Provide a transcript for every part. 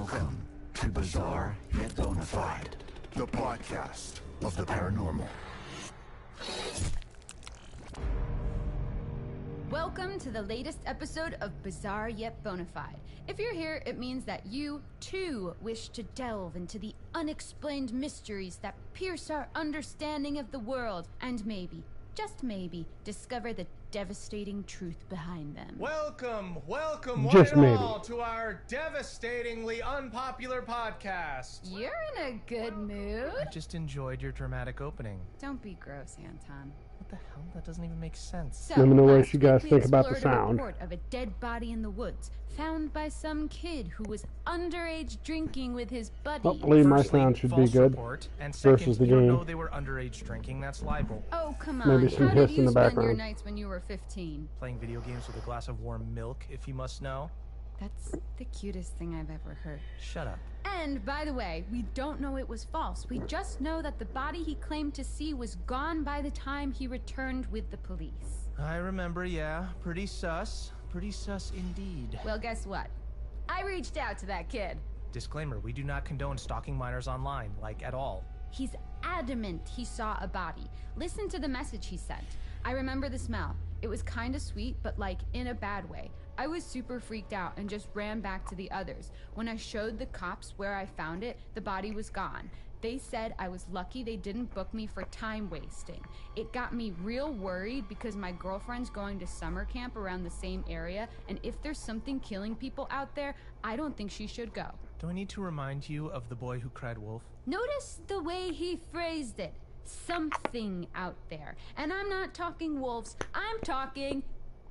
Welcome to Bizarre Yet Bonafide, the podcast of the paranormal. Welcome to the latest episode of Bizarre Yet Bonafide. If you're here, it means that you, too, wish to delve into the unexplained mysteries that pierce our understanding of the world, and maybe, just maybe, discover the devastating truth behind them. Welcome, Just one and maybe. all, to our devastatingly unpopular podcast. You're in a good mood. I just enjoyed your dramatic opening. Don't be gross, Anton. What the hell? That doesn't even make sense. So, Let me know what last you guys week we think about the explored a sound. report of a dead body in the woods, found by some kid who was underage drinking with his buddies. Hopefully my Firstly, sound should be false good. report, and second, versus the you don't game. know they were underage drinking. That's libel. Oh, come Maybe on. some How hiss did in you the spend your background. nights when you were 15? Playing video games with a glass of warm milk, if you must know. That's the cutest thing I've ever heard. Shut up. And, by the way, we don't know it was false. We just know that the body he claimed to see was gone by the time he returned with the police. I remember, yeah. Pretty sus. Pretty sus indeed. Well, guess what? I reached out to that kid. Disclaimer, we do not condone stalking minors online, like at all. He's adamant he saw a body. Listen to the message he sent. I remember the smell. It was kinda sweet, but like in a bad way. I was super freaked out and just ran back to the others. When I showed the cops where I found it, the body was gone. They said I was lucky they didn't book me for time wasting. It got me real worried because my girlfriend's going to summer camp around the same area, and if there's something killing people out there, I don't think she should go. Do I need to remind you of the boy who cried wolf? Notice the way he phrased it. Something out there. And I'm not talking wolves, I'm talking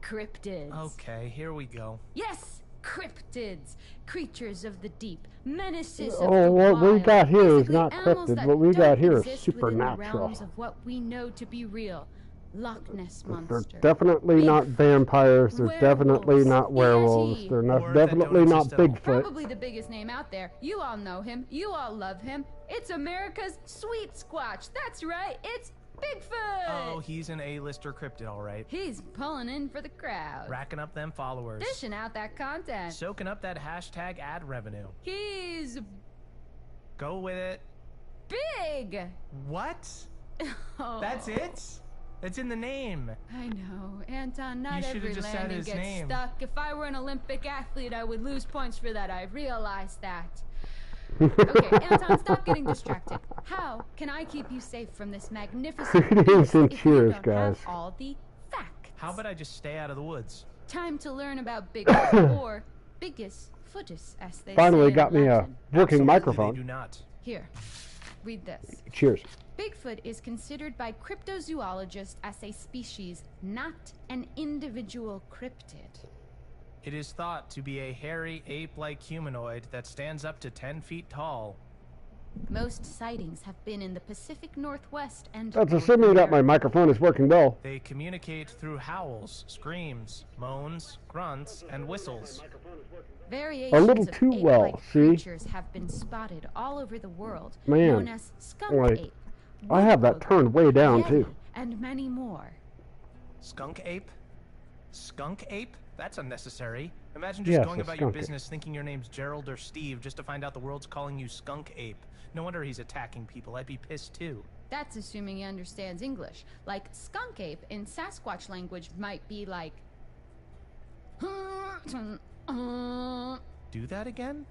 cryptids. Okay, here we go. Yes, cryptids. Creatures of the deep. Menaces of Oh, the what we wild. got here is Basically, not animals cryptid. that What we got don't here is exist within the supernatural. realms of what we know to be real. Loch Ness They're Monster. definitely not vampires. They're definitely Werewolves. not werewolves. Yeti. They're Or not that definitely don't not exist at all. Bigfoot. Probably the biggest name out there. You all know him. You all love him. It's America's Sweet Squatch. That's right. It's Bigfoot. Oh, he's an A-lister cryptid, all right. He's pulling in for the crowd. Racking up them followers. Dishing out that content. Soaking up that hashtag ad revenue. He's Go with it. big. What? Oh, That's it? It's in the name. I know, Anton. You Not should've every just said landing his gets name. stuck. If I were an Olympic athlete, I would lose points for that. I realize that. Okay, Anton, stop getting distracted. How can I keep you safe from this magnificent Greetings beast and if you cheers, don't guys. have all the facts? How about I just stay out of the woods? Time to learn about Bigfoot, or Biggest Footus, as they Finally say in got me a Latin. working Absolutely, microphone. They do not. Here, read this. Cheers. Bigfoot is considered by cryptozoologists as a species, not an individual cryptid. It is thought to be a hairy, ape-like humanoid that stands up to 10 feet tall. Most sightings have been in the Pacific Northwest and That's North assuming that my America. microphone is working well. They communicate through howls, screams, moans, grunts, and whistles. Variations A little of too ape-like well, see? creatures have been spotted all over the world, Man, known as skunk like, ape, I have that woodpecker, turned way down, yeti, too. and many more. Skunk ape? Skunk ape? That's unnecessary. Imagine just Yes, going a about your skunk ape. business thinking your name's Gerald or Steve just to find out the world's calling you skunk ape. No wonder he's attacking people. I'd be pissed too. That's assuming he understands English. Like skunk ape in Sasquatch language might be like. Do that again?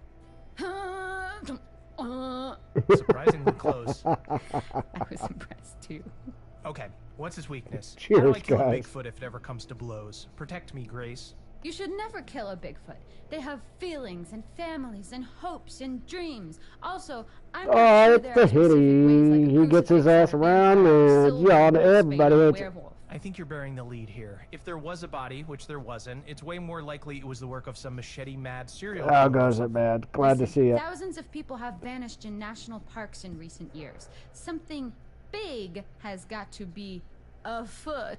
Surprisingly close. I was impressed too. Okay, what's his weakness? How do Cheers, I kill a guys. Bigfoot if it ever comes to blows? Protect me, Grace. You should never kill a Bigfoot. They have feelings and families and hopes and dreams. Also, I'm not Oh, sure it's there the are specific ways, like a hitty. He gets his crucifix ass or a around vampire, and silver yelling, wolf, everybody spade, hits it. werewolf. I think you're bearing the lead here. If there was a body, which there wasn't, it's way more likely it was the work of some machete-mad serial How killer. goes it, bad? Glad to Listen, see it. Thousands of people have vanished in national parks in recent years. Something big has got to be afoot.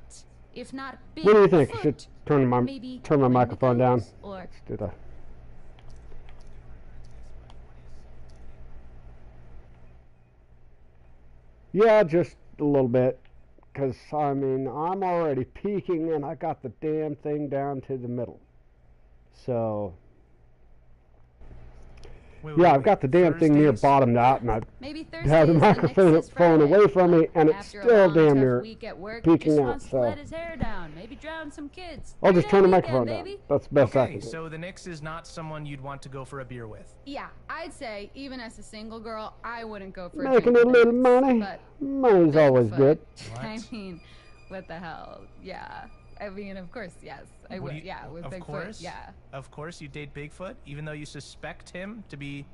If not big, What do you think? I foot. should turn my Maybe microphone down. Wendigos Or Do the- Yeah, just a little bit. Because, I mean, I'm already peaking and I got the damn thing down to the middle. So, Yeah, I've got the damn thing near Thursdays? bottomed out, and I Maybe have the Thursdays and microphone next is phone Friday. away from me, and it's After a still long, damn tough near week at work, he peeking just out. wants to So let his hair down, maybe drown some kids. I'll just turn the Three-day microphone weekend, down. baby. That's the best I Okay, can do. so the Nix is not someone you'd want to go for a beer with. Yeah, I'd say even as a single girl, I wouldn't go for Making a a drink with little the money. Knicks, but Money's always Bigfoot, good. I What? mean, what the hell? Yeah. I mean, of course, yes. I What do would. you- Yeah, with of Bigfoot. course? Yeah. Of course you date Bigfoot, even though you suspect him to be...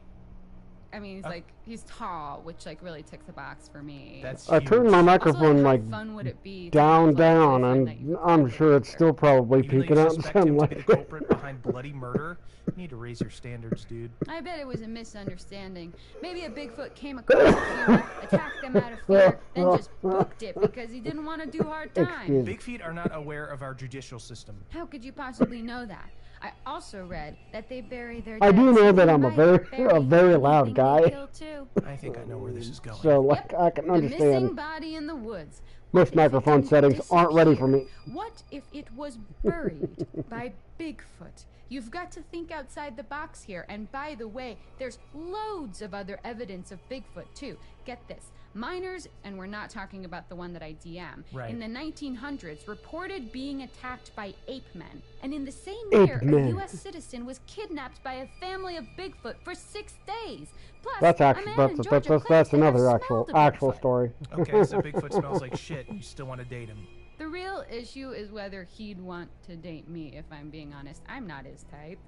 I mean, he's tall, which like really ticks a box for me. That's I huge. turned my Also, microphone how like fun would it be to down, have, like, a down, boyfriend that and you could I'm call sure it's together? still probably Even though peeking you out suspect him to be the sunlight. culprit behind bloody murder, you need to raise your standards, dude. I bet it was a misunderstanding. Maybe a Bigfoot came across a human, attacked them out of fear, then just booked it because he didn't want to do hard time. Excuse me. Big feet are not aware of our judicial system. How could you possibly know that? I also read that they bury their I do dead, know so that they I'm a might very- bury a very loud anything they guy. kill, too. I think I know where this is going. So, like, Yep, I can the missing understand. body in the woods. Most What if it microphone didn't settings aren't ready for disappear? me. What if it was buried by Bigfoot? You've got to think outside the box here. And by the way, there's loads of other evidence of Bigfoot, too. Get this. Miners, and we're not talking about the one that I DM, Right. in the 1900s reported being attacked by ape men. And in the same Ape year, men. a U.S. citizen was kidnapped by a family of Bigfoot for 6 days. Plus, That's a actually man in that's Georgia that's claims that's to have another smelled a actual Bigfoot. story. Okay, so Bigfoot smells like shit and you still want to date him. The real issue is whether he'd want to date me, if I'm being honest. I'm not his type.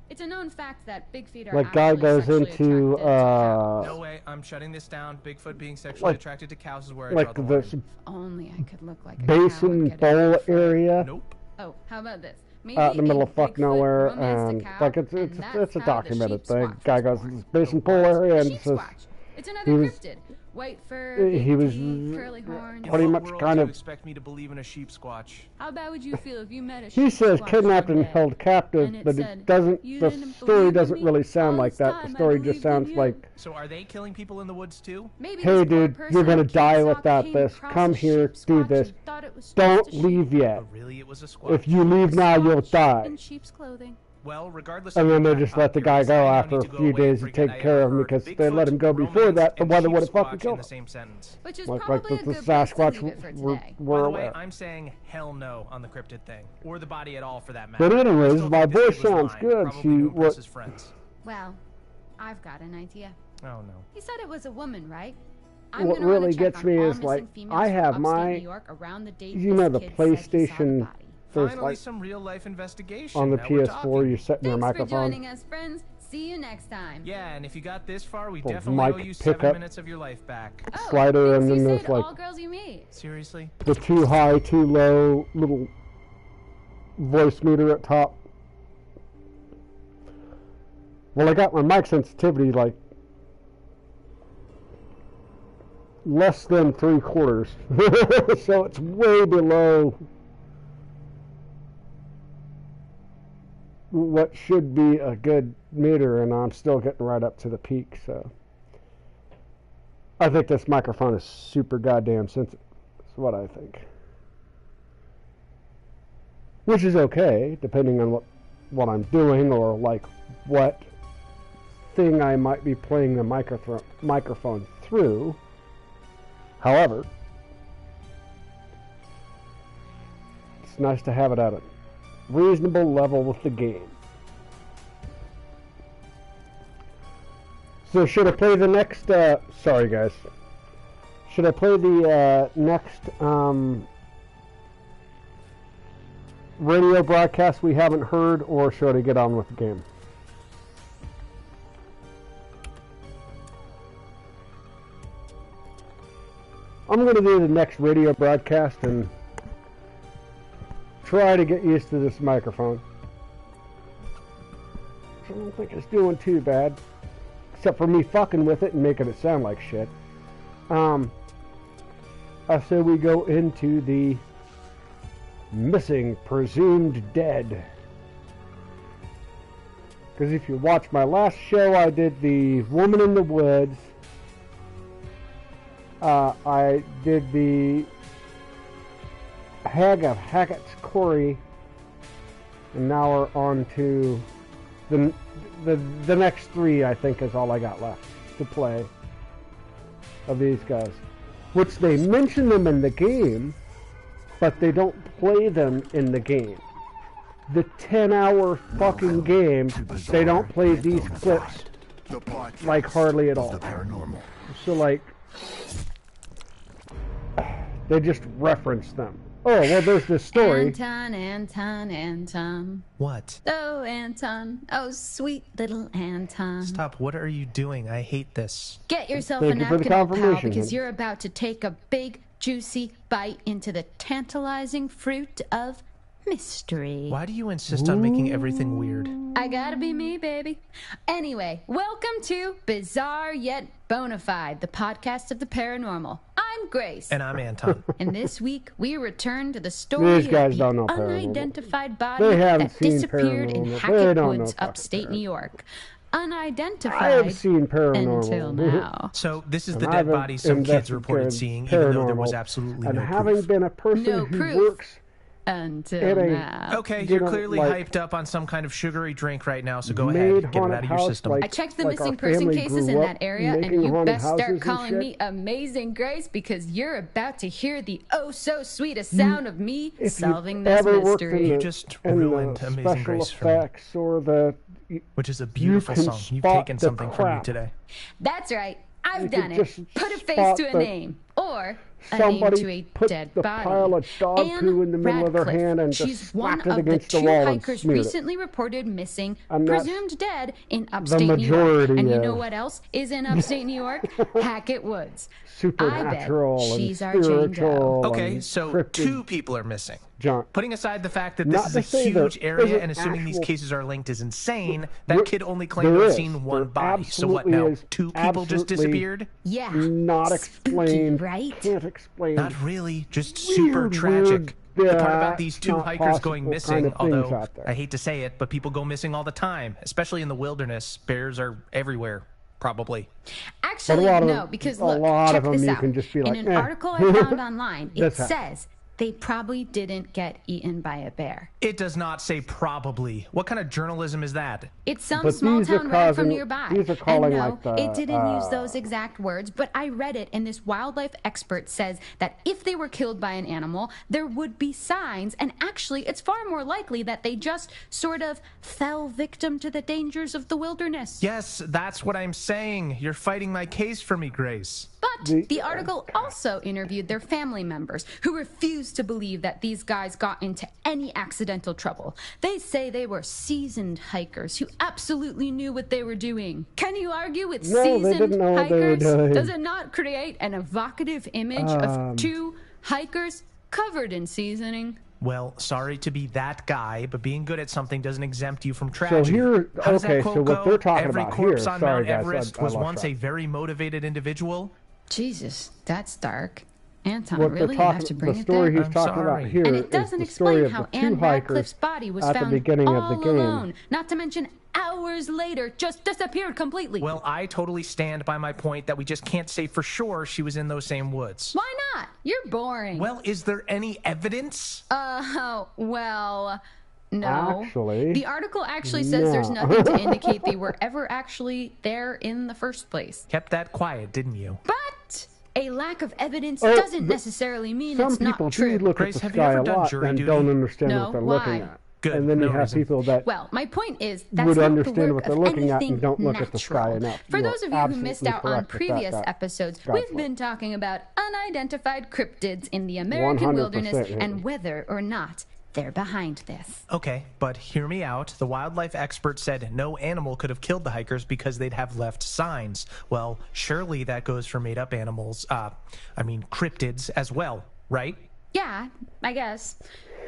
It's a known fact that big feet are Like guy actually goes sexually into attracted to cows. No way, I'm shutting this down. Bigfoot being sexually Like- attracted to cows is where I like draw the line. this If only I could look like a cow and basin get a bowl Bigfoot. area Nope. Oh, how about this? Maybe out in the middle a of fuck Bigfoot nowhere, romanced a and cow, like it's and that's a how the documented sheep thing. squatch Guy was goes born. to this basin The pool what? area and Sheep says squatch. It's he another was- cryptid. White fur, he big was teeth, curly horns. In pretty what much world kind do you of- expect me to believe in a sheep squatch? How bad would you feel if you met a he sheep says squatch kidnapped one and day? held captive, And it but said, it doesn't. "You The didn't story believe in doesn't me? really sound All like this that. time The I story just believed in sounds you." like, So are they killing people in the woods too? Maybe hey this poor dude, person you're gonna in die Kansas without came this. across Come a here, sheep do squatch this. and thought it was just Don't a sheep. leave yet. But really, it was a squatch. If you leave now, you'll Squatch die. in sheep's clothing. Well, regardless And of then your they just jackpot let the guy theories, go I now after need a to go few away days and to take forget I care of ever him heard because they let Bigfoot, him go before romance, that. The and weather would have sheep fucking squatch killed in him. the same sentence. Which is Like probably the a good place to Sasquatch leave it for were today. By were the way, aware. I'm saying hell no on the cryptid thing, or the body at all for that matter. But I anyways, still my think this voice kid was sounds lying, good. probably She to impress what? his friends. Well, I've got an idea. Oh no. He said it was a woman, right? What gonna run a really check gets on me all is, like, missing females I from have upstate my- New York around the date you this know the kid said he saw the PlayStation. body. There's Finally, like some real life investigation. on the Now we're PS4, talking. you're setting your Thanks for microphone. joining us, friends. See you next time. Yeah, and if you got this far, we Little definitely owe mic you 7 pickup. minutes of your life back. Oh, Slider, things and you then say there's to like all girls you meet. Seriously? the too high, too low little voice meter at top. Well, I got my mic sensitivity like less than 3/4, so it's way below what should be a good meter, and I'm still getting right up to the peak. So I think this microphone is super goddamn sensitive. That's what I think. Which is okay, depending on what I'm doing, or like what thing I might be playing the microphone through. However, it's nice to have it at a reasonable level with the game. So should I play the next, sorry guys, should I play the next radio broadcast we haven't heard, or should I get on with the game? I'm going to do the next radio broadcast and try to get used to this microphone. I don't think it's doing too bad, except for me fucking with it and making it sound like shit. I say we go into the missing, presumed dead. Because if you watch my last show, I did the woman in the woods. I did the Hag of Hackett's Quarry, and now we're on to The next 3, I think, is all I got left to play of these guys. Which they mention them in the game, but they don't play them in the game. The 10-hour fucking game, they don't play these clips like hardly at all. So like, they just reference them. Oh, well, there's this story. Anton. What? Oh, Anton. Oh, sweet little Anton. Stop. What are you doing? I hate this. Get yourself Thank a you for the napkin, old pal, confirmation, because honey. you're about to take a big, juicy bite into the tantalizing fruit of mystery. Why do you insist on making everything weird? I gotta be me, baby. Anyway, welcome to Bizarre Yet Bonafide, the podcast of the paranormal. I'm Grace. And I'm Anton. And this week, we return to the story These guys of don't know the paranormal. unidentified body They haven't that seen disappeared in paranormal. They Hackett don't know Woods, fucking upstate New York. I Unidentified have seen paranormal. until now. So this is the And dead I've body some kids reported investigated seeing, even though there was paranormal. absolutely And no having proof. been a person No who proof. works Until in a- now. Okay, You you're know, clearly like, hyped up on some kind of sugary drink right now, so go made ahead, get it haunted out of your house, system. like- I checked the like our missing person family cases grew in up that area, and making you haunted best houses start and calling shit. me Amazing Grace, because you're about to hear the oh-so-sweetest sound of me If solving you've this ever worked mystery. in You the, just in ruined the Amazing special Grace for me. effects or the Which is a beautiful can song. You've spot taken the something from me crap. today. That's right. I've You done could it. just Put a face spot to a the- name. Or a name somebody to a put dead the body. pile of dog Anne poo in the middle of their Radcliffe. hand and just She's one slapped it of the against the 2 wall and hikers smeared it. recently reported missing, And that's presumed dead in upstate New York. majority And you of- know what else is in upstate New York? Hackett Woods. I bet supernatural she's our and Jane Doe. spiritual Okay, and so cryptid 2 people are missing. junk. Putting aside the fact that this Not is to a say there huge area isn't and assuming these actual- cases are linked is insane, There- that kid only claimed to there have is. seen one There body. So what now? absolutely is. 2 people just Absolutely. disappeared? Yeah. Not Spooky, explained. right? Can't explain. Not really, just super Weird, tragic. The part about that's these 2 not hikers going possible missing, kind of things although out there. I hate to say it, but people go missing all the time, especially in the wilderness. Bears are everywhere, probably. Actually, But a lot of no, them- because a look, lot check of them this you out. can just be like, in an "Eh." article I found online, it This happens. says they probably didn't get eaten by a bear. It does not say probably. What kind of journalism is that? It's some But small these are town rag from causing- nearby. these are calling, and no, like, the, it didn't use those exact words, but I read it, and this wildlife expert says that if they were killed by an animal, there would be signs, and actually, it's far more likely that they just sort of fell victim to the dangers of the wilderness. Yes, that's what I'm saying. You're fighting my case for me, Grace. But the article also interviewed their family members, who refused to believe that these guys got into any accidental trouble. They say they were seasoned hikers who absolutely knew what they were doing. Can you argue with No, they seasoned didn't know what they were hikers? doing. Does it not create an evocative image of 2 hikers covered in seasoning? Well, sorry to be that guy, but being good at something doesn't exempt you from tragedy. here- How does okay, that quote so what go? they're talking Every about corpse here- on sorry, Mount guys, Everest I was lost once track. a very motivated individual. Jesus, that's dark. Anton, What they're really talking, have to bring the it story there? he's I'm talking sorry. about here And is it doesn't the story explain of how the 2 Anne hikers Radcliffe's body was at found the beginning all of the game. alone, not to mention hours later, just disappeared completely. Well, I totally stand by my point that we just can't say for sure she was in those same woods. Why not? You're boring. Well, is there any evidence? Well, no. Actually, The article actually says there's no. nothing to indicate they were ever actually there in the first place. Kept that quiet, didn't you? But a lack of evidence Oh, doesn't the- necessarily mean some it's people not true. do look Grace, at the have you sky ever a done lot jury and duty? don't understand No, what they're why? looking at. Good, And then no you have reason. people that Well, my point is that's would not understand the work what they're of looking at and anything don't look at the sky natural. enough. For You are those of you who missed absolutely out on correct with previous that. episodes, Gotcha. we've been talking about unidentified cryptids in the American 100%, wilderness yeah. and whether or not they're behind this. Okay, but hear me out. The wildlife expert said no animal could have killed the hikers because they'd have left signs. Well, surely that goes for made-up animals, cryptids as well, right? Yeah, I guess.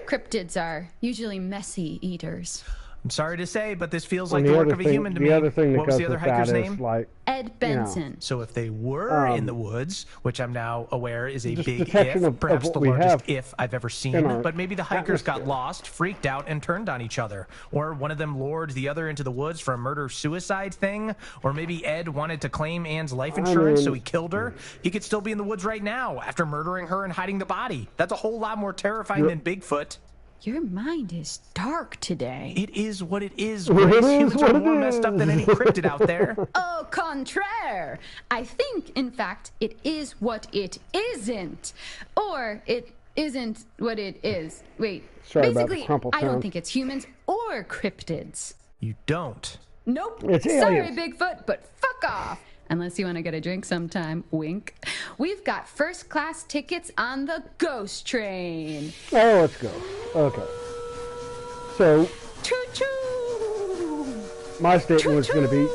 Cryptids are usually messy eaters. I'm sorry to say, but this feels And like the the work other of a thing- human to the me. other thing that What was goes the other with that hiker's is, name? like, Ed Benson. So if they were in the woods, which I'm now aware is a just big detection if, of perhaps what the we largest have if I've ever in seen, our but maybe the hikers got atmosphere. lost, freaked out, and turned on each other. Or one of them lured the other into the woods for a murder-suicide thing. Or maybe Ed wanted to claim Anne's life insurance, so he killed her. He could still be in the woods right now after murdering her and hiding the body. That's a whole lot more terrifying than Bigfoot. Your mind is dark today. It is what it is. It Grace. is Humans what are it more messed up than any is. cryptid out there. Au contraire. I think, in fact, it is what it isn't. Or it isn't what it is. Wait. Sorry about the Basically, crumple I don't sound. think it's humans or cryptids. You don't. Nope. It's Sorry, aliens. Bigfoot, but fuck off. Unless you want to get a drink sometime. Wink. We've got first class tickets on the ghost train. Oh, let's go. Okay. So, Choo-choo. my statement was going to be,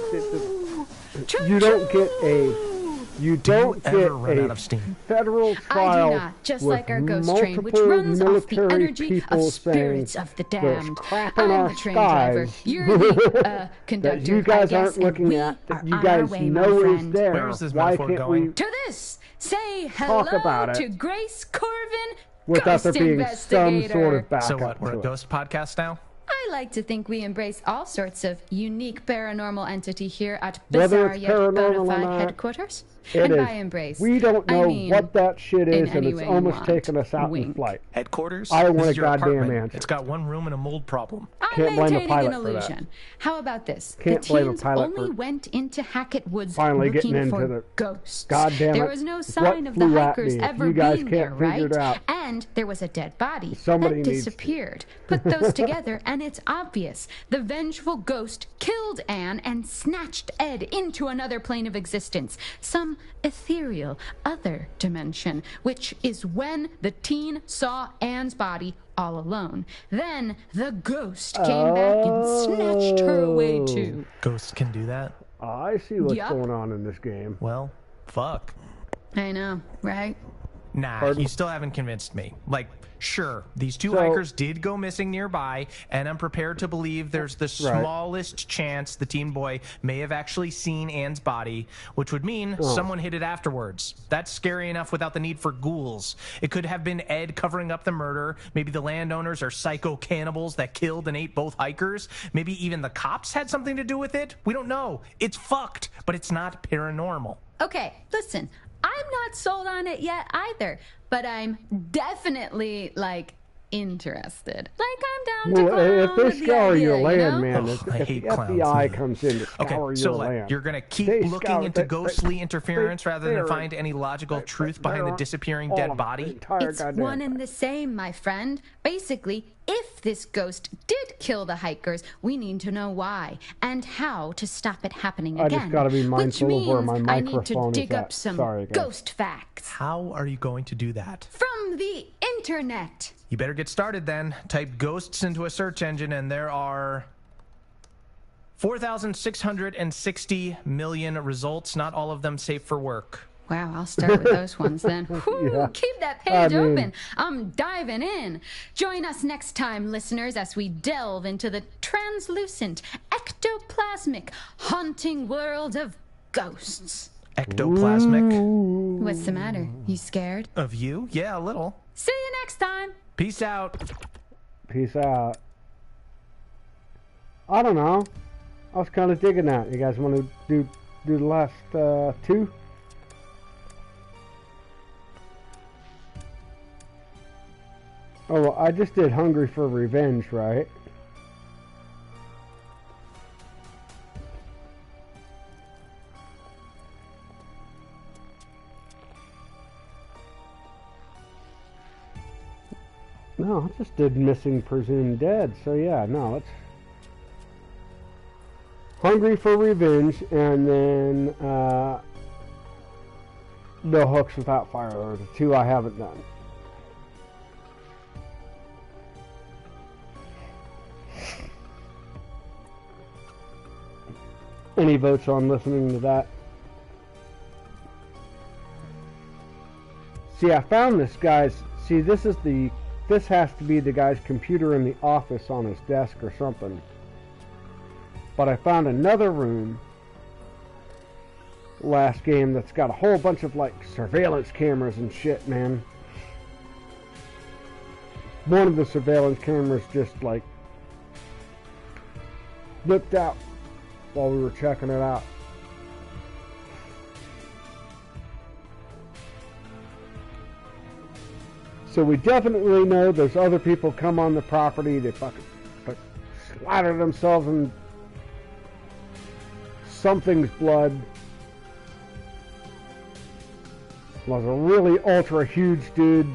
you don't get ever run out a of steam? federal I trial do not, just with like our ghost train, which multiple runs off the military energy people of spirits saying of the there's damned. crap in I'm our the train driver. skies You're the conductor. that you guys I guess, aren't looking and we at, that are you on our guys way, my know is friend. there. Where is this Why metaphor can't going? we To this, say Talk hello about it to Grace Corvin, without there ghost being investigator. some sort of backup So what? We're to a it? ghost podcast now? I like to think we embrace all sorts of unique paranormal entity here at Whether Bizarre it's Yet paranormal or Bonafide not, headquarters. It And is. by embrace, We don't know I mean what that shit in is, and any it's way you almost want. taken us out in Wink. flight. Headquarters? I want This a is your goddamn apartment. answer. It's got one room and a mold problem. I'm Can't blame the maintaining pilot an for that. illusion. How about this? Can't the blame a teens pilot only for went into Hackett Woods finally looking getting for into the- ghosts. Goddamn there it. was no What sign of the flew at hikers me? If ever you guys being can't there, figure right? it out. And there was a dead body Somebody that needs to. disappeared. Put those together, and it's obvious. The vengeful ghost killed Anne and snatched Ed into another plane of existence, some ethereal other dimension, which is when the teen saw Anne's body all alone. Then the ghost came back and snatched her away too. Ghosts can do that? I see what's Yup. going on in this game. Well, fuck. I know, right? Nah, Pardon? you still haven't convinced me. Like, sure, these two So- hikers did go missing nearby, and I'm prepared to believe there's the Right. smallest chance the teen boy may have actually seen Anne's body, which would mean someone hid it afterwards. That's scary enough without the need for ghouls. It could have been Ed covering up the murder. Maybe the landowners are psycho cannibals that killed and ate both hikers. Maybe even the cops had something to do with it. We don't know. It's fucked, but it's not paranormal. Okay, listen, I'm not sold on it yet either, but I'm definitely, interested. I'm down to Well, clown if they with the scour idea, your you land, know? man, Ugh, if I the hate clowns. FBI comes in to scour Okay, your so land, you're going to keep they looking scour- into they- ghostly interference rather than they're- find any logical truth behind the they're disappearing all dead of it, the body? entire It's goddamn one and thing. the same, my friend. Basically, if this ghost did kill the hikers, we need to know why and how to stop it happening I again. just gotta be mindful which of where means my I need to microphone is dig up at. some Sorry, guys. ghost facts How are you going to do that? from the internet. You better get started then. Type ghosts into a search engine, and there are 4,660 million results, not all of them safe for work. Wow, I'll start with those ones then. Whew, Yeah. keep that page I mean- open. I'm diving in. Join us next time, listeners, as we delve into the translucent, ectoplasmic, haunting world of ghosts. Ectoplasmic. What's the matter? You scared? Of you? Yeah, a little. See you next time. Peace out. Peace out. I don't know. I was kind of digging that. You guys want to do the last two? Oh, well, I just did Hungry for Revenge, right? No, I just did Missing Presumed Dead. So yeah, no, let's Hungry for Revenge, and then No Hooks Without Fire are the two I haven't done. Any votes on listening to that? See, I found this guy's. See, this has to be the guy's computer in the office on his desk or something. But I found another room last game that's got a whole bunch of surveillance cameras and shit, man. One of the surveillance cameras just flipped out while we were checking it out. So we definitely know there's other people come on the property. They fucking slather themselves in something's blood. Was a really ultra huge dude.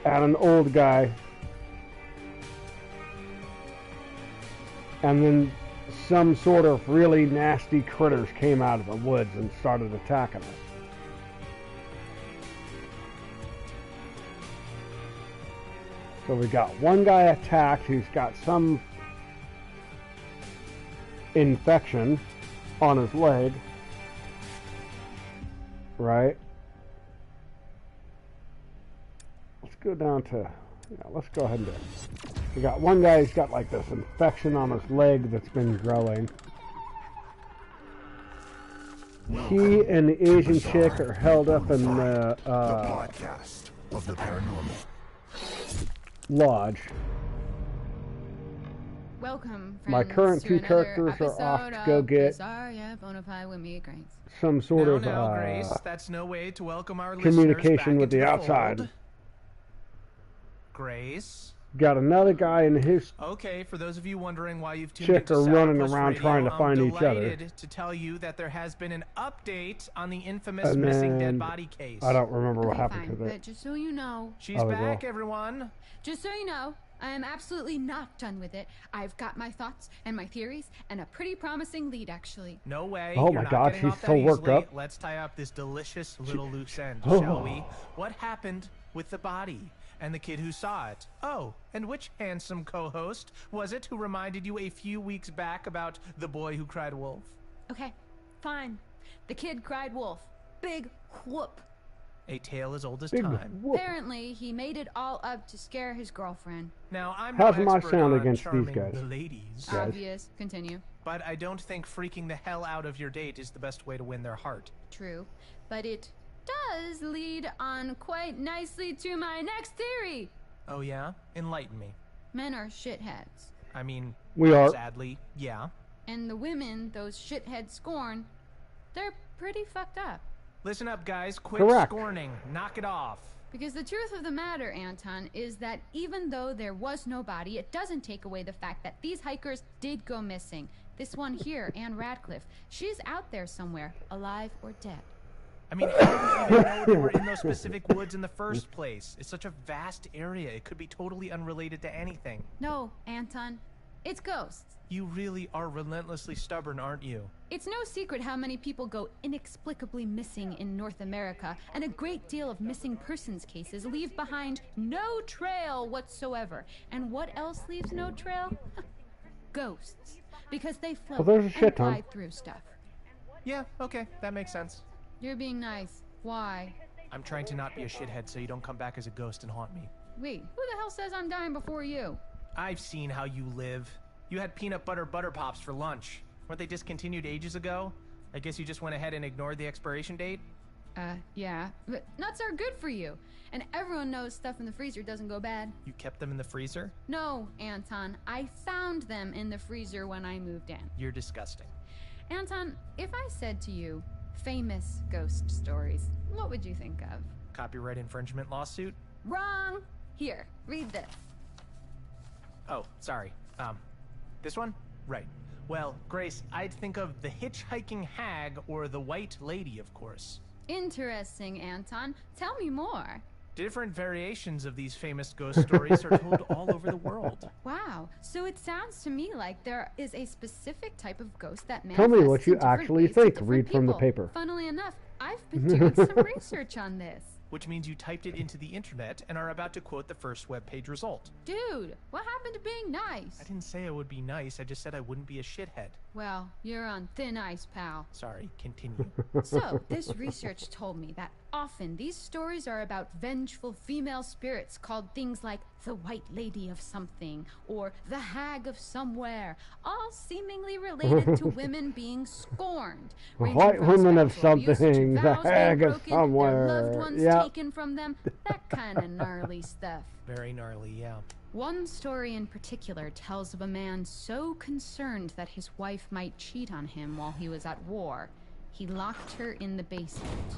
And an old guy. And then some sort of really nasty critters came out of the woods and started attacking us. So we got one guy attacked who's got some infection on his leg. Right? Let's go down to... Yeah, let's go ahead and do it. We got one guy who's got like this infection on his leg that's been growing. He and the Asian chick are held up in the podcast of the paranormal lodge. Welcome, friends. My current to two another characters are off to episode go of get Bizarre Yet Bonafide with me, Grace. some sort of Grace, that's no way to welcome our communication listeners back with the into outside. fold. Grace. Got another guy and his Okay, for those of you wondering why you've tuned chick into are running Sourpuss around Radio, trying to find I'm each other. delighted to tell you that there has been an update on the infamous And missing then dead body case. I don't remember what Okay, happened fine, to that. but just so you know, She's Oh, back, well. everyone. just so you know, I am absolutely not done with it. I've got my thoughts and my theories and a pretty promising lead, actually. No way. Oh You're my not God, getting she's off that so worked easily. up. Let's tie up this delicious little loose end, Oh. shall we? What happened with the body and the kid who saw it? Oh, and which handsome co-host was it who reminded you a few weeks back about the boy who cried wolf? Okay, fine. The kid cried wolf. Big whoop. A tale as old as Big time. whoop. Apparently, he made it all up to scare his girlfriend. Now, I'm How's no my expert sound on against these charming guys? the ladies, Guys. Obvious. Continue. but I don't think freaking the hell out of your date is the best way to win their heart. True. But it does lead on quite nicely to my next theory. Oh yeah? Enlighten me. Men are shitheads. I mean, We are. sadly, yeah. And the women those shitheads scorn, they're pretty fucked up. Listen up, guys. Quit Correct. scorning. Knock it off. Because the truth of the matter, Anton, is that even though there was no body, it doesn't take away the fact that these hikers did go missing. This one here, Anne Radcliffe, she's out there somewhere, alive or dead. I mean, how do you even know they were in those specific woods in the first place? It's such a vast area. It could be totally unrelated to anything. No, Anton, it's ghosts. You really are relentlessly stubborn, aren't you? It's no secret how many people go inexplicably missing in North America, and a great deal of missing persons cases leave behind no trail whatsoever. And what else leaves no trail? Ghosts. Because they float Well, there's a shit and ton. glide through stuff. Yeah, okay. That makes sense. You're being nice. Why? I'm trying to not be a shithead so you don't come back as a ghost and haunt me. Wait, who the hell says I'm dying before you? I've seen how you live. You had peanut butter butter pops for lunch. Weren't they discontinued ages ago? I guess you just went ahead and ignored the expiration date? Yeah. But nuts are good for you. And everyone knows stuff in the freezer doesn't go bad. You kept them in the freezer? No, Anton. I found them in the freezer when I moved in. You're disgusting. Anton, if I said to you, famous ghost stories, what would you think of? Copyright infringement lawsuit? Wrong! Here, read this. Oh, sorry. This one? Right. Well, Grace, I'd think of the hitchhiking hag or the white lady, of course. Interesting, Anton. Tell me more. Different variations of these famous ghost stories are told all over the world. Wow. So it sounds to me like there is a specific type of ghost that Tell manifests me what you in different actually ways to think. different Read from the people. paper. Funnily enough, I've been doing some research on this. Which means you typed it into the internet and are about to quote the first webpage result. Dude, what happened to being nice? I didn't say I would be nice, I just said I wouldn't be a shithead. Well, you're on thin ice, pal. Sorry, continue. So, this research told me that often these stories are about vengeful female spirits called things like the White Lady of something or the Hag of somewhere, all seemingly related to women being scorned. The ranging White from Women of sexual abuse to something, the vows being Hag of broken, somewhere. their loved ones Yep. taken from them, that kind of gnarly stuff. Very gnarly, yeah. One story in particular tells of a man so concerned that his wife might cheat on him while he was at war, he locked her in the basement.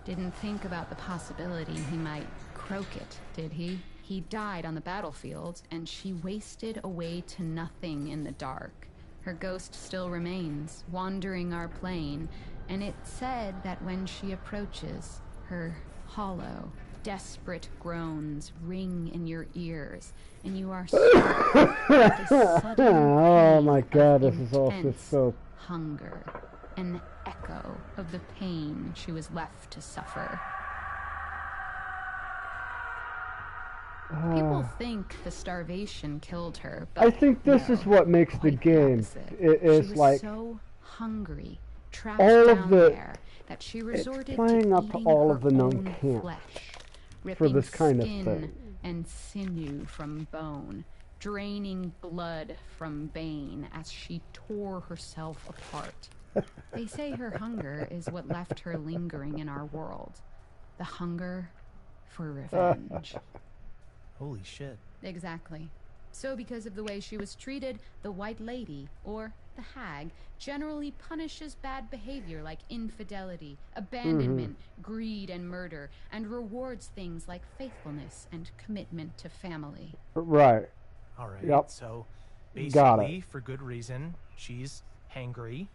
Didn't think about the possibility he might croak it, did he? He died on the battlefield, and she wasted away to nothing in the dark. Her ghost still remains, wandering our plane, and it said that when she approaches, her hollow, desperate groans ring in your ears, and you are struck with a sudden Oh my pain God, of this is all intense just so... hunger, an echo of the pain she was left to suffer. People think the starvation killed her, but I think this is what makes the quite game. opposite. It She is was like so hungry, trapped all of down the- there, that she resorted playing to up to eating all her of the known own camps flesh, for ripping this kind of skin thing. and sinew from bone, draining blood from vein as she tore herself apart. They say her hunger is what left her lingering in our world. The hunger for revenge. Holy shit. Exactly. So because of the way she was treated, the White Lady, or the Hag, generally punishes bad behavior like infidelity, abandonment, greed, and murder, and rewards things like faithfulness and commitment to family. Right. All right. Yep. So Got basically, it. for good reason, she's hangry,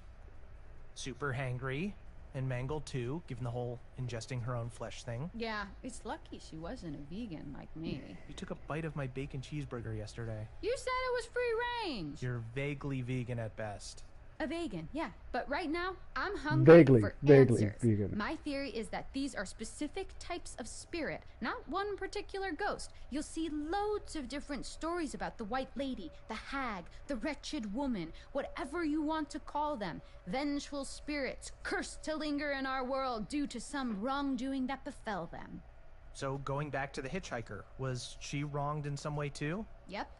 super hangry, and mangled too, given the whole ingesting her own flesh thing. Yeah, it's lucky she wasn't a vegan like me. You took a bite of my bacon cheeseburger yesterday. You said it was free range. You're vaguely vegan at best. A vegan, yeah. But right now, I'm hungry for Vaguely answers. vegan. My theory is that these are specific types of spirit, not one particular ghost. You'll see loads of different stories about the White Lady, the Hag, the Wretched Woman, whatever you want to call them. Vengeful spirits, cursed to linger in our world due to some wrongdoing that befell them. So going back to the hitchhiker, was she wronged in some way too? Yep.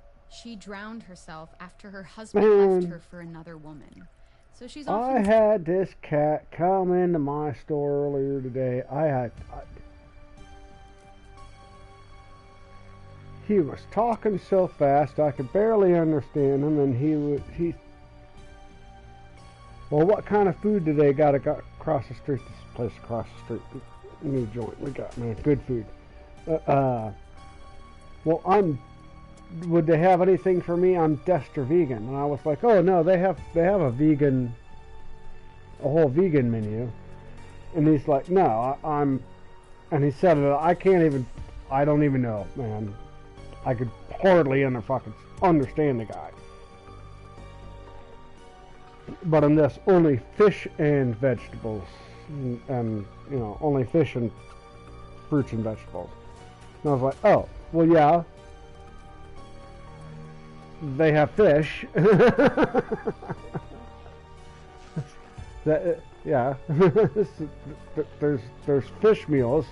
She drowned herself after her husband left Man. her for another woman. So she's I often had this cat come into my store earlier today. He was talking so fast I could barely understand him, and well, what kind of food do they got across the street? This place across the street, new joint we got, man, good food. Well, would they have anything for me? I'm Dexter vegan, and I was like, oh no, they have a whole vegan menu, and he's like, no, and he said it. I don't even know, man. I could hardly understand the guy. But in this, only fish and vegetables, and only fish and fruits and vegetables. And I was like, oh, well, yeah. They have fish. Yeah. there's fish meals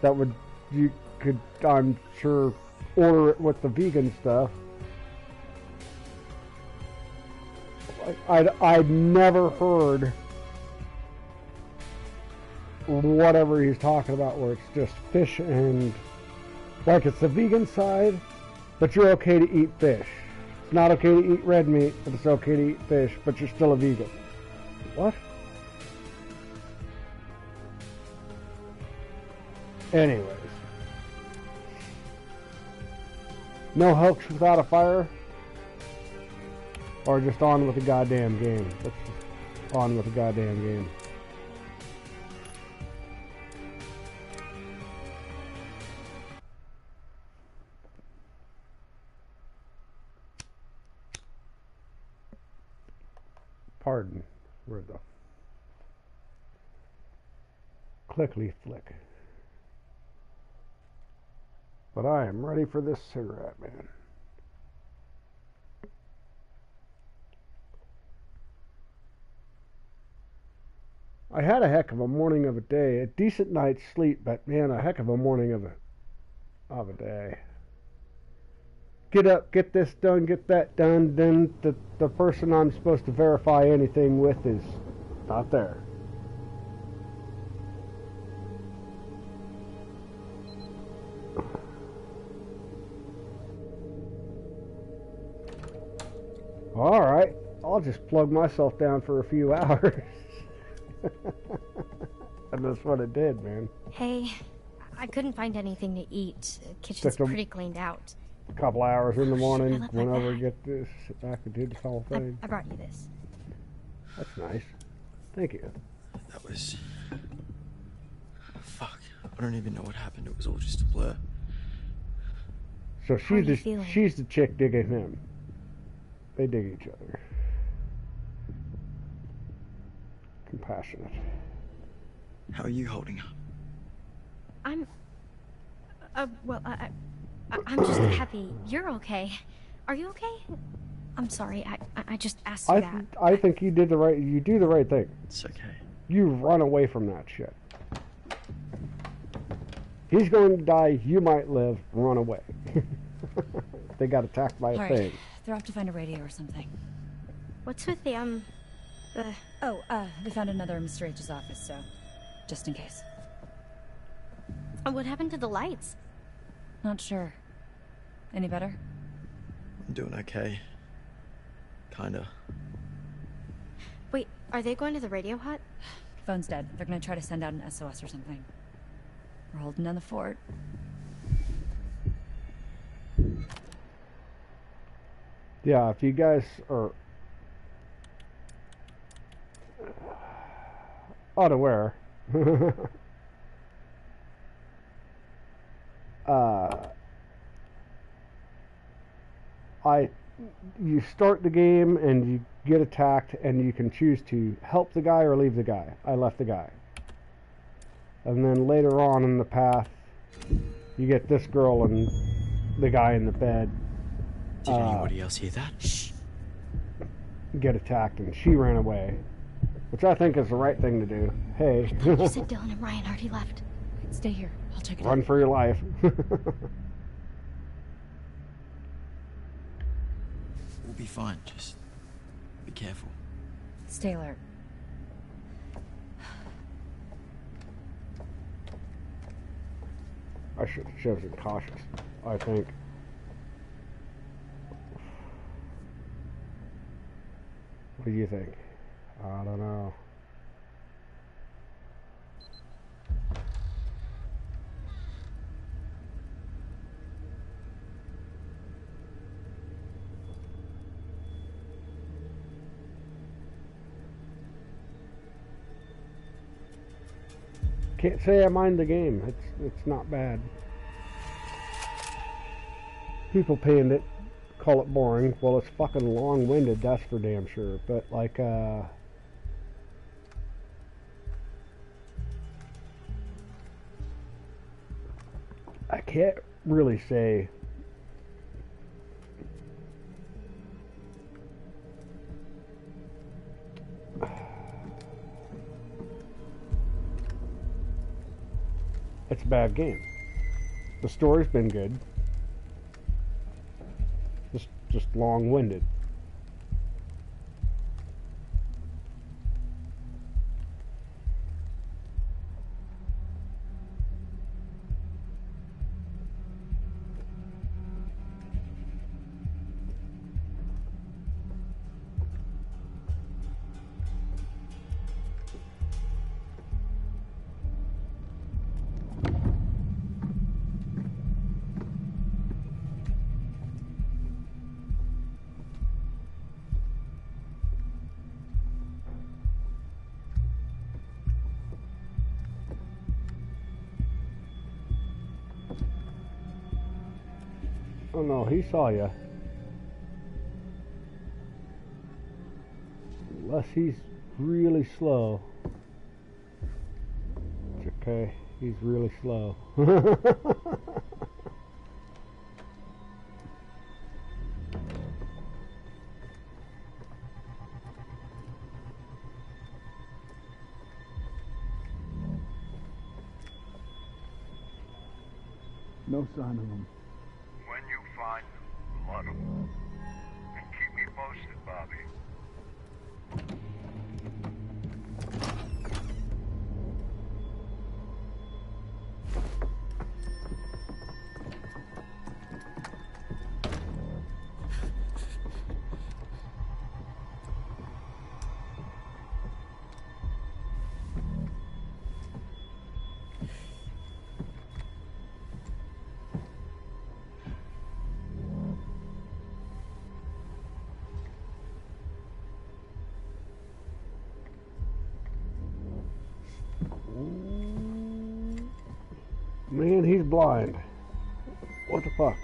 that you could, I'm sure, order it with the vegan stuff. I'd never heard whatever he's talking about where it's just fish and, like, it's the vegan side, but you're okay to eat fish. It's not okay to eat red meat, but it's okay to eat fish, but you're still a vegan. What? Anyways. No hoax without a fire? Or just on with the goddamn game? Let's just on with the goddamn game. Pardon. Where the clickly flick. But I am ready for this cigarette, man. I had a heck of a morning of a day. A decent night's sleep, but man, a heck of a morning of a day. Get up, get this done, get that done, then the person I'm supposed to verify anything with is not there. Alright, I'll just plug myself down for a few hours. and that's what it did, man. Hey, I couldn't find anything to eat. The kitchen's Took 'em- pretty cleaned out. A couple hours in the morning, I left my went over to bag. get this, sit back and do this whole thing. I brought you this. That's nice. Thank you. That was... Fuck. I don't even know what happened. It was all just a blur. So How are you feeling? she's the chick digging him. They dig each other. Compassionate. How are you holding up? I'm... well, I'm just happy you're okay. Are you okay? I'm sorry, I just asked you that. I think you do the right thing. It's okay. You run away from that shit. He's going to die, you might live, run away. They got attacked by a thing. They're off to find a radio or something. What's with the, Oh, they found another in Mr. H's office, so just in case. what happened to the lights? Not sure. Any better? I'm doing okay. Kinda. Wait, are they going to the radio hut? Phone's dead. They're gonna try to send out an SOS or something. We're holding down the fort. Yeah, if you guys are unaware, you start the game and you get attacked and you can choose to help the guy or leave the guy. I left the guy. And then later on in the path, you get this girl and the guy in the bed. Did anybody else hear that? Shh. Get attacked and she ran away, which I think is the right thing to do. Hey, You said Dylan and Ryan already left. Stay here. I'll check it run out. for your life. We'll be fine. Just be careful. Stay alert. I should have chosen cautious, I think. What do you think? I don't know. Can't say I mind the game. It's not bad. People paying it call it boring. Well, it's fucking long-winded, that's for damn sure. But like, I can't really say. It's a bad game. The story's been good. Just long-winded. Oh no, he saw you. Unless he's really slow. It's okay, he's really slow. No sign of him. When you find them, let them. And keep me posted, Bobby. Man, he's blind. What the fuck?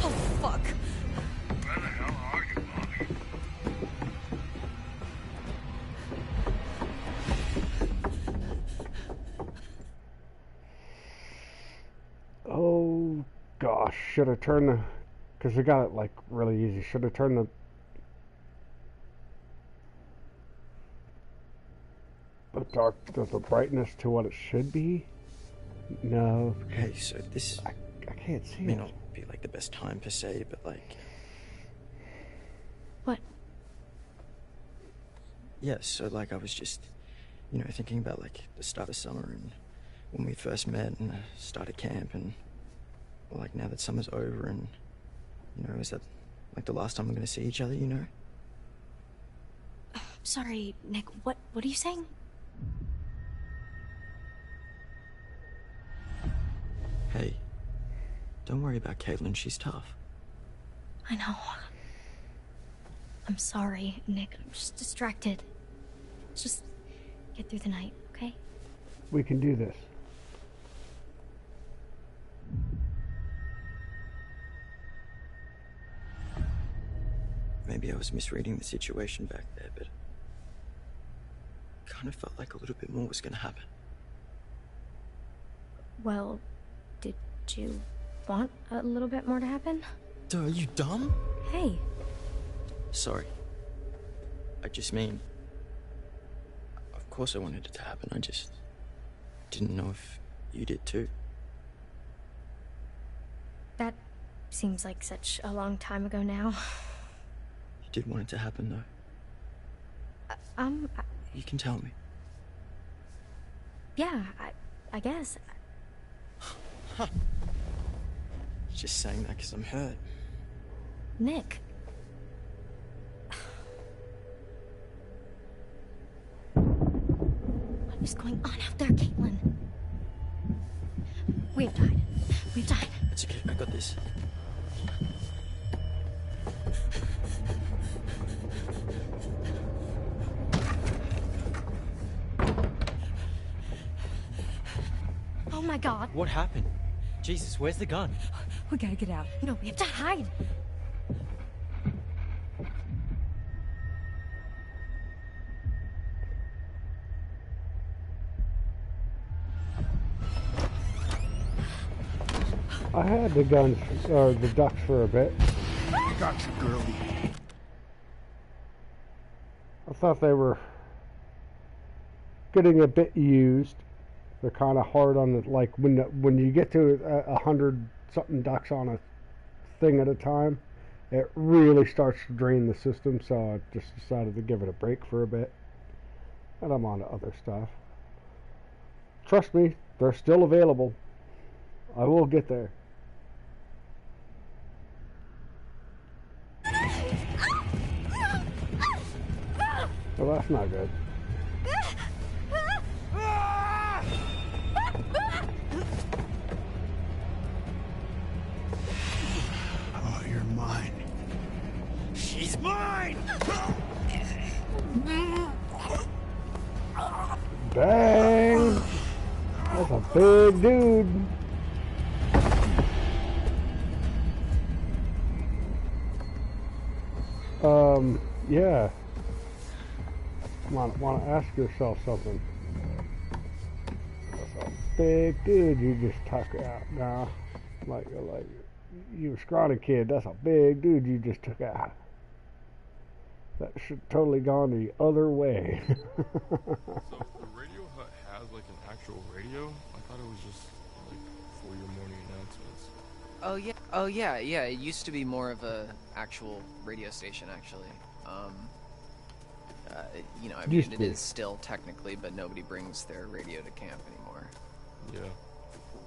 Oh, fuck. Where the hell are you, Bobby? Oh gosh, should have turned the, because we got it like really easy. Should have turned the brightness to what it should be. No, Hey, so this I can't see may it. not be like the best time per se, but like, What? yeah, so like I was just, thinking about like the start of summer and when we first met and started camp and well, like now that summer's over and, is that like the last time we're gonna see each other, Sorry, Nick. What are you saying? Hey, don't worry about Caitlin, she's tough. I know. I'm sorry, Nick. I'm just distracted. Just get through the night, okay? We can do this. Maybe I was misreading the situation back there, but kind of felt like a little bit more was gonna happen. Well, did you want a little bit more to happen? Duh, are you dumb? Hey, Sorry. I just mean... Of course I wanted it to happen, I just didn't know if you did too. that seems like such a long time ago now. You did want it to happen though. You can tell me. Yeah, I guess. Just saying that because I'm hurt. Nick. What is going on out there, Caitlin? We've died. We've died. It's okay, I got this. Oh my god. What happened? Jesus, where's the gun? We gotta get out. No, we have to hide. I had the guns, or the ducks for a bit. Gotcha, girlie. I thought they were getting a bit used. They're kind of hard on the, like when you get to 100 something ducks on a thing at a time, it really starts to drain the system. So I just decided to give it a break for a bit, and I'm on to other stuff. Trust me, they're still available. I will get there. Well, that's not good. Oh, you're mine. She's mine! Dang! That's a big dude. Yeah. Want to ask yourself something. That's a big dude you just took out. Nah, like you a scrawny kid. That's a big dude you just took out. That should totally gone the other way. So the Radio Hut has like an actual radio? I thought it was just like for your morning announcements. Oh yeah. It used to be more of a actual radio station, actually. I mean, it is still technically, but nobody brings their radio to camp anymore. Yeah.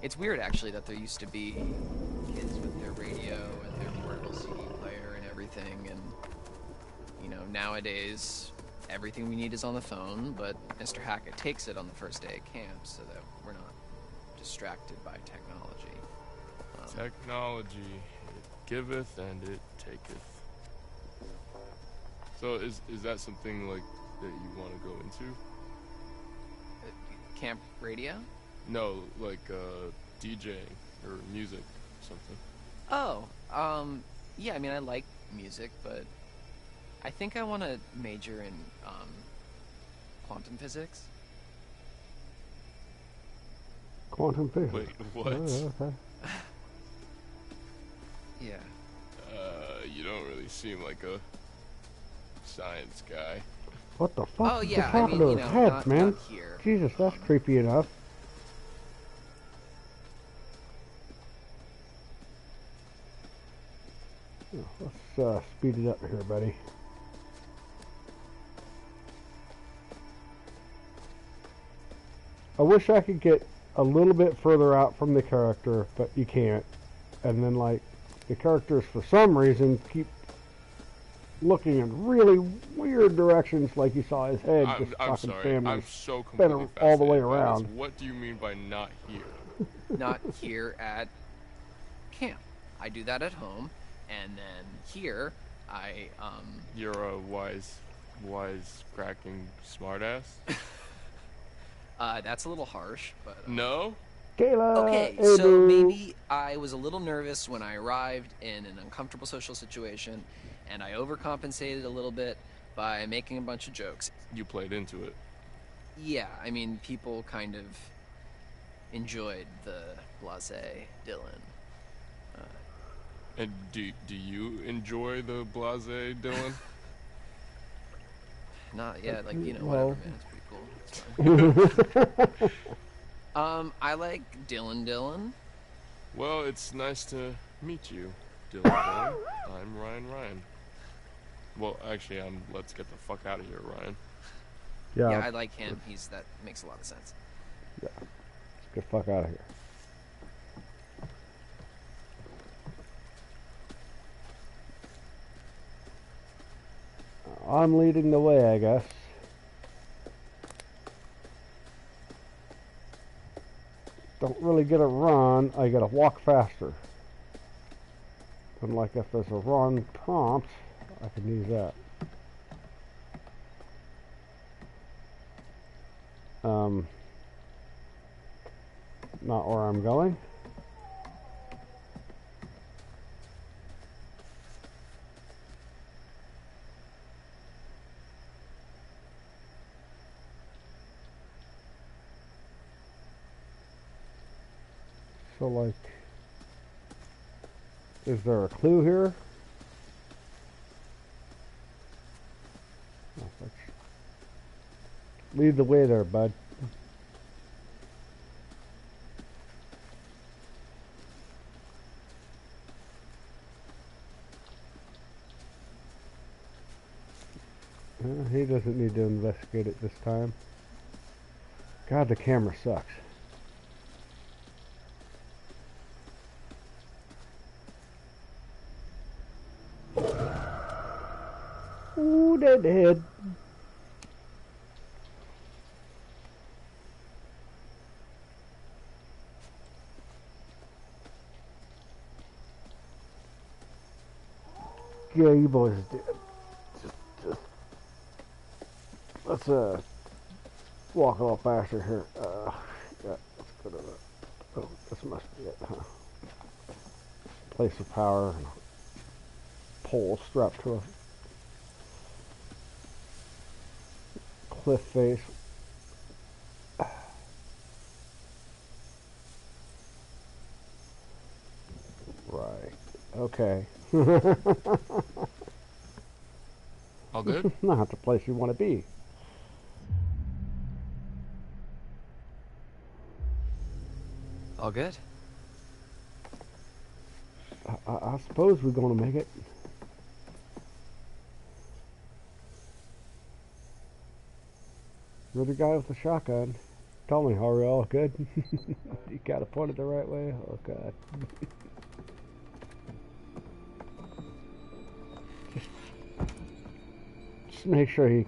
It's weird, actually, that there used to be kids with their radio and their portable CD player and everything, and nowadays everything we need is on the phone. But Mr. Hackett takes it on the first day of camp, so that we're not distracted by technology. Technology. It giveth and it taketh. So is that something like that you want to go into? Camp radio? No, like DJing or music or something. Oh, yeah, I mean, I like music, but I think I want to major in quantum physics. Quantum physics. Wait, what? Oh, okay. Yeah. You don't really seem like a science guy. What the fuck Oh, is yeah, I happening mean, to you his know, head, not man? here. Jesus, that's creepy enough. Oh, let's speed it up here, buddy. I wish I could get a little bit further out from the character, but you can't. And then, like, the characters, for some reason, keep looking in really weird directions, like you saw his head just I'm fucking sorry. family I'm so spin completely all the way fascinated by this. around. What do you mean by not here? Not here at camp. I do that at home, and then here, You're a wise cracking smartass. That's a little harsh, but... No? Kayla, Okay, hey, so boo. maybe I was a little nervous when I arrived in an uncomfortable social situation, and I overcompensated a little bit by making a bunch of jokes. You played into it. Yeah, I mean, people kind of enjoyed the blasé Dylan. And do you enjoy the blasé Dylan? Not yet, like, you know, Well. whatever, man, it's pretty cool. It's fine. I like Dylan. Well, it's nice to meet you, Dylan. I'm Ryan. Well, actually, let's get the fuck out of here, Ryan. Yeah, Yeah, I like him. That makes a lot of sense. yeah. Get the fuck out of here. I'm leading the way, I guess. Don't really get a run, I gotta walk faster. And like if there's a run prompt, I can use that. Not where I'm going. So, like, is there a clue here? Oh, let's lead the way there, bud. He doesn't need to investigate it this time. God, the camera sucks. Ooh, deadhead. Yeah, you boys did. Just let's walk a little faster here. Yeah, let's go to the. Oh, this must be it, huh? Place of power and a pole strapped to a cliff face. Right. Okay. All good? Not the place you want to be. All good? I suppose we're going to make it. You're the guy with the shotgun. Tell me, are we all good? You got it pointed the right way? Oh, God. Just make sure he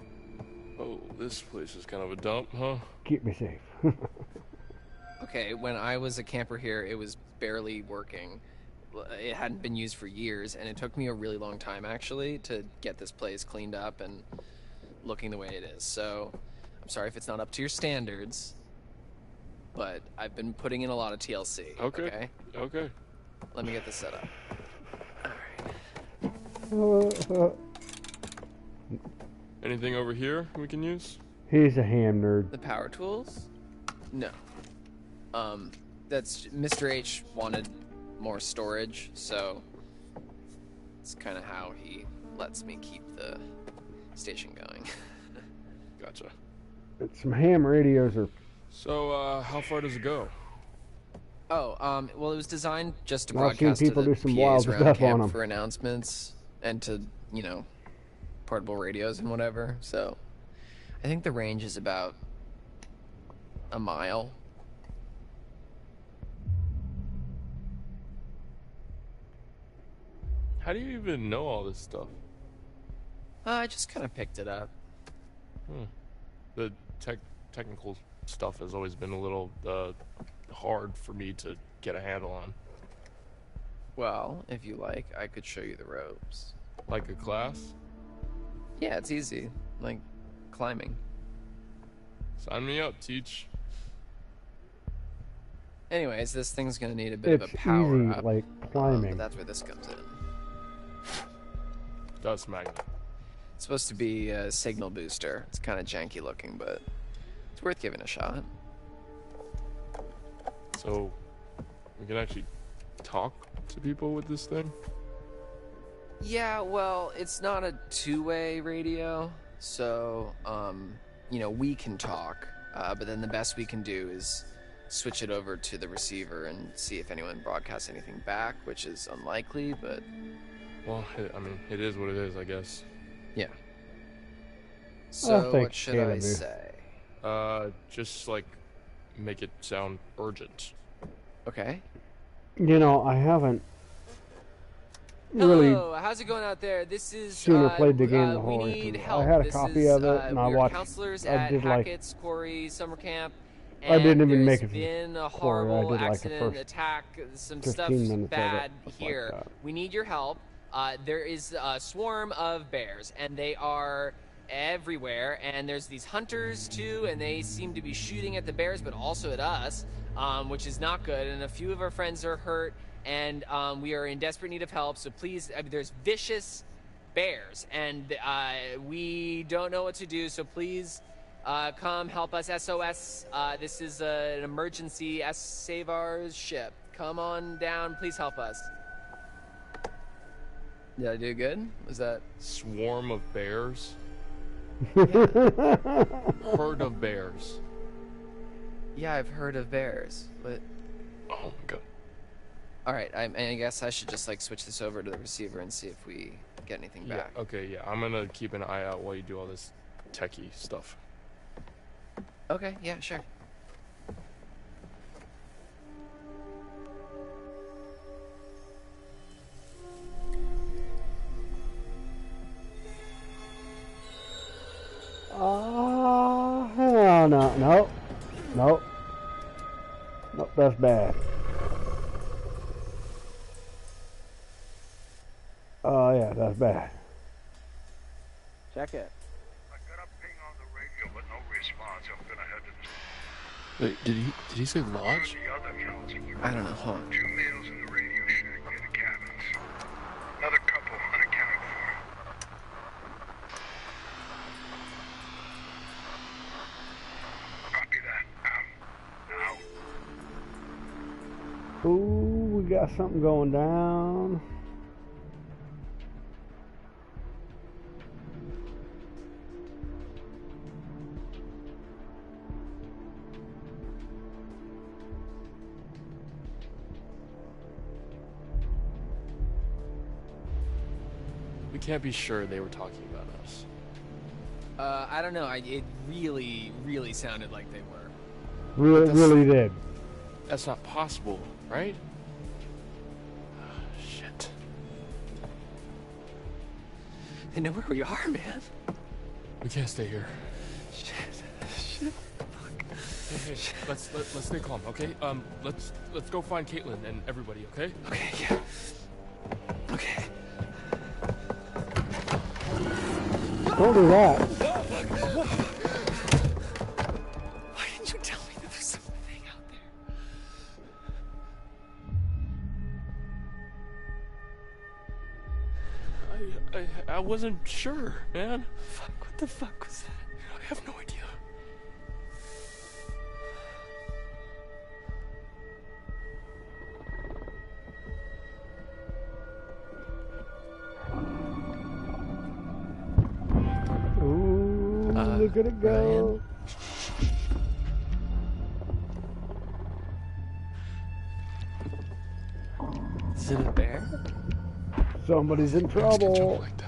Oh, this place is kind of a dump, huh? keep me safe. Okay, when I was a camper here, it was barely working. it hadn't been used for years, and it took me a really long time actually to get this place cleaned up and looking the way it is. So I'm sorry if it's not up to your standards, but I've been putting in a lot of TLC. Okay. Okay. Let me get this set up. Anything over here we can use? He's a ham nerd. The power tools? No. That's Mr. H wanted more storage, so it's kind of how he lets me keep the station going. Gotcha. Some ham radios are. So, how far does it go? Oh, well, it was designed just to I've seen broadcast to people the do some PAs wild around stuff on camp 'em. for announcements and to, portable radios and whatever. So, I think the range is about a mile. How do you even know all this stuff? I just kind of picked it up. The technical stuff has always been a little hard for me to get a handle on. Well, if you like, I could show you the ropes. Like a class? Yeah, it's easy. Like climbing. Sign me up, teach. Anyways, this thing's gonna need a bit of It's a power easy, up. like climbing. But that's where this comes in. Dust magnet. It's supposed to be a signal booster. It's kind of janky looking, but it's worth giving a shot. So, we can actually talk to people with this thing? Yeah, well, it's not a two-way radio, so, we can talk, but then the best we can do is switch it over to the receiver and see if anyone broadcasts anything back, which is unlikely, but... Well, it is what it is, I guess. Yeah. So, what should I do. say? Just, make it sound urgent. Okay. I haven't really Hello, how's it going out there? This is sooner played the game the we whole way need through. help. I had a This copy is, of it, and I we're watched. counselors I at did Hackett's Quarry Summer Camp. I didn't even there's make it to been a Quarry. I horrible did, the accident, first attack, some 15 stuff minutes of it, bad stuff here. like that. We need your help. There is a swarm of bears, and they are everywhere. And there's these hunters too, and they seem to be shooting at the bears, but also at us, which is not good. And a few of our friends are hurt, and we are in desperate need of help. So please, there's vicious bears, and we don't know what to do. So please. Come help us, SOS. This is an emergency. Save our ship. Come on down. Please help us. Did I do good? Was that... Swarm of bears? Herd of bears. Yeah, I've heard of bears, but... Oh my god. Alright, I guess I should just, switch this over to the receiver and see if we get anything back. Yeah, okay, yeah. I'm gonna keep an eye out while you do all this techie stuff. Okay, yeah, sure. Hell no. Nope. Nope. Nope, that's bad. Oh, yeah, that's bad. Check it. I got a ping on the radio, but no response. I'm gonna head to the... Wait, did he say lodge? The other counselor. I don't know, hold on. 2 males in the radio shack near the cabins. Another couple unaccounted for. Copy that. Out. Ooh, we got something going down. We can't be sure they were talking about us. I don't know. It really, really sounded like they were. Really did. That's not possible, right? Shit. They know where we are, man. We can't stay here. Shit. Fuck. Hey, let's stay calm, okay? Let's go find Caitlin and everybody, okay? Okay, yeah. Okay. Don't do that. Why didn't you tell me that there's something out there? I wasn't sure, man. Fuck, what the fuck was that? I have no idea. Ooh, look at it go. Ryan? Is it a bear? Somebody's in trouble. Like that.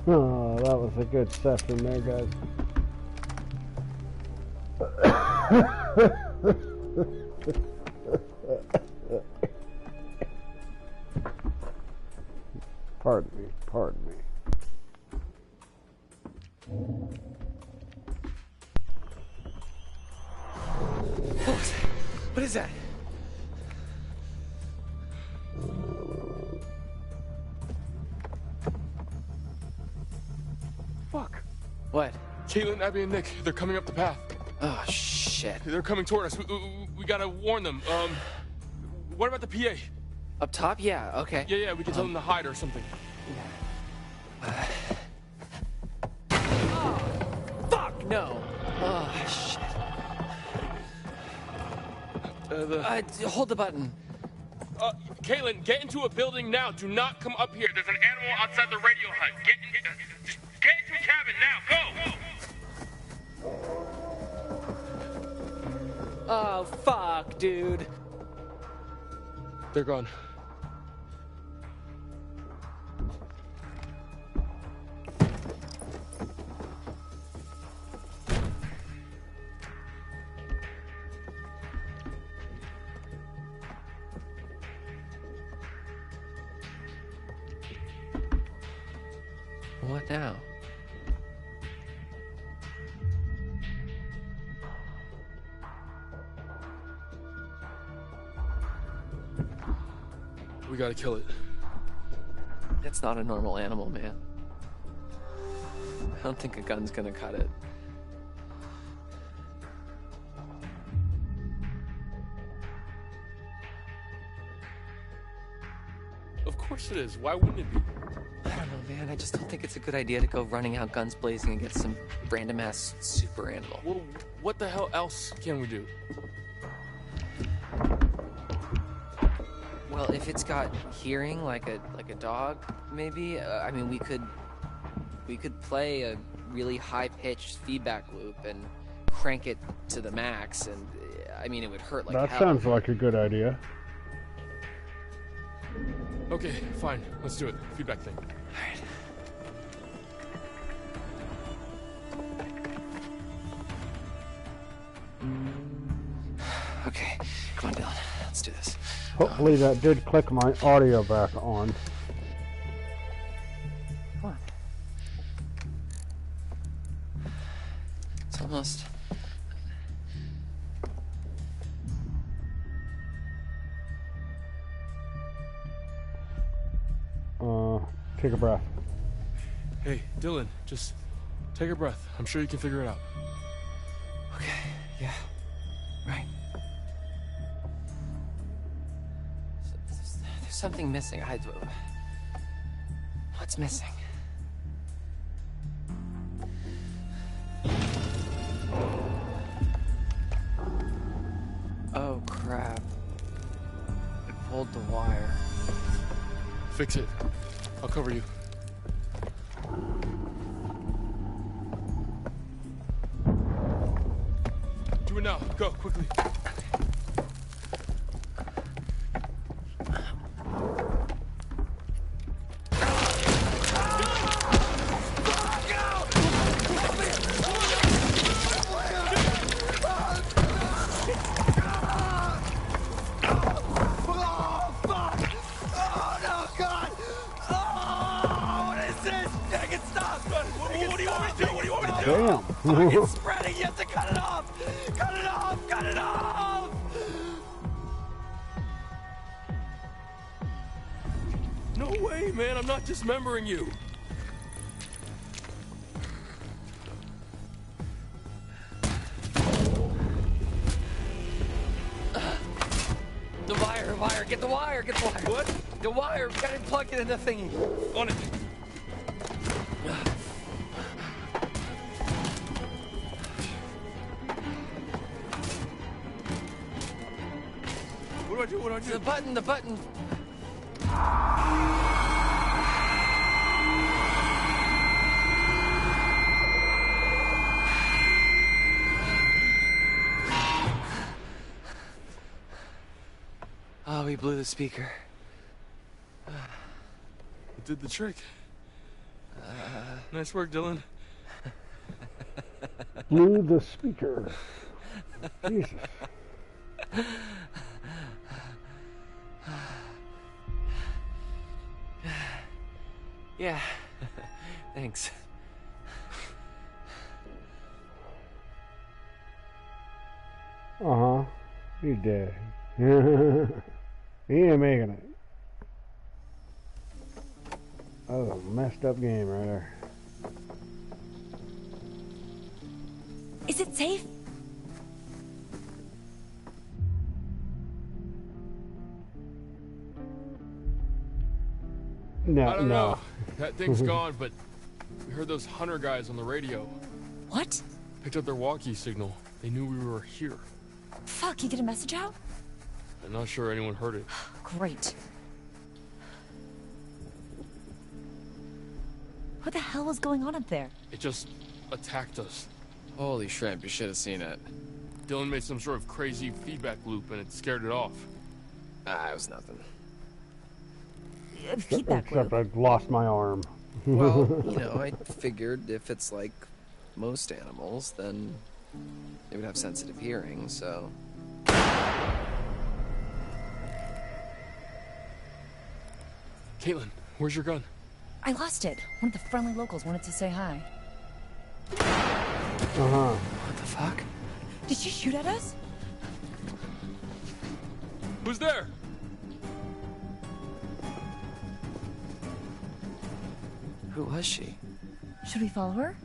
Oh, that was a good session there, guys. Pardon me, pardon me. What is that? Fuck. What? Caitlin, Abby, and Nick, they're coming up the path. Oh, shit. They're coming toward us. We gotta warn them. What about the PA? Up top? Yeah, okay. Yeah, we can tell them to hide or something. Oh, fuck, no. Oh, shit. Hold the button. Caitlin, get into a building now. Do not come up here. There's an animal outside the radio hut. Just get into a cabin now. Go! Oh, fuck, dude. They're gone. What now? We gotta kill it. That's not a normal animal, man. I don't think a gun's gonna cut it. Of course it is. Why wouldn't it be? I don't know, man. I just don't think it's a good idea to go running out guns blazing against some random-ass super animal. Well, what the hell else can we do? Well, if it's got hearing like a dog, maybe. I mean, we could play a really high-pitched feedback loop and crank it to the max, and I mean, it would hurt like hell. That sounds like a good idea. Okay, fine. Let's do it. Feedback thing. Alright. Okay, come on, Dylan. Let's do this. Hopefully that did click my audio back on. Come on. It's almost... Take a breath. Hey, Dylan, just take a breath. I'm sure you can figure it out. Okay, yeah. Right. There's something missing. What's missing? Oh, crap. I pulled the wire. Fix it. I'll cover you. Do it now. Go, quickly. Oh, fuck! Oh, no, God! Oh! It's spreading! You have to cut it off! Cut it off! Cut it off! No way, man. I'm not dismembering you. The wire, get the wire, get the wire. What? The wire, got it plugged in the thingy. On it. What do I do? What do I do? The button, the button. Oh, we blew the speaker. It did the trick. Nice work, Dylan. Blew the speaker. Jesus. Yeah. Thanks. Uh-huh. He's dead. He ain't making it. That was a messed up game right there. Is it safe? No, I don't no. know. That thing's gone, but we heard those hunter guys on the radio. What? Picked up their walkie signal. They knew we were here. Fuck, you get a message out? I'm not sure anyone heard it. Great. What the hell was going on up there? It just attacked us. Holy shrimp, you should have seen it. Dylan made some sort of crazy feedback loop and it scared it off. Ah, it was nothing. Feedback Except loop. I lost my arm. Well, you know, I figured if it's like most animals, then they would have sensitive hearing, so... Caitlin, where's your gun? I lost it. One of the friendly locals wanted to say hi. Uh-huh. What the fuck? Did she shoot at us? Who's there? Who was she? Should we follow her?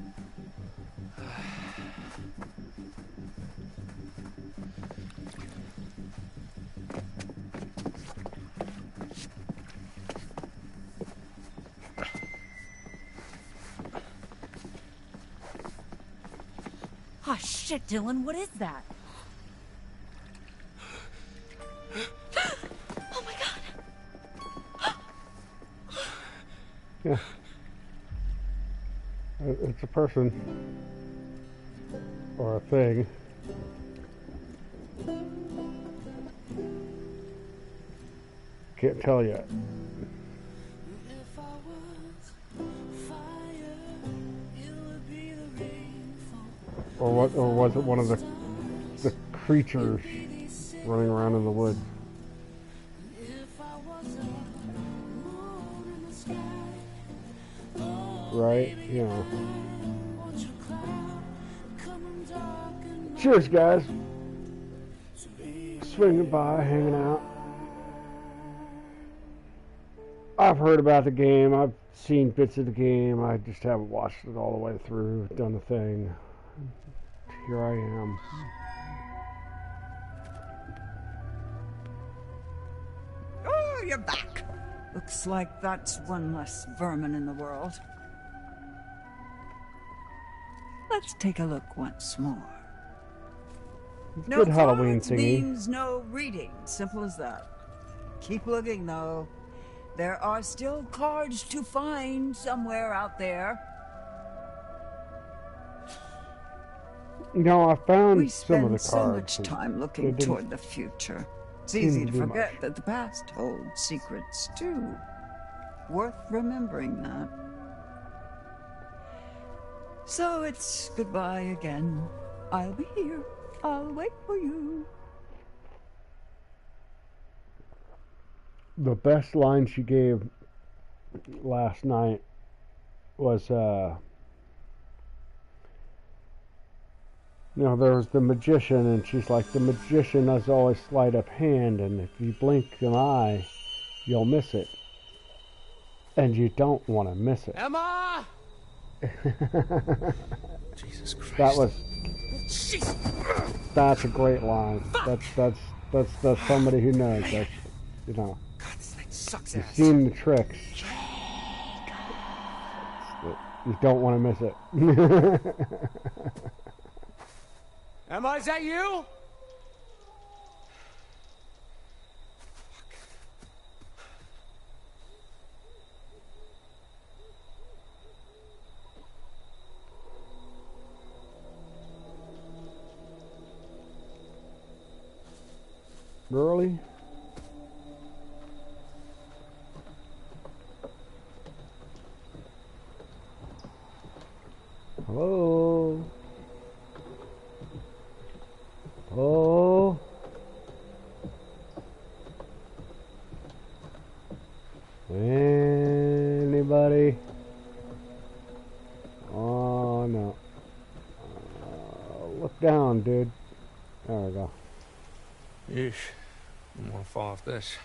Oh shit, Dylan, what is that? Oh my god! Yeah. It's a person. Or a thing. Can't tell yet. Or was it one of the creatures running around in the woods? Right? You know. Cheers, guys. Swinging by, hanging out. I've heard about the game. I've seen bits of the game. I just haven't watched it all the way through, done the thing. Here I am. Oh, you're back. Looks like that's one less vermin in the world. Let's take a look once more. No Good Halloween cards thingy. means no reading. Simple as that. Keep looking, though. There are still cards to find somewhere out there. You know, I found We some of the spend cards. so much time They looking didn't toward the future. It's seem easy to to do forget much. that the past holds secrets, too. Worth remembering that. So it's goodbye again. I'll be here. I'll wait for you. The best line she gave last night was, You know, there was the magician, and she's like, the magician has always sleight of hand, and if you blink an eye, you'll miss it. And you don't want to miss it. Emma! Jesus Christ. That was... Jesus. That's a great line. That's somebody who knows. That's, you know. God, this thing sucks You've ass. seen the tricks. You don't want to miss it. Emma, is that you? Really? Hello? Oh? Anybody? Oh, no. Look down, dude. There we go. Yeesh. I don't want to fall off this.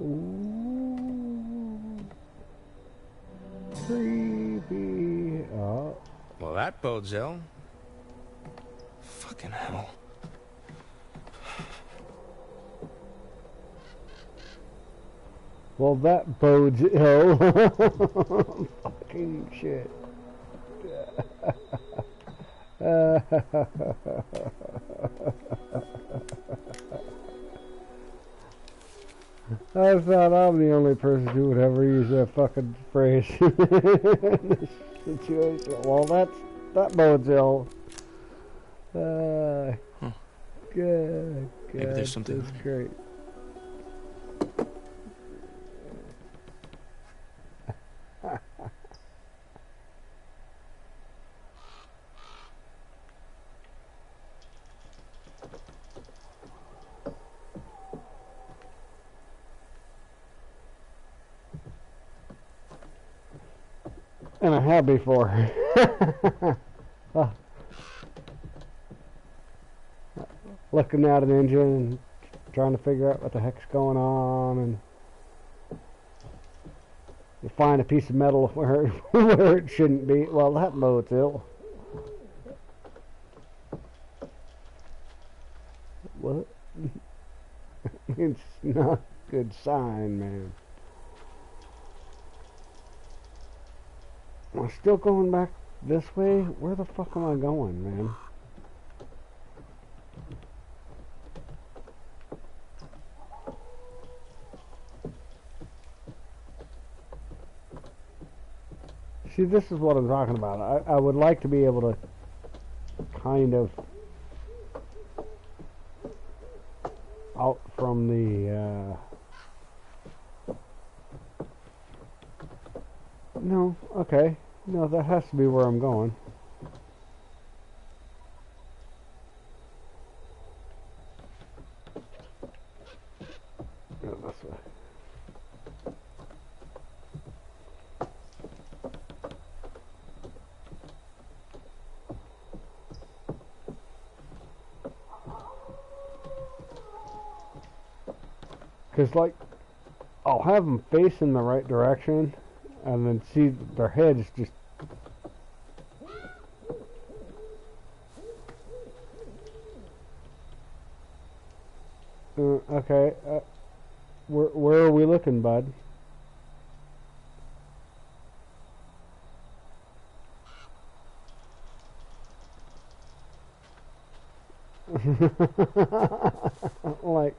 Ooh. Creepy. Oh. Well, that bodes ill. Fucking hell. Well, that bodes ill. Fucking shit. I thought I'm the only person who would ever use that fucking phrase in this situation. Well, that bodes ill. Good. Maybe there's something. That's great. And I have before. Looking at an engine and trying to figure out what the heck's going on, and you find a piece of metal where it shouldn't be. Well, that bodes ill. What? It's not a good sign, man. Am I still going back this way? Where the fuck am I going, man? See, this is what I'm talking about. I would like to be able to kind of out from the no, okay. No, that has to be where I'm going. Go this way. Because, like, I'll have them face in the right direction, and then see their heads just... okay, where are we looking, bud? Like...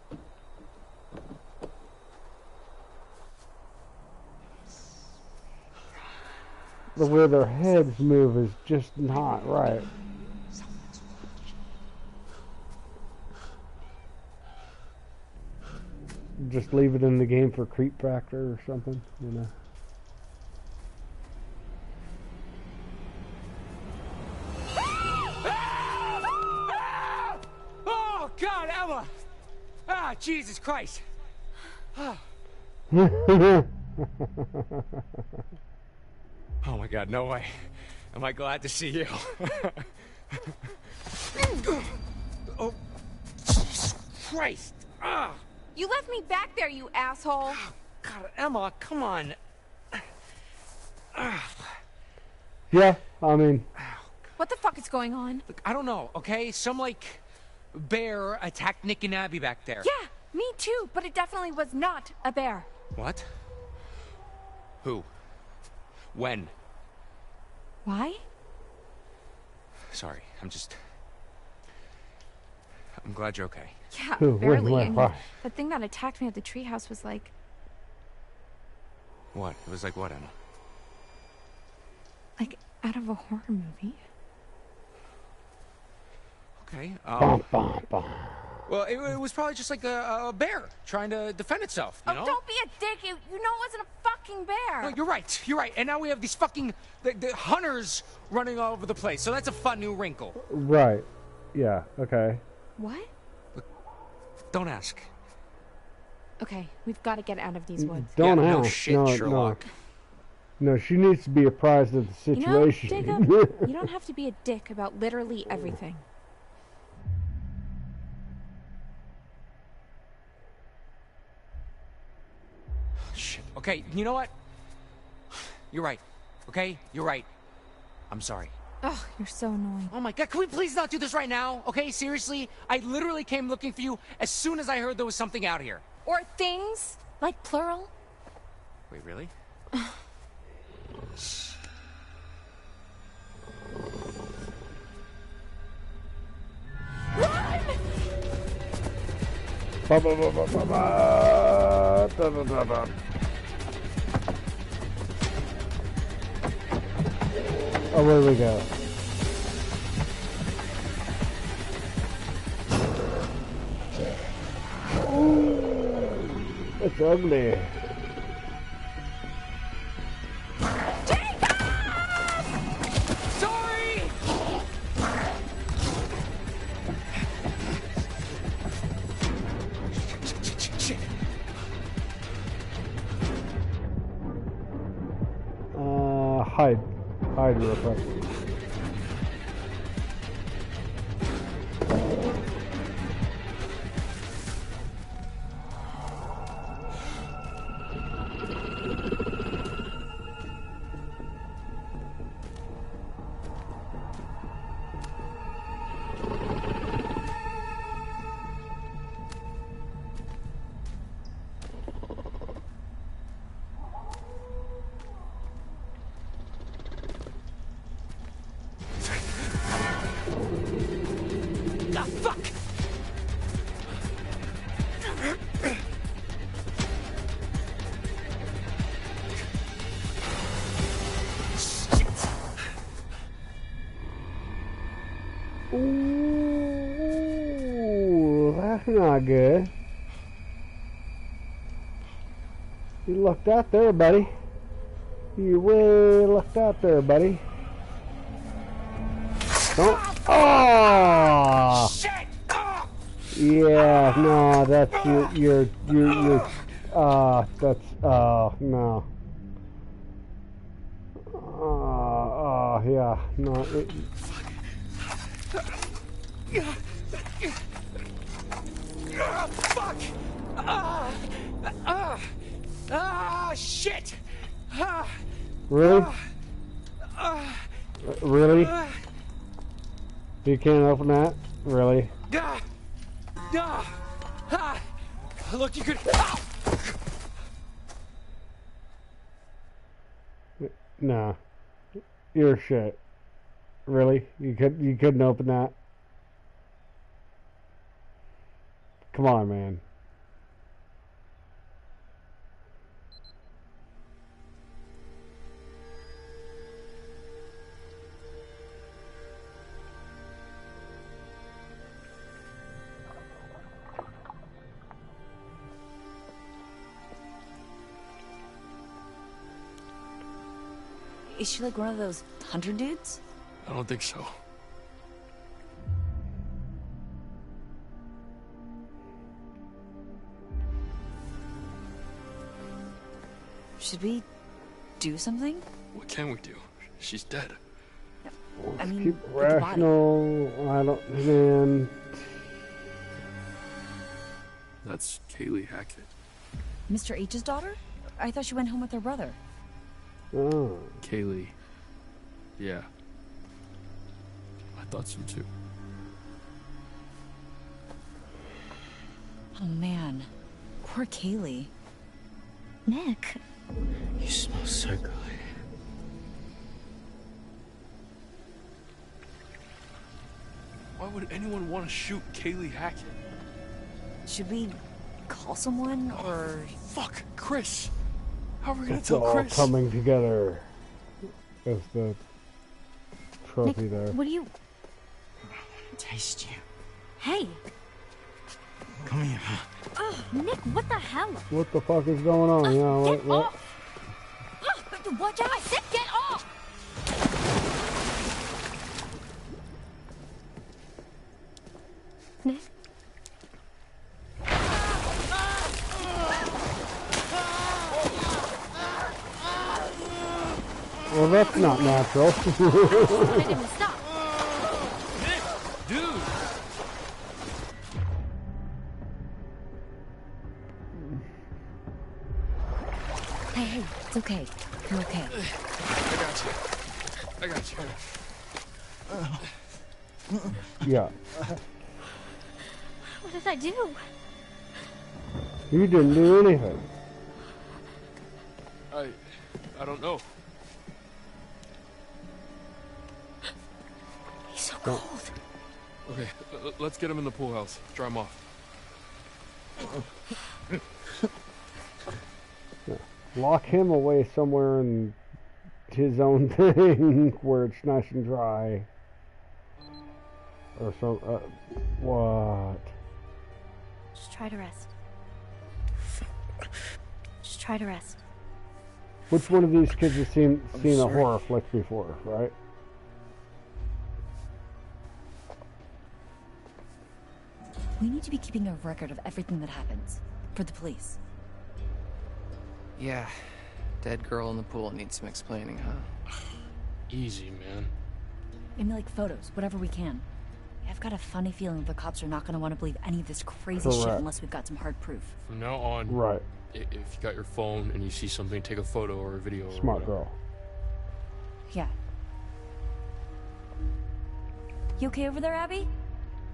the way their heads move is just not right. Just leave it in the game for creep factor or something, you know. Ah, Jesus Christ. Oh my God, no way. Am I glad to see you? Oh, Jesus Christ. Ah. You left me back there, you asshole. God, Emma, come on. Yeah, I mean... What the fuck is going on? Look, I don't know, okay? Some, like, bear attacked Nick and Abby back there. Yeah, me too, but it definitely was not a bear. What? Who? When? Why? Sorry, I'm glad you're okay. Yeah, Who? barely. When? I mean, Why? the thing that attacked me at the treehouse was like... What? It was like what, Emma? like out of a horror movie. Okay, Well, it was probably just like a bear trying to defend itself, you know? Don't be a dick. You know it wasn't a fucking bear. No, you're right. And now we have these fucking the hunters running all over the place. So that's a fun new wrinkle. Right. Yeah, okay. What? Look, don't ask. Okay, we've got to get out of these woods. Don't no ask. shit, no, Sherlock. No, she needs to be apprised of the situation. You know, Jacob, you don't have to be a dick about literally everything. Shit. Okay, you know what? You're right. Okay? You're right. I'm sorry. Ugh, you're so annoying. Oh my God, can we please not do this right now? Okay, seriously? I literally came looking for you as soon as I heard there was something out here. Or things, like plural. Wait, really? Oh, where do we go? Ooh, it's ugly. Sorry! Shit. Hide real quick. Ah, fuck! Ooh, that's not good. You lucked out there, buddy. You way lucked out there, buddy. Don't. Oh! Shit! Yeah, no, that's you're that's no. Yeah, no. Fuck! Shit! Really? Really? You can't open that? Really? Look, you could. Nah. You're shit. Really? You couldn't open that? Come on, man. Is she like one of those hunter dudes? I don't think so. Should we do something? What can we do? She's dead. I mean, Keep with the body. rational. I don't, man. That's Kaylee Hackett. Mr. H's daughter? I thought she went home with her brother. Oh. Kaylee. Yeah. I thought so too. Oh man, poor Kaylee. Nick. You smell so good. Why would anyone want to shoot Kaylee Hackett? Should we call someone or... Fuck, Chris! How are we gonna It's tell all Chris? coming together. There's the trophy Nick, there. what do you... Taste you. Hey! Come here. Oh, Nick, what the hell? What the fuck is going on? Yeah, Get what? off! Watch out! I said get off! Nick? Well, that's not natural. I wanted him to stop. Nick, dude! Hey, it's okay. You're okay. I got you. Yeah. What did I do? You didn't do anything. I don't know. He's so cold. Okay, let's get him in the pool house. Dry him off. Lock him away somewhere in his own thing where it's nice and dry. Or so. What? Just try to rest. Just try to rest. Which one of these kids has seen a horror flick before, right? We need to be keeping a record of everything that happens. For the police. Yeah. Dead girl in the pool needs some explaining, huh? Easy, man. Maybe like photos, whatever we can. I've got a funny feeling the cops are not going to want to believe any of this crazy shit Correct. unless we've got some hard proof. From now on, Right. If you got your phone and you see something, take a photo or a video. Smart girl. Yeah. You okay over there, Abby?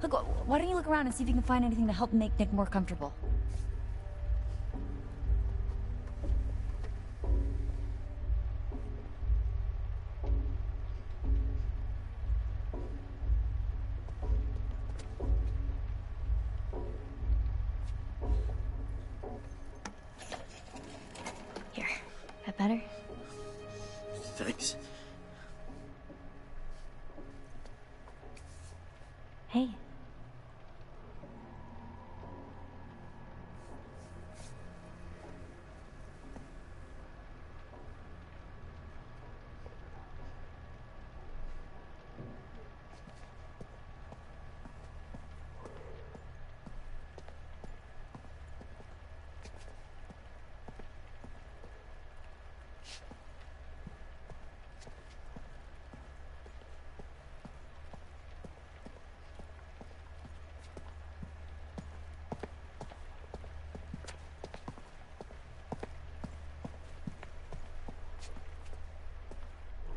Look, why don't you look around and see if you can find anything to help make Nick more comfortable? Here. That better? Thanks. Hey.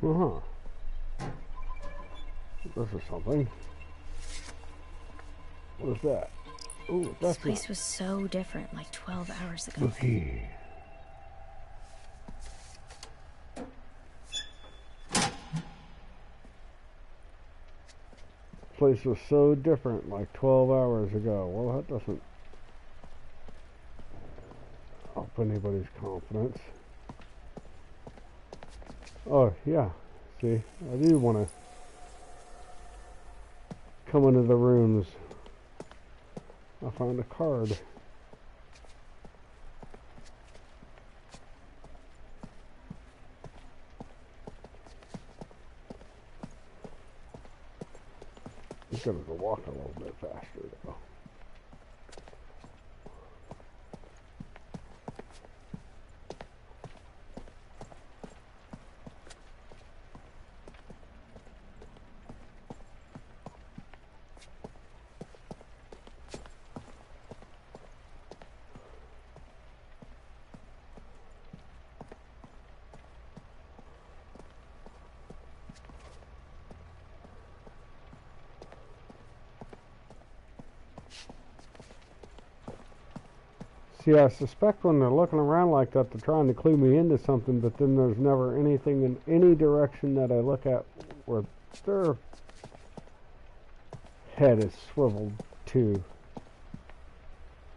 Uh-huh. This is something. What is that? Ooh, This that's place was so different like 12 hours ago. spooky. Place was so different like 12 hours ago. Well, that doesn't help anybody's confidence. Oh, yeah. See, I do want to come into the rooms. I found a card. You gotta go walk a little bit faster, though. See, I suspect when they're looking around like that, they're trying to clue me into something, but then there's never anything in any direction that I look at where their head is swiveled to.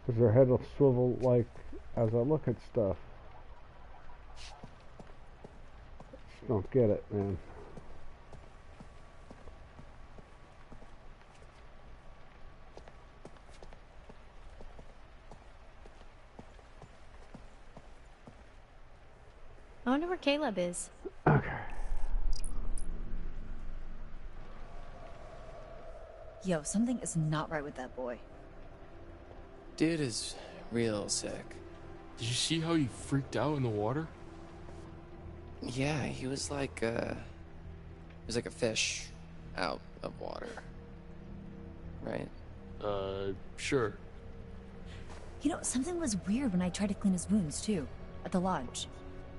Because their head will swivel, like, as I look at stuff. Just don't get it, man. I wonder where Caleb is. Okay. Yo, something is not right with that boy. Dude is real sick. Did you see how he freaked out in the water? Yeah, he was like a fish out of water. Right? Sure. You know, something was weird when I tried to clean his wounds, too. At the lodge.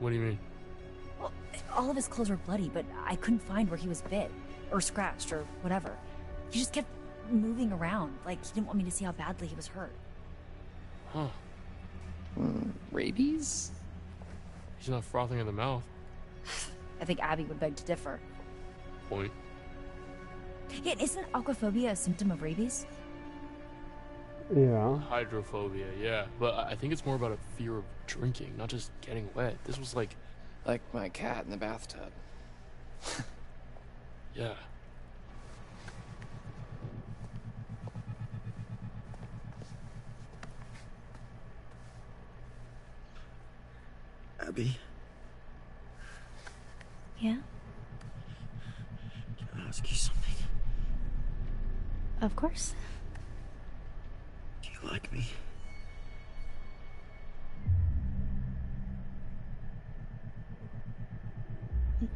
What do you mean? Well, all of his clothes were bloody, but I couldn't find where he was bit. Or scratched, or whatever. He just kept moving around, like he didn't want me to see how badly he was hurt. Huh. Rabies? He's not frothing at the mouth. I think Abby would beg to differ. Point. Yeah, isn't aquaphobia a symptom of rabies? Yeah. Hydrophobia, yeah. But I think it's more about a fear of drinking, not just getting wet. This was like my cat in the bathtub. Yeah. Abby, Yeah? can I ask you something? Of course. Do you like me?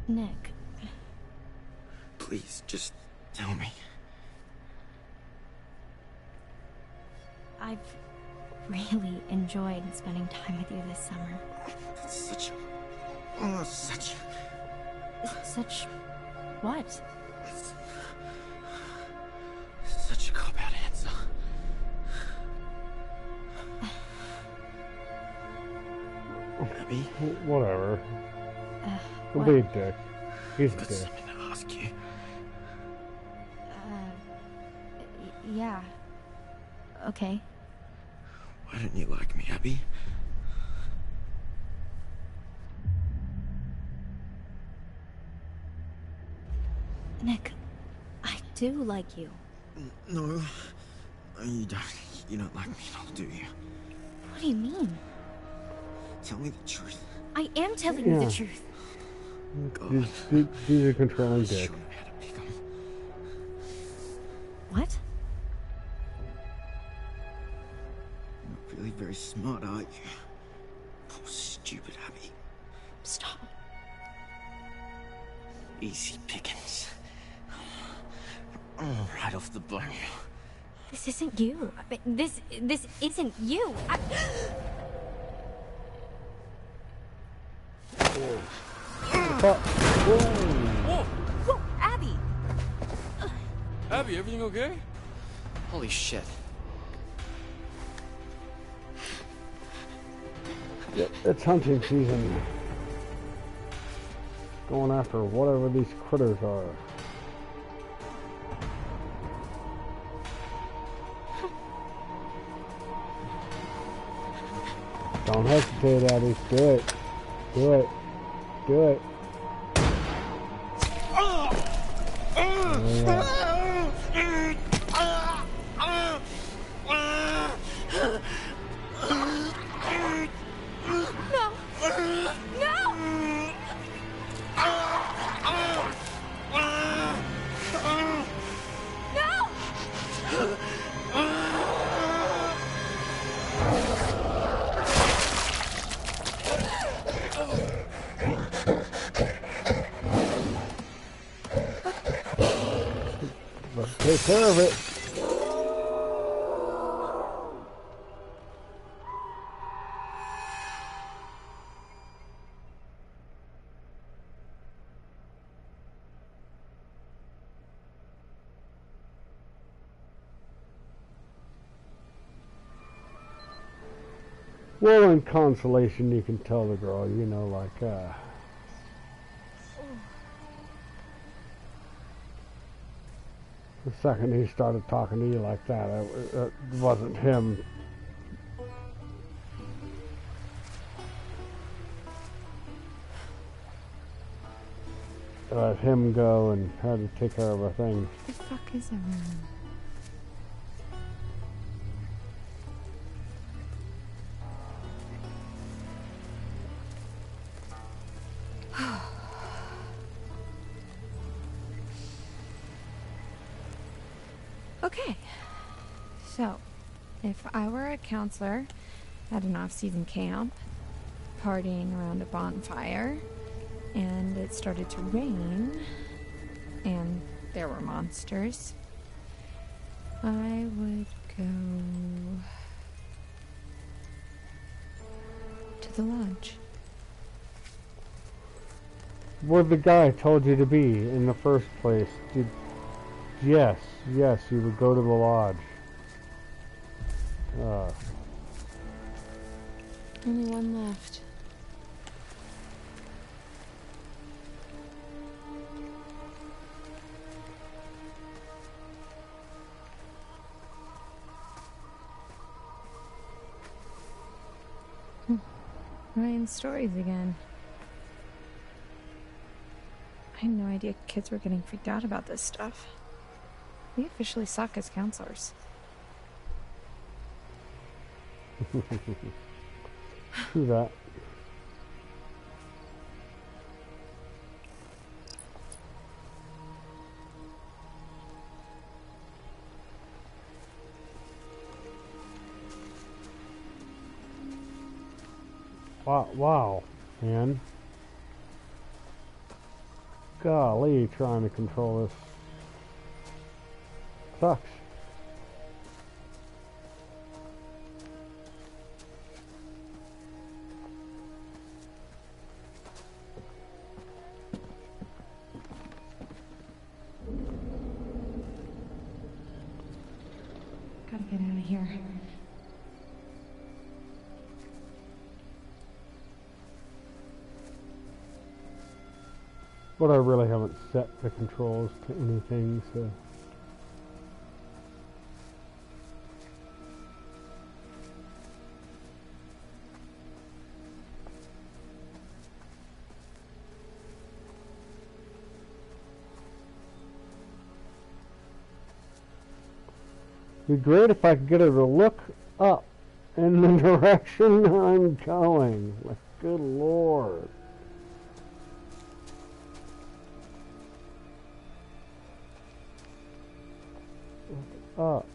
Nick. Please, just tell me. I've really enjoyed spending time with you this summer. That's such Such what? such a cop-out answer. Abby? Whatever. Don't What? be a dick. He's a Got dick. something to ask you. Yeah. Okay. Why don't you like me, Abby? Nick, I do like you. No, you don't. You don't like me at all, do you? What do you mean? Tell me the truth. I am telling you Yeah. the truth. He's a controlling dick. What? Not really very smart, are you? Poor stupid Abby. Stop. Easy pickings. Right off the bone. This isn't you. This isn't you. Whoa, Abby! Abby, everything okay? Holy shit. It's hunting season. Going after whatever these critters are. Don't hesitate, Abby. Do it. Do it. Do it. Let's take care of it. Well, in consolation, you can tell the girl, you know, like, the second he started talking to you like that, it wasn't him. Let him go and had to take care of a thing. What the fuck is everyone? Okay. So, if I were a counselor at an off-season camp, partying around a bonfire, and it started to rain, and there were monsters, I would go to the lodge. Where the guy told you to be in the first place. Yes, you would go to the lodge. Only one left. Ryan's stories again. I had no idea kids were getting freaked out about this stuff. We officially suck as counselors. True that. Wow, man. Golly, trying to control this sucks. Gotta get out of here. But I really haven't set the controls to anything, so... It'd be great if I could get her to look up in the direction I'm going. Like, good Lord. Look up.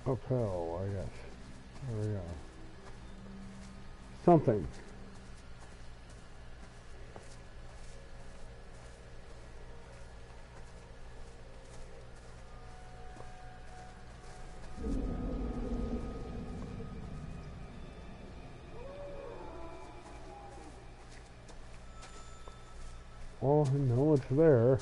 Hotel, I guess. There we go. Something. Oh, I know it's there.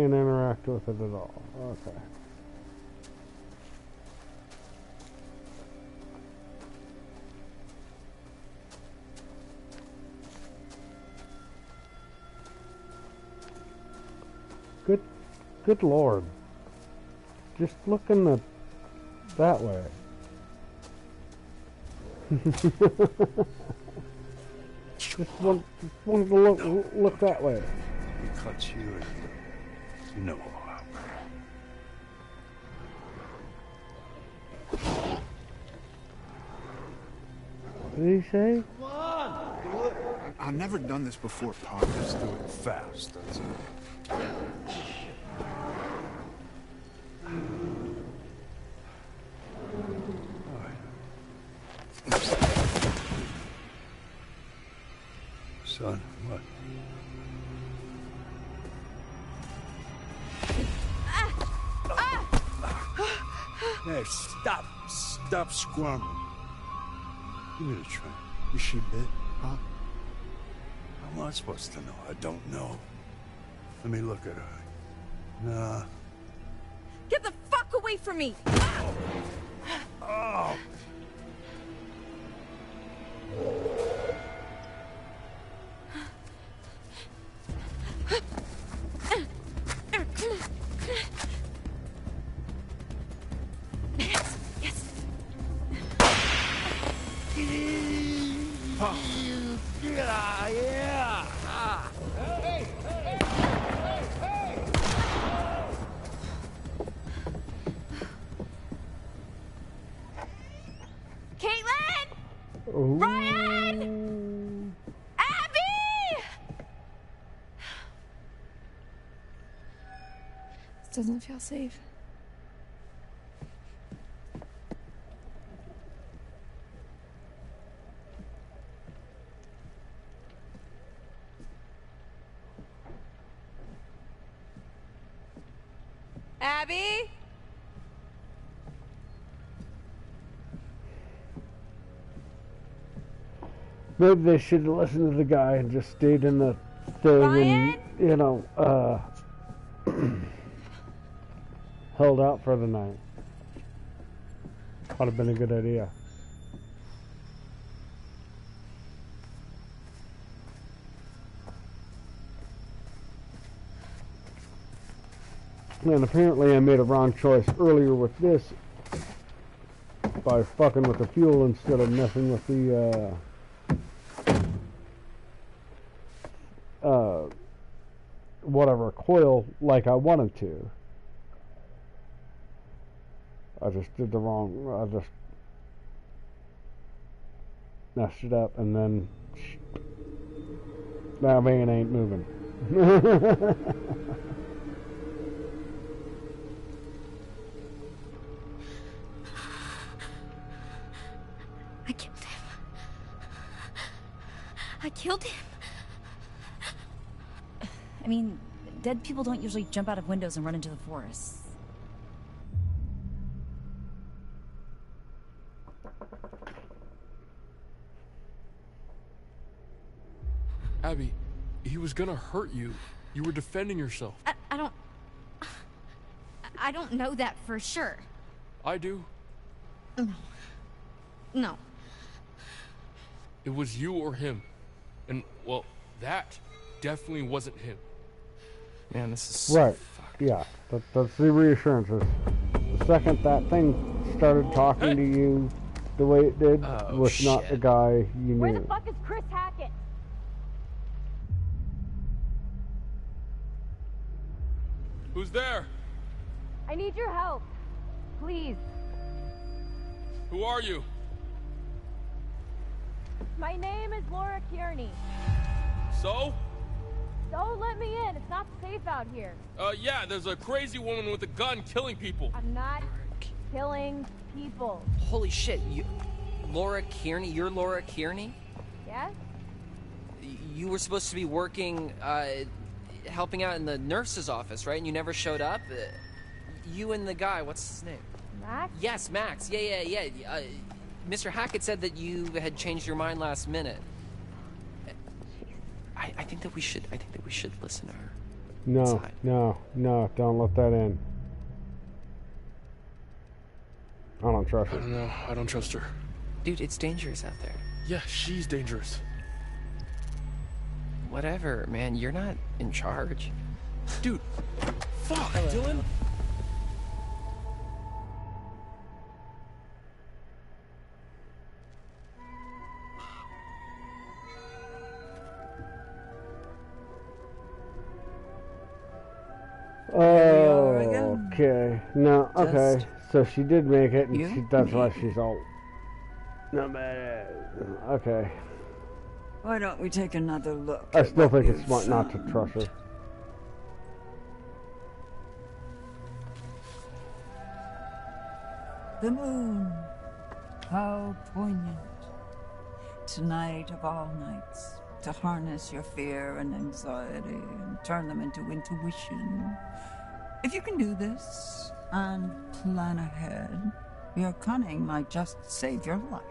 can't interact with it at all. Okay. Good Lord. Just look in that way. just wanted to look that way. He cuts you and no harm. What did he say? Come on! Do it. I've never done this before, Pop. Just do it fast, that's all. Son, what? Hey, stop squirming. Give me the tray. Is she bit, Pop? How am I supposed to know? I don't know. Let me look at her. Nah. Get the fuck away from me! Oh! Ryan! Abby! This doesn't feel safe. Abby? Maybe they should have listened to the guy and just stayed in the thing Ryan? and, you know, held out for the night. Would have been a good idea. And apparently I made a wrong choice earlier with this by fucking with the fuel instead of messing with the, whatever coil like I wanted to. I just did the wrong, I just messed it up, and then that van ain't moving. I killed him. I killed him. I mean, dead people don't usually jump out of windows and run into the forest. Abby, he was gonna hurt you. You were defending yourself. I don't know that for sure. I do. No. It was you or him. And, well, that definitely wasn't him. Man, this is so right. Yeah, that's the reassurances. The second that thing started talking to you the way it did was not the guy you Where knew. the fuck is Chris Hackett? Who's there? I need your help. Please. Who are you? My name is Laura Kearney. So? Don't let me in. It's not safe out here. Yeah, there's a crazy woman with a gun killing people. I'm not killing people. Holy shit, Laura Kearney? You're Laura Kearney? Yes? You were supposed to be working, helping out in the nurse's office, right? And you never showed up? You and the guy, what's his name? Max? Yes, Max. Yeah. Mr. Hackett said that you had changed your mind last minute. I think that we should listen to her. No, inside. no, don't let that in. I don't trust her. I don't know. I don't trust her. Dude, it's dangerous out there. Yeah, she's dangerous. Whatever, man. You're not in charge. Dude, fuck, Dylan. Oh, okay. No, okay. Just So she did make it, and you, that's why me. she's all. No bad. Okay. Why don't we take another look? I at still what think it's we've smart not to found? trust her. The moon. How poignant. Tonight of all nights, to harness your fear and anxiety and turn them into intuition. If you can do this and plan ahead, your cunning might just save your life.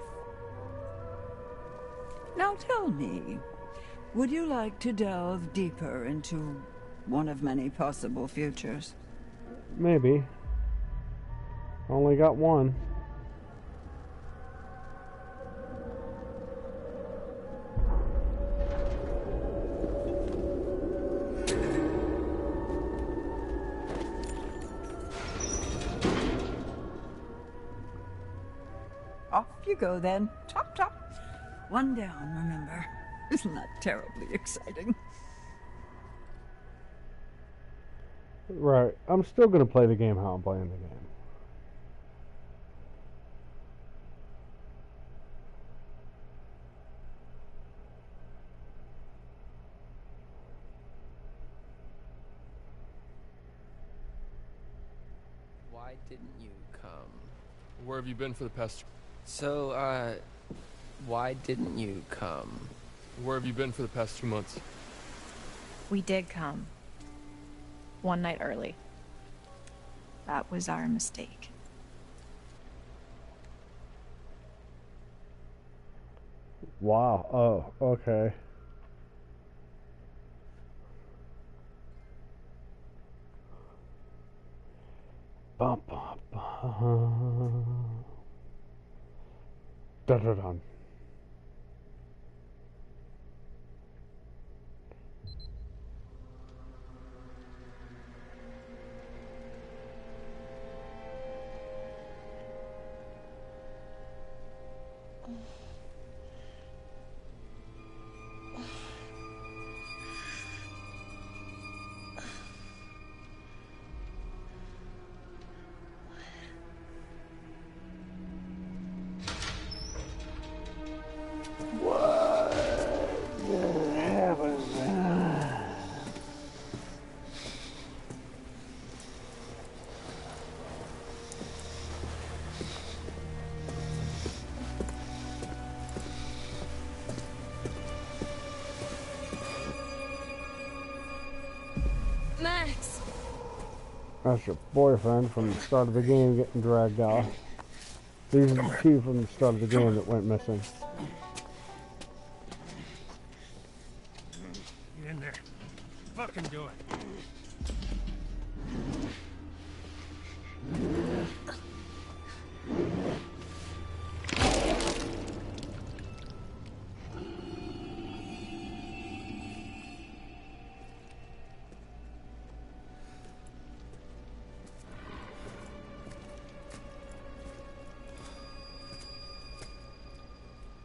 Now tell me, would you like to delve deeper into one of many possible futures? Maybe. Only got one. Off you go then. Top, top. One down, remember. Isn't that terribly exciting? Right. I'm still gonna play the game how I'm playing the game. Why didn't you come? Where have you been for the past... So, why didn't you come? Where have you been for the past 2 months? We did come. One night early. That was our mistake. Wow. Oh, okay. Bum, bum, bum. Dun, dun, dun. Max! That's your boyfriend from the start of the game getting dragged out. These are the two from the start of the game that went missing. Get in there. Fucking do it.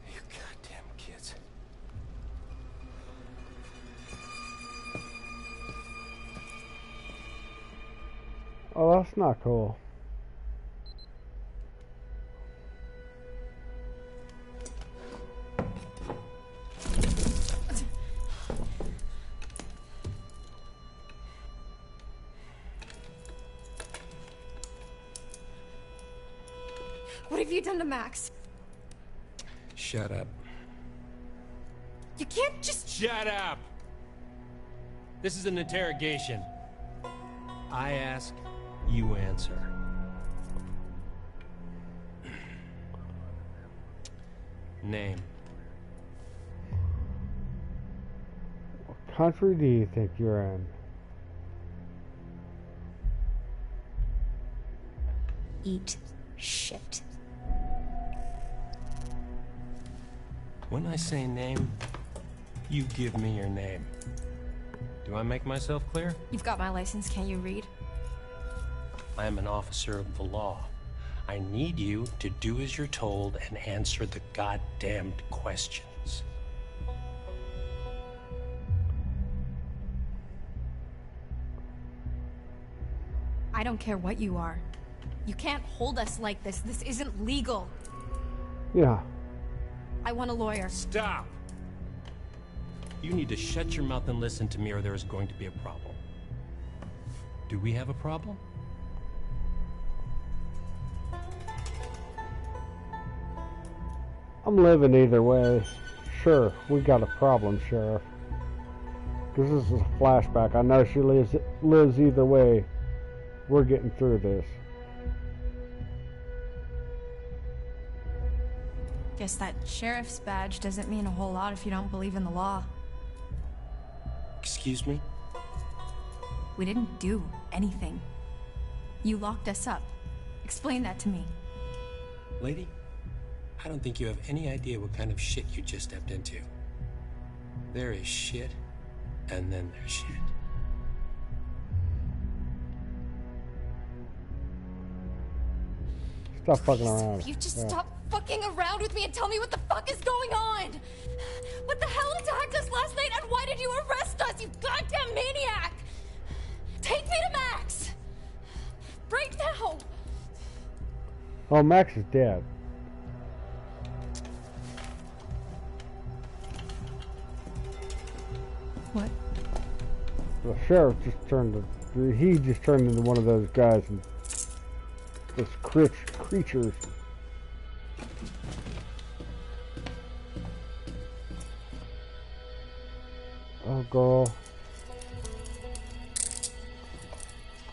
You goddamn kids. Oh, that's not cool. What have you done to Max? Shut up. You can't just... Shut up! This is an interrogation. I ask, you answer. Name. What country do you think you're in? eat shit. When I say name, you give me your name. Do I make myself clear? You've got my license, can't you read? I am an officer of the law. I need you to do as you're told and answer the goddamned questions. I don't care what you are. You can't hold us like this. This isn't legal. Yeah. I want a lawyer. Stop! You need to shut your mouth and listen to me, or there is going to be a problem. Do we have a problem? I'm living either way. Sure, we got a problem, Sheriff. This is a flashback. I know she lives either way. We're getting through this. Guess that sheriff's badge doesn't mean a whole lot if you don't believe in the law. Excuse me? We didn't do anything. You locked us up. Explain that to me. Lady, I don't think you have any idea what kind of shit you just stepped into. There is shit, and then there's shit. Stop fucking around. You just stop fucking around with me and tell me what the fuck is going on! What the hell attacked us last night, and why did you arrest us, you goddamn maniac? Take me to Max! Right now! Oh, Max is dead. What? The sheriff just turned into one of those guys and those creatures. Oh, girl.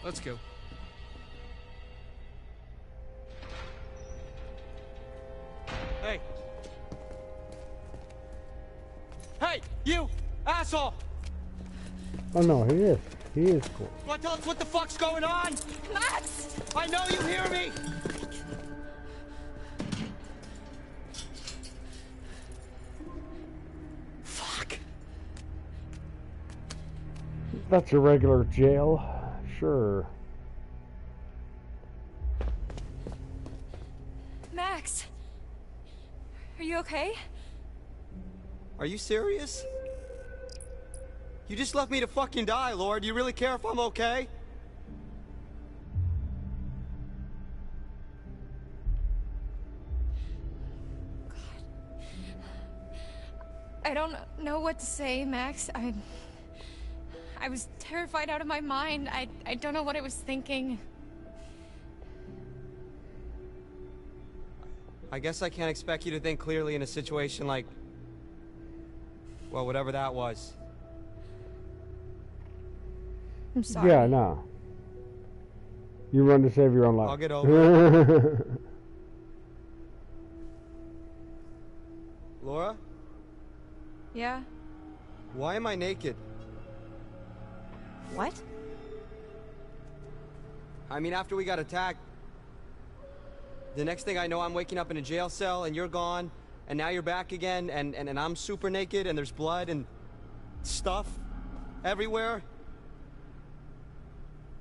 Let's go. Hey. Hey, you asshole! Oh no, he is. He is cool. Want to tell us what the fuck's going on? Max! I know you hear me! Fuck. That's a regular jail. Sure. Max! Are you okay? Are you serious? You just left me to fucking die, Laura. Do you really care if I'm okay? I don't know what to say, Max. I was terrified out of my mind. I don't know what I was thinking. I guess I can't expect you to think clearly in a situation like... well, whatever that was. I'm sorry. Yeah, no. You run to save your own life. I'll get over it. Laura? Yeah? Why am I naked? What? I mean, after we got attacked, the next thing I know, I'm waking up in a jail cell and you're gone, and now you're back again, and I'm super naked, and there's blood and stuff everywhere.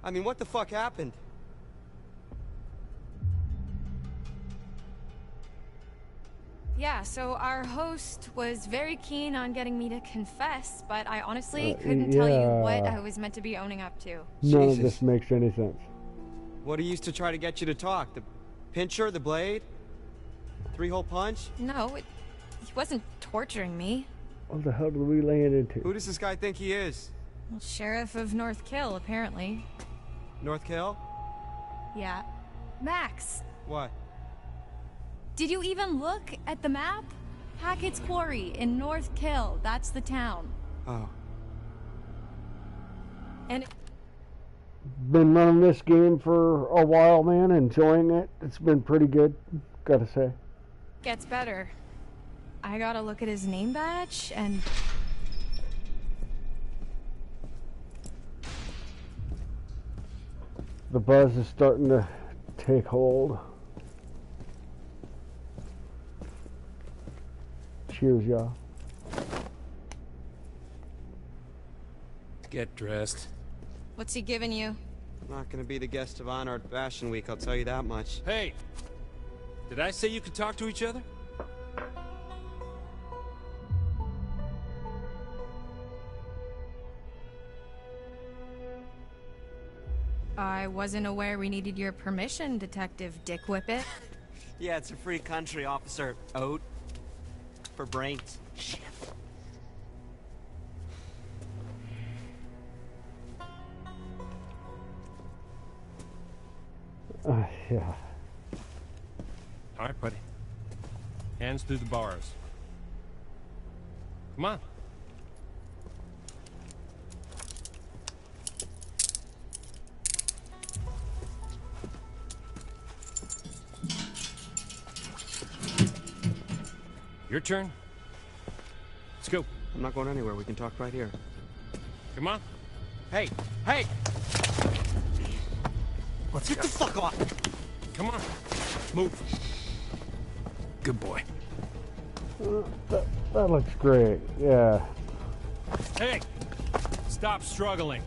I mean, what the fuck happened? Yeah, so our host was very keen on getting me to confess, but I honestly couldn't tell you what I was meant to be owning up to. None of this makes any sense. What he used to try to get you to talk? The pincher, the blade? 3-hole punch? No, he wasn't torturing me. What the hell did we land into? Who does this guy think he is? Well, Sheriff of North Kill, apparently. North Kill? Yeah. Max, What? did you even look at the map? Hackett's Quarry in North Kill, that's the town. Oh. And Been running this game for a while, man. Enjoying it. It's been pretty good, gotta say. it gets better. I gotta look at his name badge, and... The buzz is starting to take hold. Cheers, y'all. Get dressed. What's he giving you? Not gonna be the guest of honor at Fashion Week, I'll tell you that much. Hey! Did I say you could talk to each other? I wasn't aware we needed your permission, Detective Dick Whippet. Yeah, it's a free country, Officer Oat. For brains. Shit. Yeah. All right, buddy. Hands through the bars. Come on. Your turn. Let's go. I'm not going anywhere. We can talk right here. Come on. Hey! Hey! Let's Get go. the fuck off! Come on. Move. Good boy. That looks great. Yeah. Hey! Stop struggling.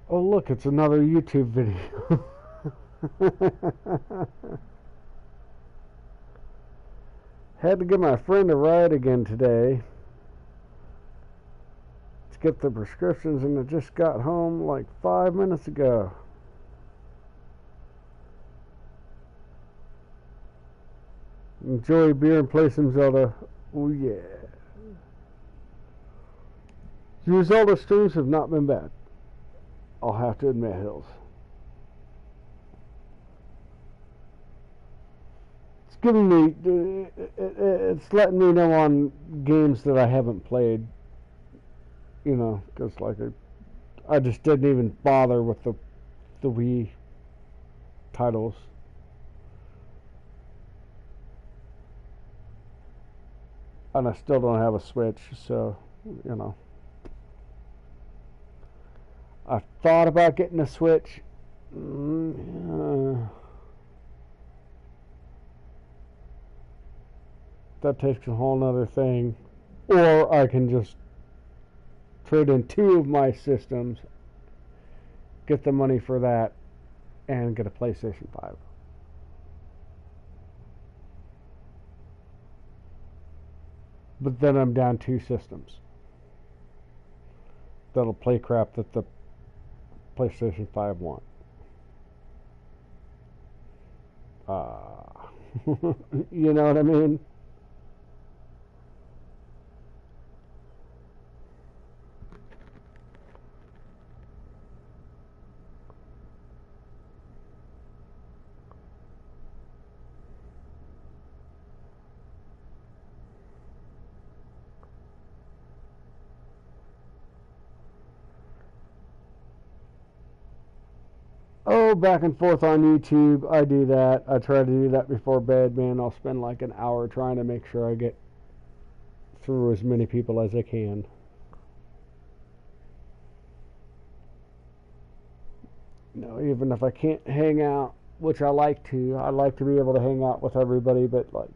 Oh, look, it's another YouTube video. Had to give my friend a ride again today to get the prescriptions, and I just got home like 5 minutes ago. Enjoy beer and play some Zelda. Oh yeah. Your Zelda streams have not been bad, I'll have to admit, Hills. It's giving me, it's letting me know on games that I haven't played, you know, because like I just didn't even bother with the Wii titles. And I still don't have a Switch, so, you know. I thought about getting a Switch. That takes a whole nother thing. Or I can just trade in 2 of my systems, get the money for that, and get a PlayStation 5. But then I'm down 2 systems that'll play crap that the PlayStation 5 won't. You know what I mean? Oh, back and forth on YouTube. I do that. I try to do that before bed, man. I'll spend like an hour trying to make sure I get through as many people as I can. You know, even if I can't hang out, which I like to be able to hang out with everybody, but like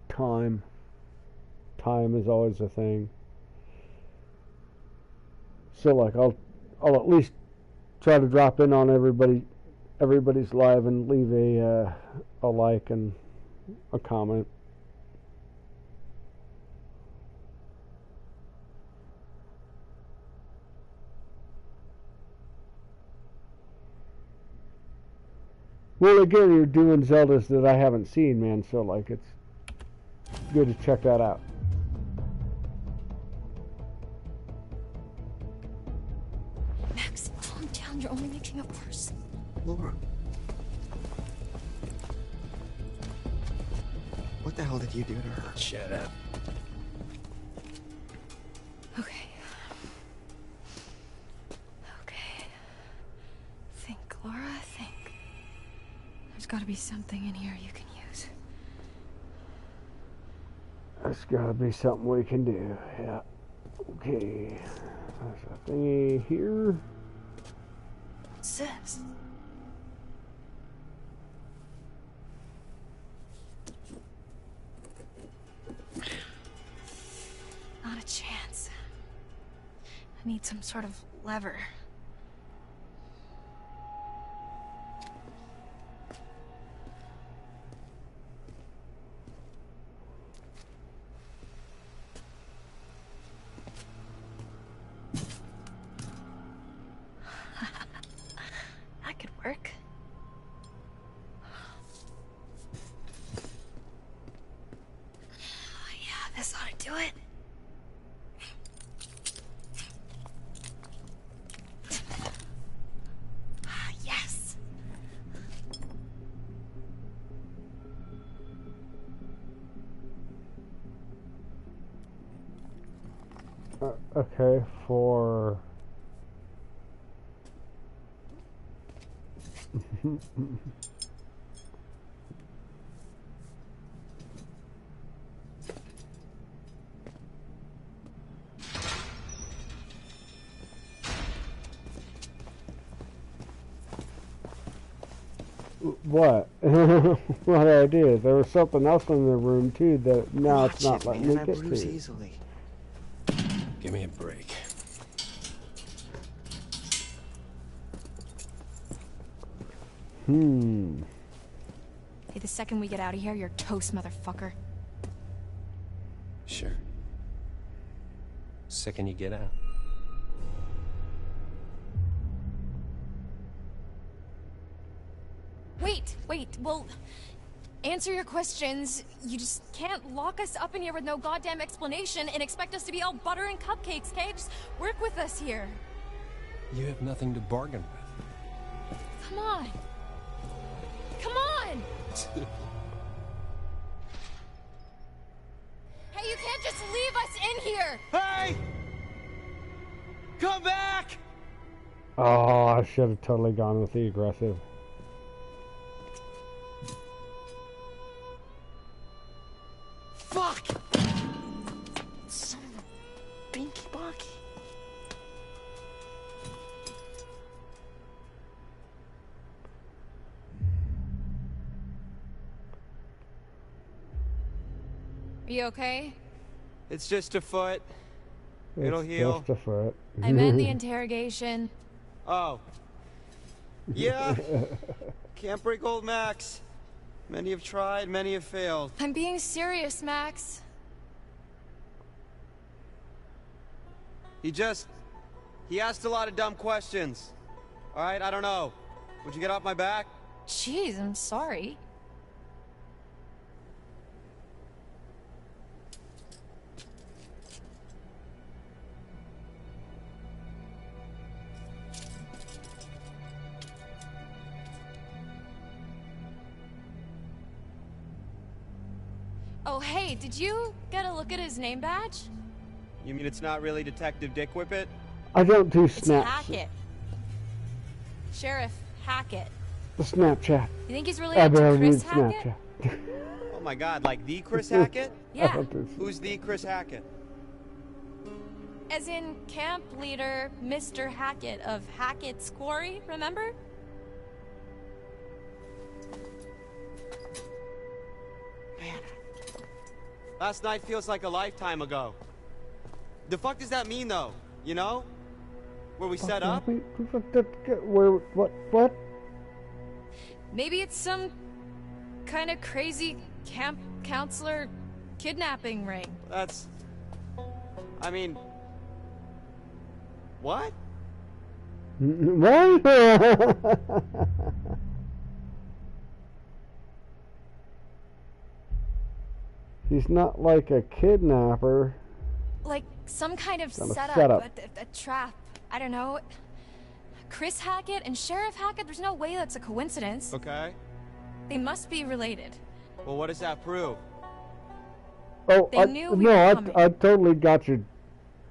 time is always a thing. So like I'll at least try to drop in on everybody's live and leave a like and a comment. Well, again, you're doing Zeldas that I haven't seen, man, so like it's good to check that out. Max, calm down. You're only making it worse. Laura. What the hell did you do to her? Shut up. Okay. Okay. Think, Laura, think. There's gotta be something in here you can use. There's gotta be something we can do, yeah. Okay. There's a thingy here. Sis. Not a chance. I need some sort of lever. That could work. Yeah, this ought to do it. Yes. Okay, for... What? What idea? There was something else in the room too that now it's not letting me I get bruise to. easily. Give me a break. Hey, the second we get out of here, you're toast, motherfucker. Sure. Second you get out. Wait, well, answer your questions. You just can't lock us up in here with no goddamn explanation and expect us to be all butter and cupcakes, okay? Just work with us here. You have nothing to bargain with. Come on. Come on! Hey, you can't just leave us in here! Hey! Come back! Oh, I should have totally gone with the aggressive. Fuck! Son of a binky bonky. Are you okay? It's just a foot. It'll It's heal. just a foot. I meant the interrogation. Oh. Yeah. Can't break old Max. Many have tried, many have failed. I'm being serious, Max. He asked a lot of dumb questions. Alright, I don't know. Would you get off my back? Jeez, I'm sorry. Oh, hey, did you get a look at his name badge? You mean it's not really Detective Dick Whippet? I don't do It's snaps. Hackett. Sheriff Hackett. The Snapchat. You think he's I related to barely Chris use Hackett? Snapchat. Oh my god, like the Chris Hackett? Yeah. Who's the Chris Hackett? As in camp leader Mr. Hackett of Hackett's Quarry, remember? Last night feels like a lifetime ago. The fuck does that mean though? You know? Where we set up? Where, what? Maybe it's some kind of crazy camp counselor kidnapping ring. That's... I mean... What? What? He's not like a kidnapper. Like some kind of Kind of setup, setup. A trap. I don't know. Chris Hackett and Sheriff Hackett, there's no way that's a coincidence. Okay. They must be related. Well, what does that prove? Oh, They knew we no, were coming. I totally got you,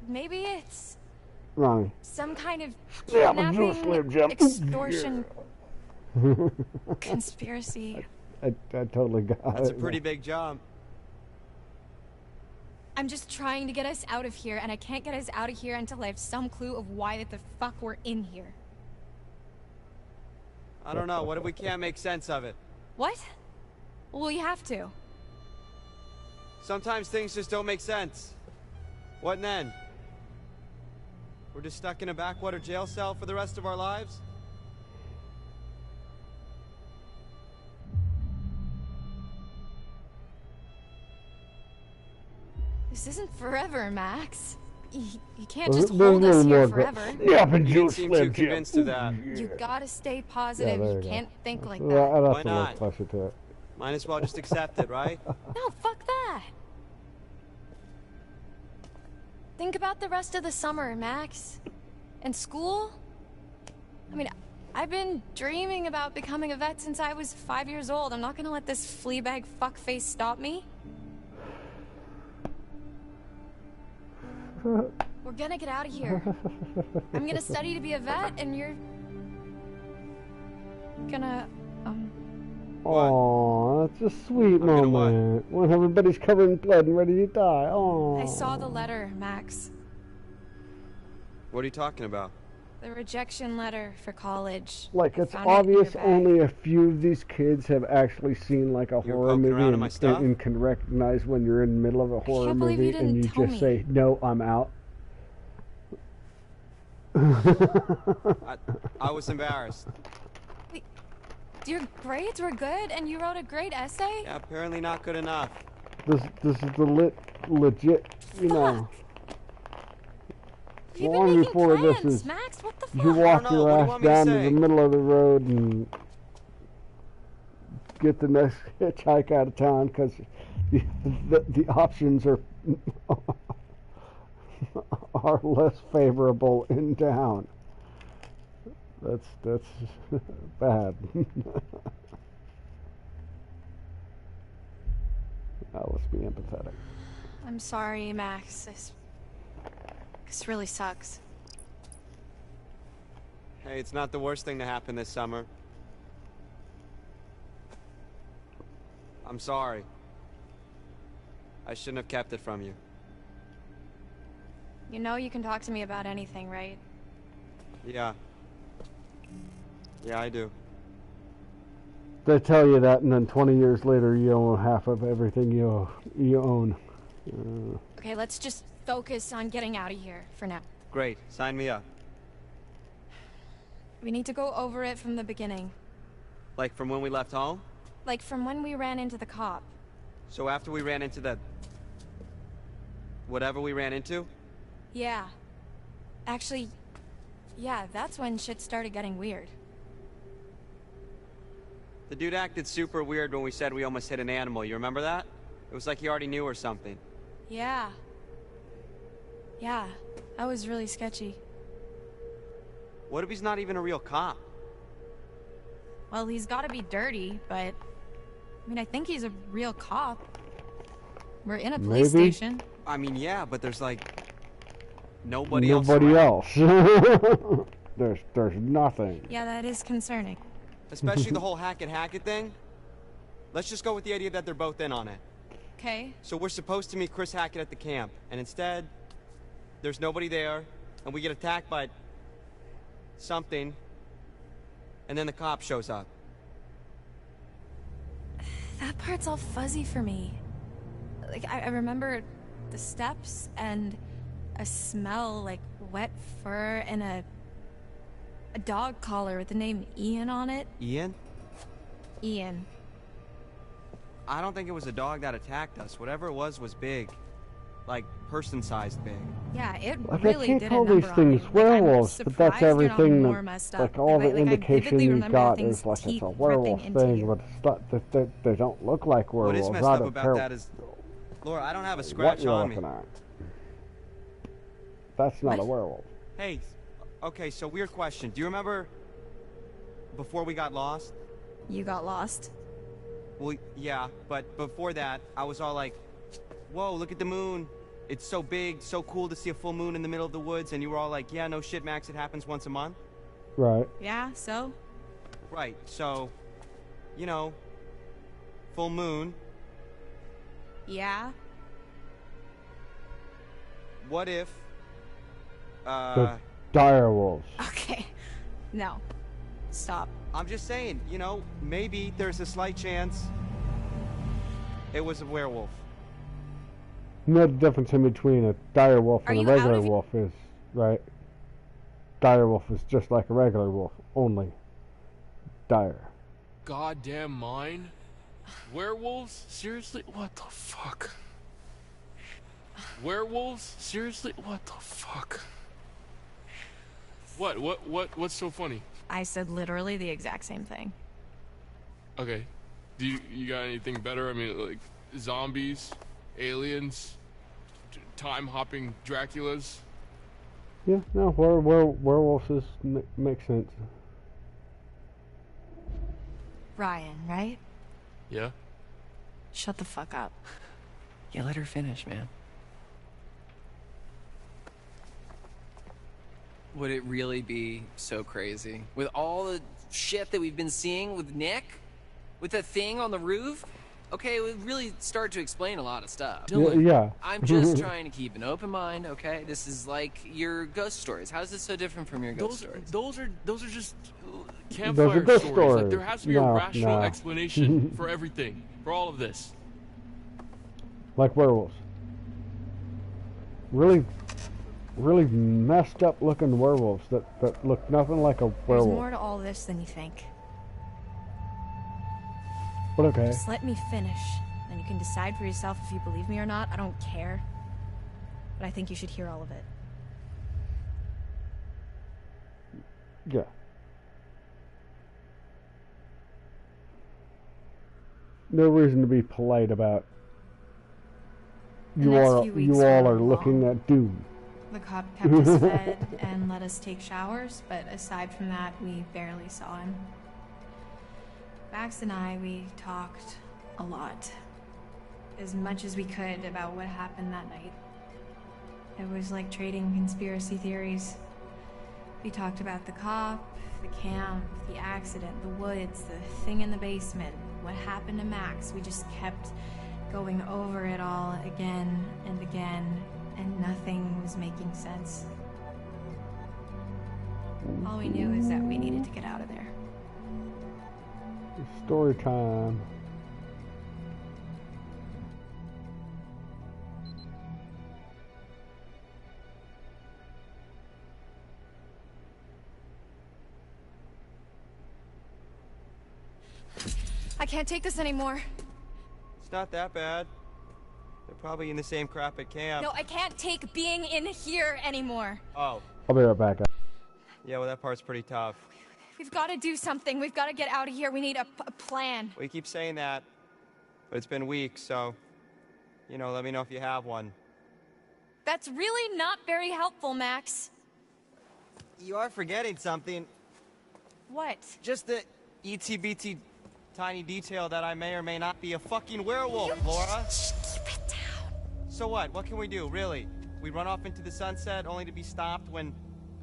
Maybe it's Ronnie. some kind of Yeah, but you Slim Jim. kidnapping, extortion, conspiracy. I totally got That's a it. pretty big jump. I'm just trying to get us out of here, and I can't get us out of here until I have some clue of why the fuck we're in here. I don't know. What if we can't make sense of it? What? Well, we have to. Sometimes things just don't make sense. What then? We're just stuck in a backwater jail cell for the rest of our lives? This isn't forever, Max. You can't just hold us here forever. Yeah, but You you didn't seem too slim convinced of that. You gotta stay positive. there You you go. can't think like Yeah, that. that's Why a little not? closer to it. Might as well just accept it, right? No, fuck that. Think about the rest of the summer, Max. And school? I mean, I've been dreaming about becoming a vet since I was 5 years old. I'm not gonna let this fleabag fuckface stop me. We're gonna get out of here. I'm gonna study to be a vet, and you're gonna, Aw, that's a sweet moment. When everybody's covered in blood and ready to die. Aw. I saw the letter, Max. What are you talking about? The rejection letter for college. Like, it's Found it in obvious your bag. only a few of these kids have actually seen, like, a horror poking movie around in my stuff? and can recognize when you're in the middle of a horror can't believe you movie and didn't you tell just me. say, no, I'm out. I was embarrassed. Your grades were good, and you wrote a great essay? Yeah, apparently not good enough. This is the legit, you know. You've been Long making before plans, this is, Max. What the fuck? you walk I don't know. your What do you ass want me to down to say? the middle of the road and get the next hitchhike out of town because the options are are less favorable in town. That's bad. Now let's be empathetic. I'm sorry, Max. This really sucks. Hey, it's not the worst thing to happen this summer. I'm sorry. I shouldn't have kept it from you. You know you can talk to me about anything, right? Yeah. Yeah, I do. They tell you that, and then 20 years later, you own half of everything you own. Okay, let's just focus on getting out of here for now. Great. Sign me up. We need to go over it from the beginning. Like from when we left home? Like from when we ran into the cop. So after we ran into the... whatever we ran into? Yeah. Actually, yeah, that's when shit started getting weird. The dude acted super weird when we said we almost hit an animal. You remember that? It was like he already knew or something. Yeah. Yeah, that was really sketchy. What if he's not even a real cop? Well, he's gotta be dirty, but... I mean, I think he's a real cop. We're in a police Maybe. station. I mean, yeah, but there's like... Nobody else. There's nothing. Yeah, that is concerning. Especially the whole Hackett thing. Let's just go with the idea that they're both in on it. Okay. So we're supposed to meet Chris Hackett at the camp, and instead, there's nobody there, and we get attacked by... something, and then the cop shows up. That part's all fuzzy for me. Like, I remember the steps and a smell like wet fur and a dog collar with the name Ian on it. Ian? Ian. I don't think it was a dog that attacked us. Whatever it was big. Like, person-sized big. Yeah, it Like, really I can't did call a number these on things me. werewolves, Like, but that's surprised you're not everything more that, messed like, up. all Like, the I indication vividly you remember got things is like it's teeth a werewolf ripping into thing, you. but it's not, they don't look like What werewolves. is messed I up don't about care that is... Laura, I don't have a what scratch you're on me. looking at. That's not a werewolf. Hey, okay, so weird question. Do you remember before we got lost? You got lost? Well, yeah, but before that, I was all like, whoa, look at the moon. It's so big, so cool to see a full moon in the middle of the woods, and you were all like, yeah, no shit, Max, it happens once a month. Right. Yeah, so? Right, so, you know, full moon. Yeah. what if... The dire wolves. Okay. No. Stop. I'm just saying, you know, maybe there's a slight chance it was a werewolf. You know the difference in between a dire wolf and a regular wolf is, right? Dire wolf is just like a regular wolf, only dire. Goddamn mine? Werewolves? Seriously? What the fuck? Werewolves? Seriously? What the fuck? What's so funny? I said literally the exact same thing. Okay. Do you got anything better? I mean, like, zombies, aliens, time-hopping Draculas? Yeah, no, werewolves makes sense. Ryan, right? Yeah? Shut the fuck up. Yeah, let her finish, man. Would it really be so crazy? With all the shit that we've been seeing with Nick? With the thing on the roof? Okay, it would really start to explain a lot of stuff. Dylan, yeah. I'm just trying to keep an open mind, okay? This is like your ghost stories. How is this so different from your ghost stories? Those are just campfire stories. Like, there has to be a rational no. explanation for everything, for all of this. Like werewolves. Really messed up looking werewolves that look nothing like a werewolf. There's more to all this than you think. But okay. Just let me finish, then you can decide for yourself if you believe me or not. I don't care. But I think you should hear all of it. Yeah. No reason to be polite about you all are looking at doom. The cop kept us fed and let us take showers, but aside from that, we barely saw him. Max and I, we talked a lot. As much as we could about what happened that night. It was like trading conspiracy theories. We talked about the cop, the camp, the accident, the woods, the thing in the basement, what happened to Max. We just kept going over it all again and again, and nothing was making sense. All we knew is that we needed to get out of there. Story time. I can't take this anymore. It's not that bad. They're probably in the same crap at camp. No, I can't take being in here anymore. Oh. I'll be right back. Yeah, well, that part's pretty tough. We've got to do something. We've got to get out of here. We need a plan. We keep saying that, but it's been weeks, so, you know, let me know if you have one. That's really not very helpful, Max. You are forgetting something. What? Just the itsy-bitsy tiny detail that I may or may not be a fucking werewolf, Laura. Keep it down. So what? What can we do, really? We run off into the sunset only to be stopped when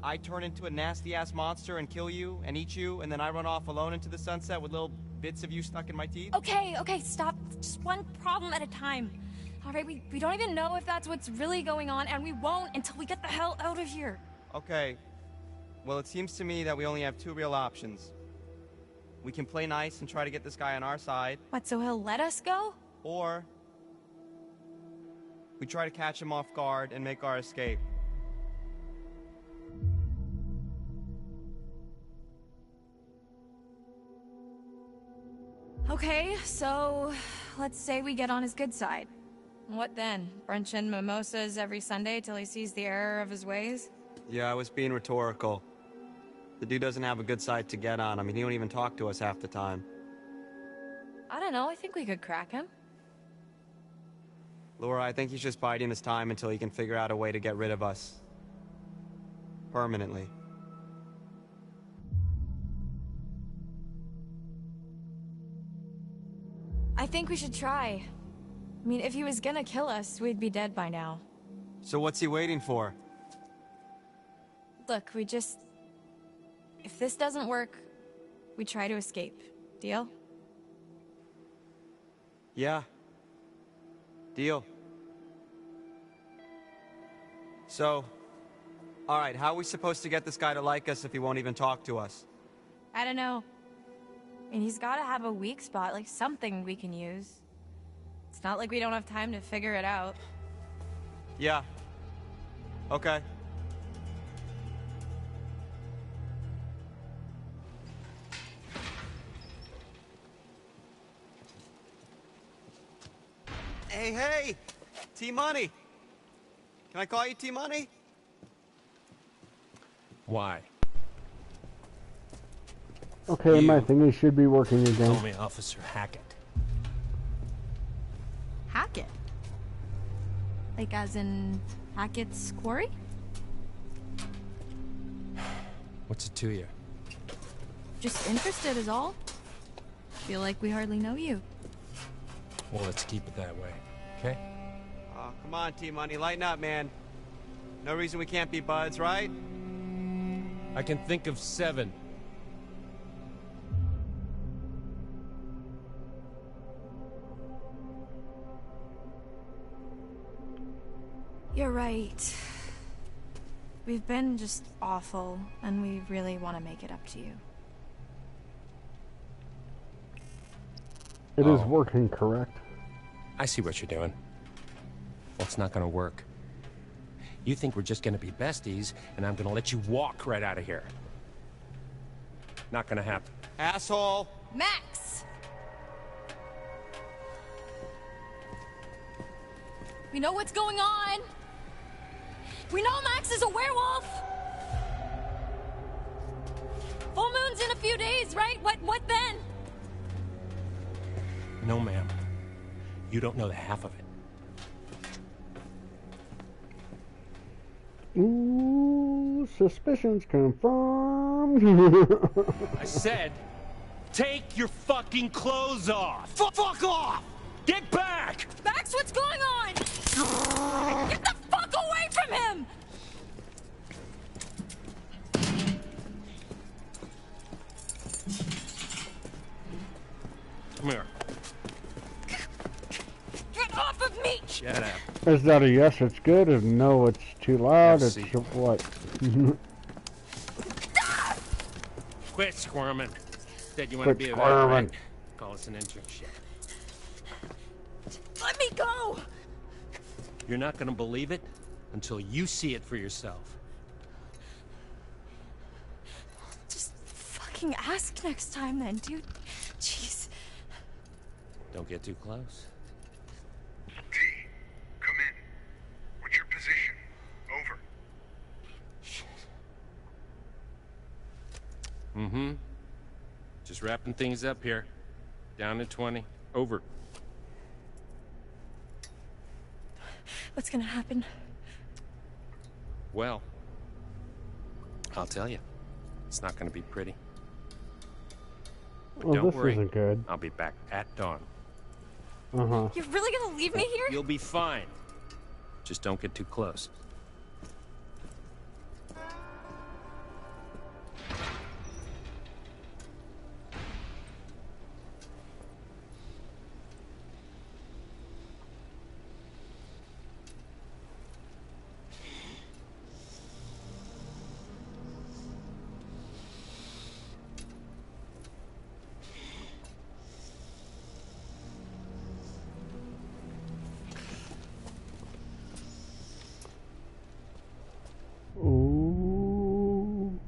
I turn into a nasty-ass monster and kill you and eat you, and then I run off alone into the sunset with little bits of you stuck in my teeth? Okay, stop. Just one problem at a time. All right, we don't even know if that's what's really going on, and we won't until we get the hell out of here. Okay. Well, it seems to me that we only have two real options. We can play nice and try to get this guy on our side. What, so he'll let us go? Or we try to catch him off guard and make our escape. Okay, so let's say we get on his good side. What then? Brunch and mimosas every Sunday till he sees the error of his ways? Yeah, I was being rhetorical. The dude doesn't have a good side to get on. I mean, he don't even talk to us half the time. I don't know, I think we could crack him. Laura, I think he's just biding his time until he can figure out a way to get rid of us. Permanently. I think we should try. I mean, if he was gonna kill us, we'd be dead by now. So what's he waiting for? Look, if this doesn't work, we try to escape. Deal? Yeah. Deal. So, alright, how are we supposed to get this guy to like us if he won't even talk to us? I don't know. I mean, he's gotta have a weak spot, like something we can use. It's not like we don't have time to figure it out. Yeah. Okay. Hey, hey! T-Money! Can I call you T-Money? Why? Okay, my thingy should be working again. Call me Officer Hackett. Hackett? Like as in Hackett's quarry? What's it to you? Just interested is all. Feel like we hardly know you. Well, let's keep it that way, okay? Oh, come on, T-Money, lighten up, man. No reason we can't be buds, right? I can think of 7. You're right. We've been just awful, and we really want to make it up to you. It is working, correct? I see what you're doing. Well, it's not gonna work. You think we're just gonna be besties, and I'm gonna let you walk right out of here. Not gonna happen. Asshole! Max! We know what's going on! We know Max is a werewolf! Full moon's in a few days, right? What then? No, ma'am. You don't know the half of it. Ooh, suspicions confirmed. I said, take your fucking clothes off! Fuck off! Get back! Max, what's going on? Get the fuck away from him! Come here. Get off of me! Shut up. Is that a yes, it's good, and no, it's too loud, Yes, it's see. what? Quit squirming. Said you want to Quit be a vet, squirming. right? Call us an internship. Let me go! You're not gonna believe it until you see it for yourself. Just fucking ask next time then, dude. Jeez. Don't get too close. T, come in. What's your position? Over. Mm-hmm. Just wrapping things up here. Down to 20. Over. What's gonna happen? Well, I'll tell you. It's not gonna be pretty. But Oh, don't this worry. isn't good. I'll be back at dawn. Uh-huh. You're really gonna leave me here? You'll be fine. Just don't get too close. Ooh.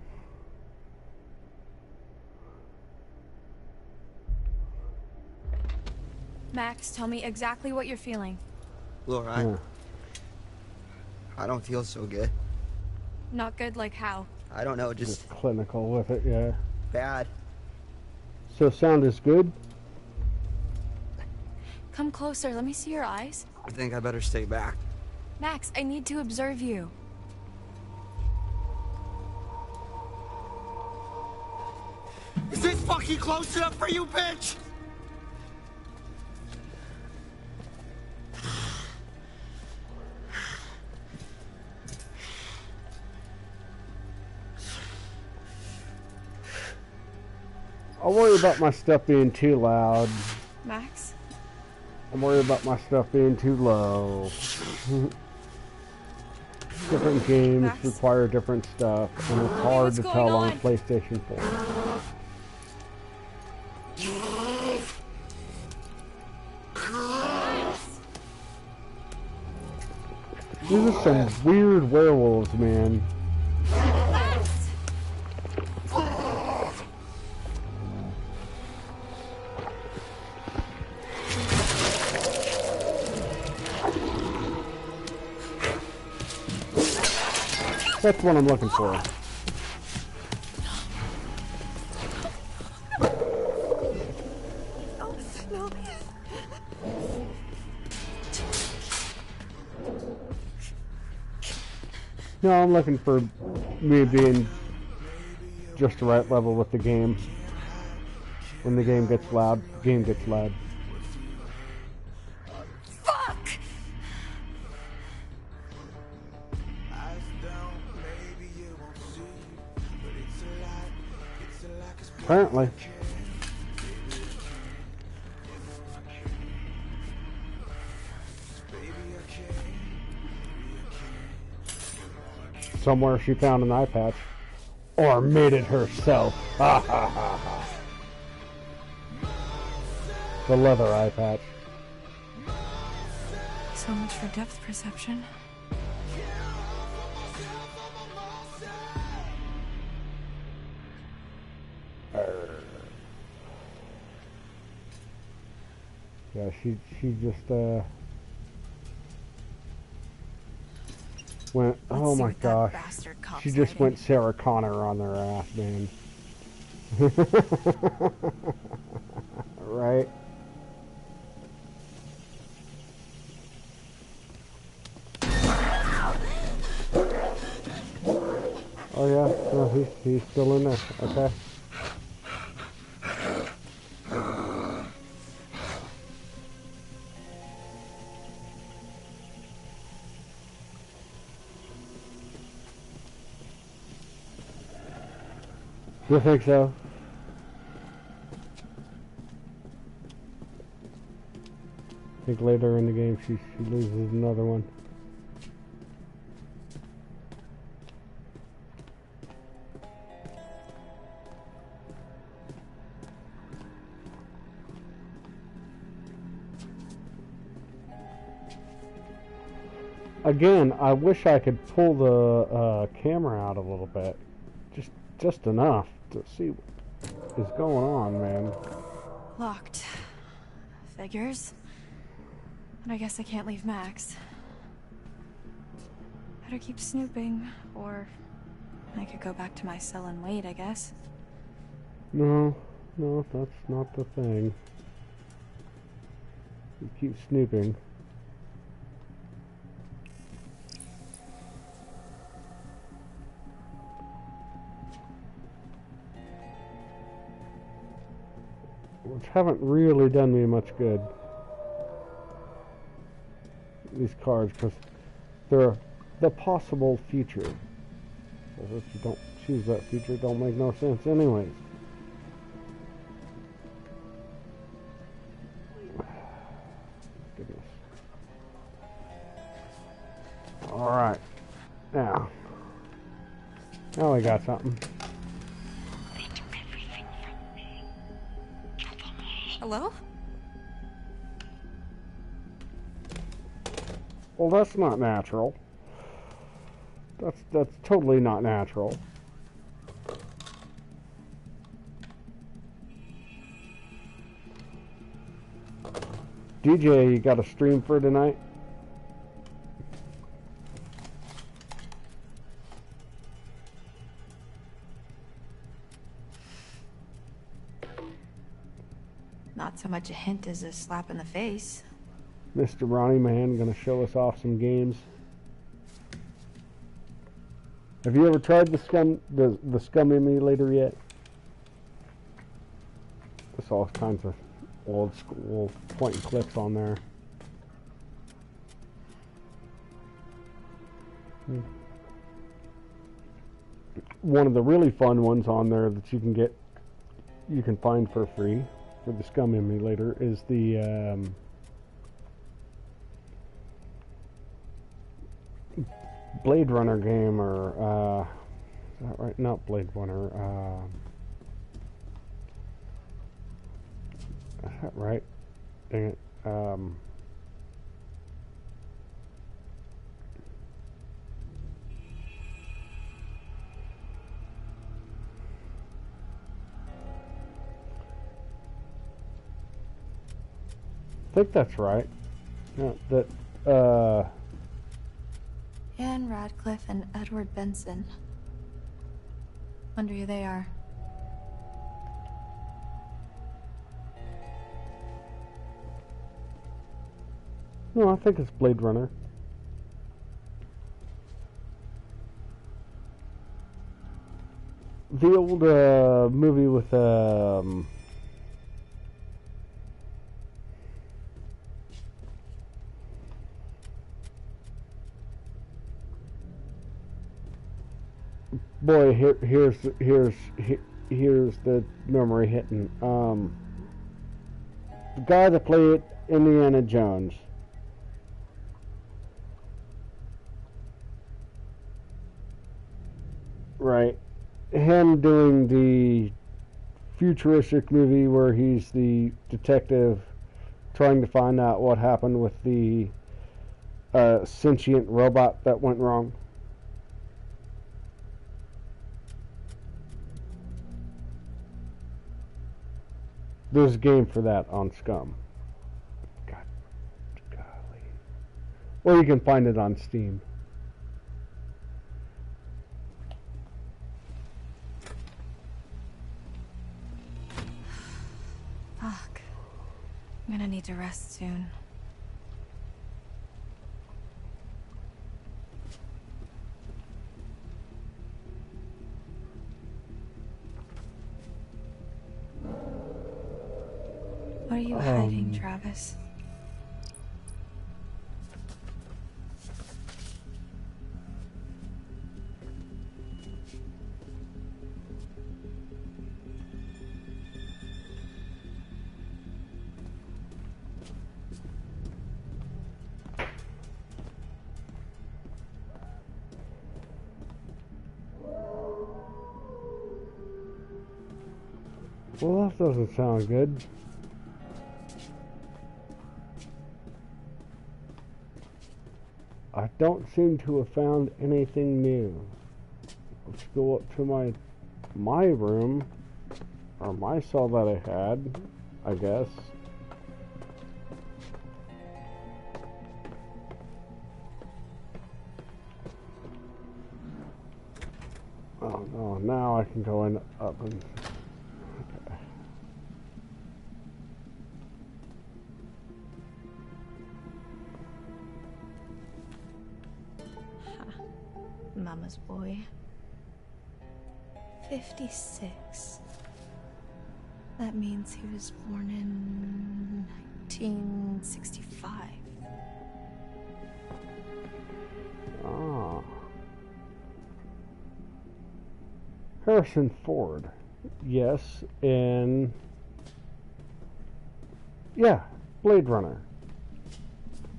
Max, tell me exactly what you're feeling. Laura, Yeah. I don't feel so good. Not good like how? I don't know, just Clinical with it, yeah. bad. So sound is good? Come closer, let me see your eyes. I think I better stay back. Max, I need to observe you. Is this fucking close enough for you, bitch? I worry about my stuff being too loud. Max? I'm worried about my stuff being too low. different games Max? require different stuff, and it's hard what's to going tell on on? PlayStation 4. These are some weird werewolves, man. That's what I'm looking for. No, I'm looking for me being just the right level with the game. When the game gets loud, the game gets loud. Fuck! Apparently. Somewhere she found an eye patch. Or made it herself. Ha ha ha ha. The leather eye patch. So much for depth perception. Yeah, she just went, oh my gosh. She just went Sarah Connor on their ass, man. Right? Oh yeah, no, he's still in there. Okay. You think so? I think later in the game she loses another one. Again, I wish I could pull the camera out a little bit. Just enough to see what is going on, man. Locked. Figures. And I guess I can't leave Max. Better keep snooping, or I could go back to my cell and wait, I guess. No, that's not the thing. You keep snooping. Which haven't really done me much good. These cards, because they're the possible future. So if you don't choose that future, it don't make no sense anyways. Goodness. Alright. Now we got something. Hello? Well, that's not natural. That's totally not natural. DJ, you got a stream for tonight? Not so much a hint as a slap in the face. Mr. Ronnie Man gonna show us off some games. Have you ever tried the Scum emulator yet? There's all kinds of old school point and clicks on there. One of the really fun ones on there that you can find for free for the Scum emulator is the Blade Runner game, or is that right? Not Blade Runner. Is that right? Dang it. I think that's right. Yeah, that, Anne Radcliffe and Edward Benson. Wonder who they are. No, I think it's Blade Runner. The old movie with boy, here's the memory hitting. The guy that played Indiana Jones. Right. Him doing the futuristic movie where he's the detective trying to find out what happened with the sentient robot that went wrong. There's a game for that on Scum. God, golly. Or you can find it on Steam. Fuck. I'm gonna need to rest soon. What are you hiding, Travis? Well, that doesn't sound good. I don't seem to have found anything new. Let's go up to my room, or my cell that I had, I guess. Oh no, now I can go in up and... Okay. Mama's boy. 56. That means he was born in 1965. Ah. Harrison Ford. Yes, in... Yeah, Blade Runner.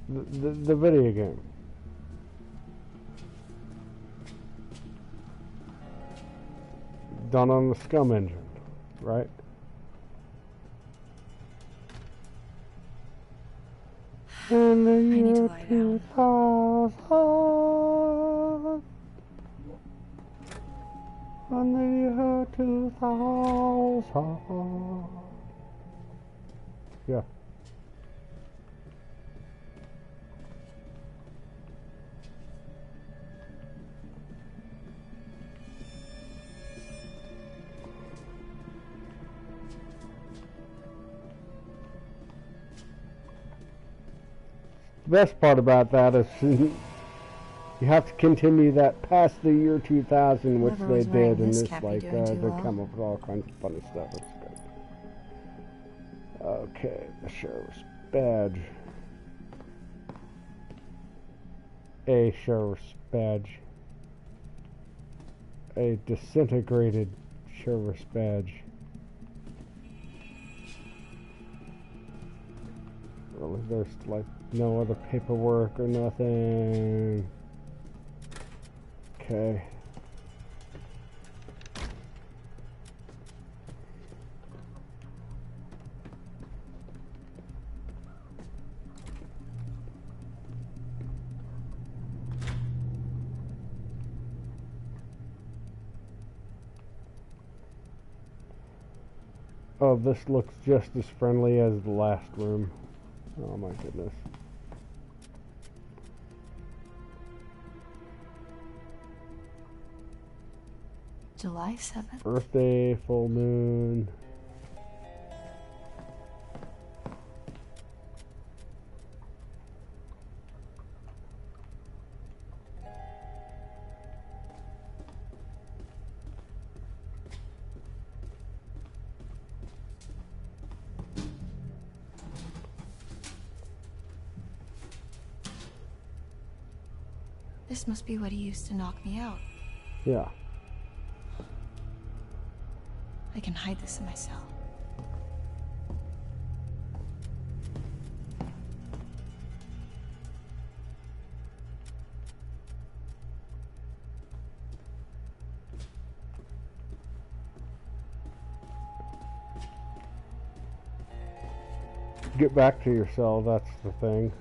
The video game. Done on the Scum engine, right? In the year 2000, in the year 2000. Yeah. The best part about that is you have to continue that past the year 2000, which they did, and it's like they come up with all kinds of funny stuff. It's good. Okay, the sheriff's badge. A sheriff's badge. A disintegrated sheriff's badge. Really, there's like no other paperwork or nothing. Okay. Oh, this looks just as friendly as the last room. Oh my goodness. July 7th? Birthday, full moon. This must be what he used to knock me out. Yeah. I can hide this in my cell. Get back to your cell, that's the thing.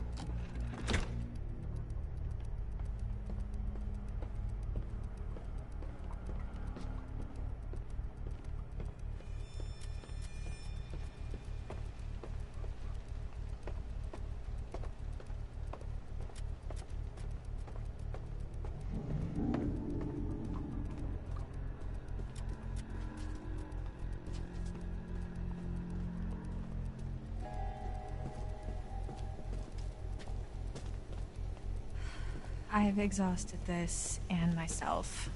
I've exhausted this and myself.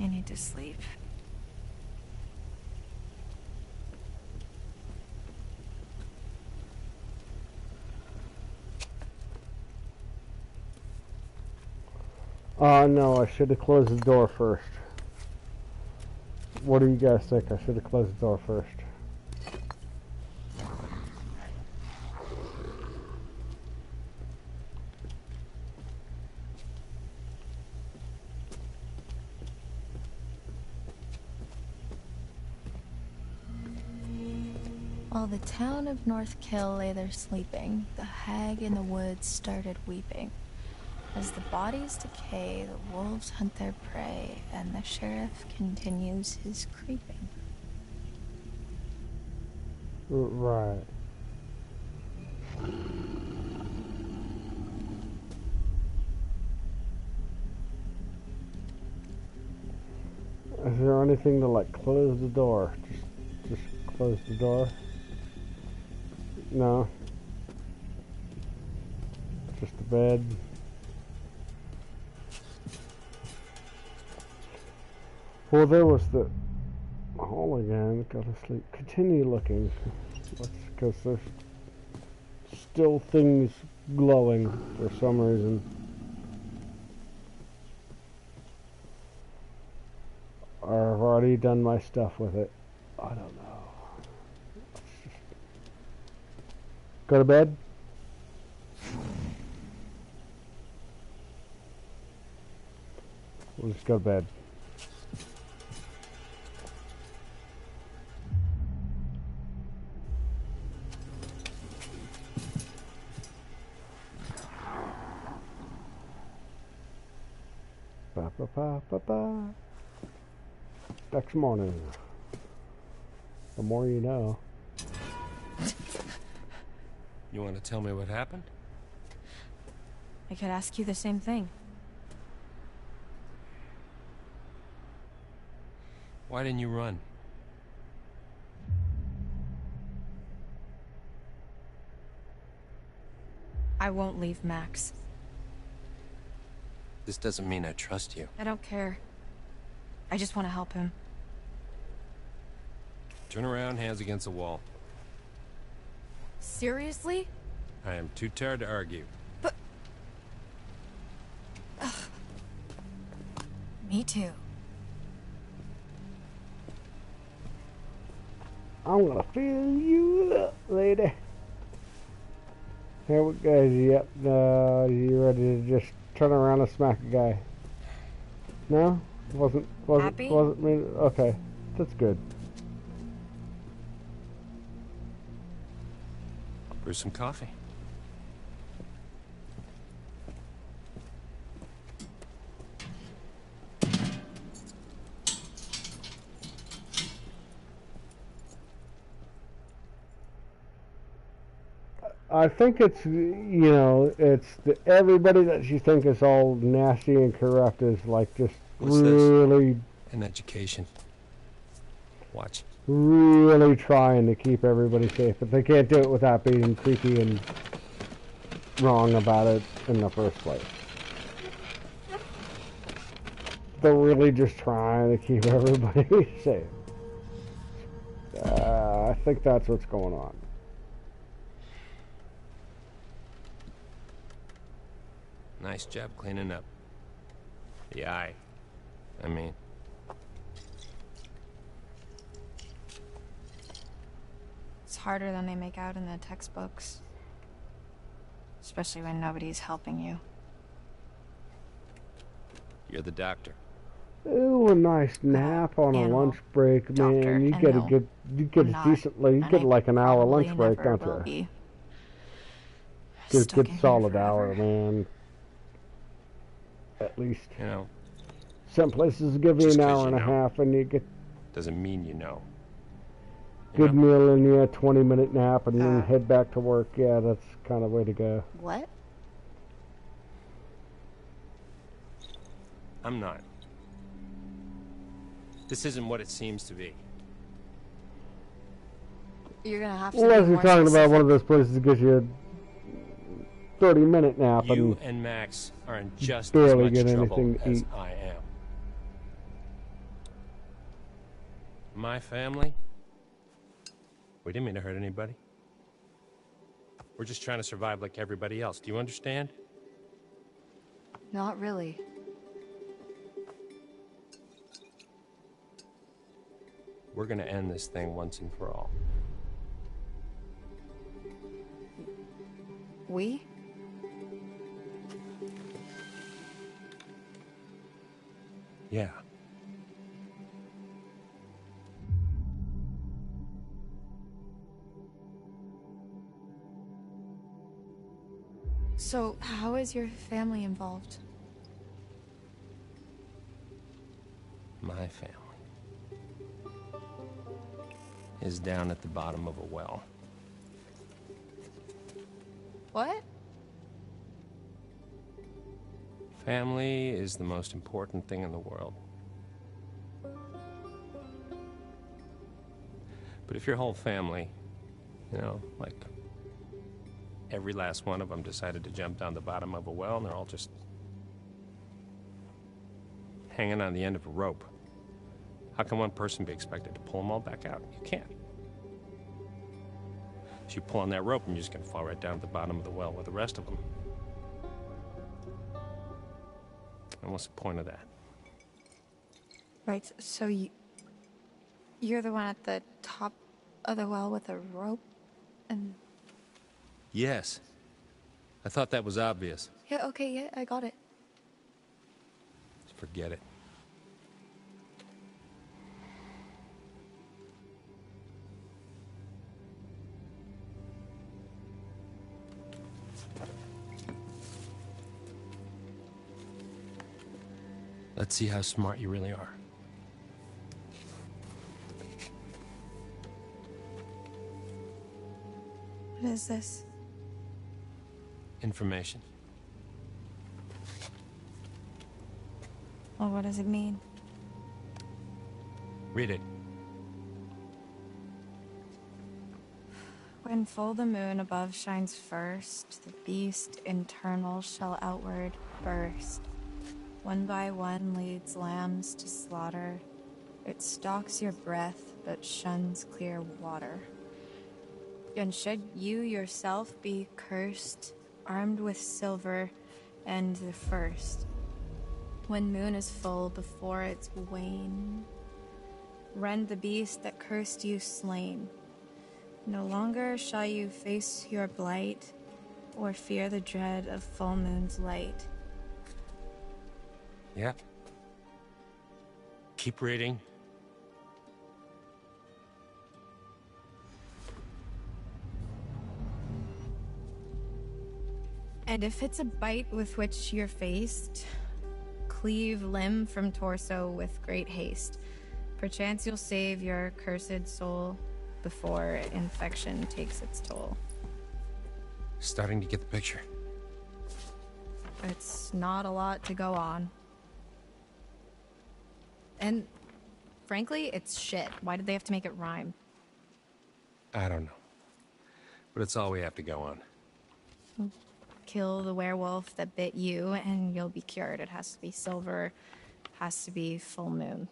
I need to sleep. No, I should have closed the door first. What do you guys think? I should have closed the door first. While the town of North Kill lay there sleeping, the hag in the woods started weeping. As the bodies decay, the wolves hunt their prey, and the sheriff continues his creeping. Right. Is there anything to like close the door? Just close the door? No. Just the bed. Well, there was the hall again. Go to sleep. Continue looking. Because there's still things glowing for some reason. Or I've already done my stuff with it. I don't know. Go to bed? We'll just go to bed. Ba ba ba ba ba. Next morning. The more you know. You want to tell me what happened? I could ask you the same thing. Why didn't you run? I won't leave Max. This doesn't mean I trust you. I don't care. I just want to help him. Turn around, hands against the wall. Seriously? I am too tired to argue. But... Me too. I'm gonna fill you up, lady. Here we go. Yep. You ready to just turn around and smack a guy? No? Happy? Wasn't me? Okay. That's good. Brew some coffee. I think it's, it's everybody that you think is all nasty and corrupt is like just What's really, this? An education. Watch. really trying to keep everybody safe, but they can't do it without being creepy and wrong about it in the first place. They're really just trying to keep everybody safe. I think that's what's going on. Nice job cleaning up. The eye. I mean. It's harder than they make out in the textbooks. Especially when nobody's helping you. You're the doctor. Ooh, a nice nap on a lunch break, man. You get like an hour lunch break, don't you? Good solid hour, man. At least. You know. Some places give you an hour and a half, and you get. Doesn't mean you know. Good meal and 20-minute nap, and then head back to work. Yeah, that's kind of way to go. What? I'm not. This isn't what it seems to be. You're gonna have to. Unless you're talking about one of those places that gives you a 30-minute nap, You and Max are in just barely as much get trouble anything to as eat. I am. My family? We didn't mean to hurt anybody. We're just trying to survive like everybody else. Do you understand? Not really. We're gonna end this thing once and for all. We? Yeah. So, how is your family involved? My family is down at the bottom of a well. What? Family is the most important thing in the world. But if your whole family, like every last one of them decided to jump down the bottom of a well and they're all just hanging on the end of a rope, how can one person be expected to pull them all back out? You can't. So you pull on that rope and you're just going to fall right down at the bottom of the well with the rest of them. And what's the point of that? Right, so you're the one at the top of the well with a rope? And... Yes. I thought that was obvious. Yeah, okay, yeah, I got it. Forget it. Let's see how smart you really are. What is this? Information. Well, what does it mean? Read it. When full the moon above shines first, the beast internal shall outward burst. One by one leads lambs to slaughter. It stalks your breath, but shuns clear water. And should you yourself be cursed, armed with silver and the first, when moon is full before its wane, rend the beast that cursed you slain. No longer shall you face your blight, or fear the dread of full moon's light. Yeah. Keep reading. And if it's a bite with which you're faced, cleave limb from torso with great haste. Perchance you'll save your cursed soul before infection takes its toll. Starting to get the picture. It's not a lot to go on. And frankly, it's shit. Why did they have to make it rhyme? I don't know. But it's all we have to go on. Kill the werewolf that bit you and you'll be cured. It has to be silver, has to be full moon.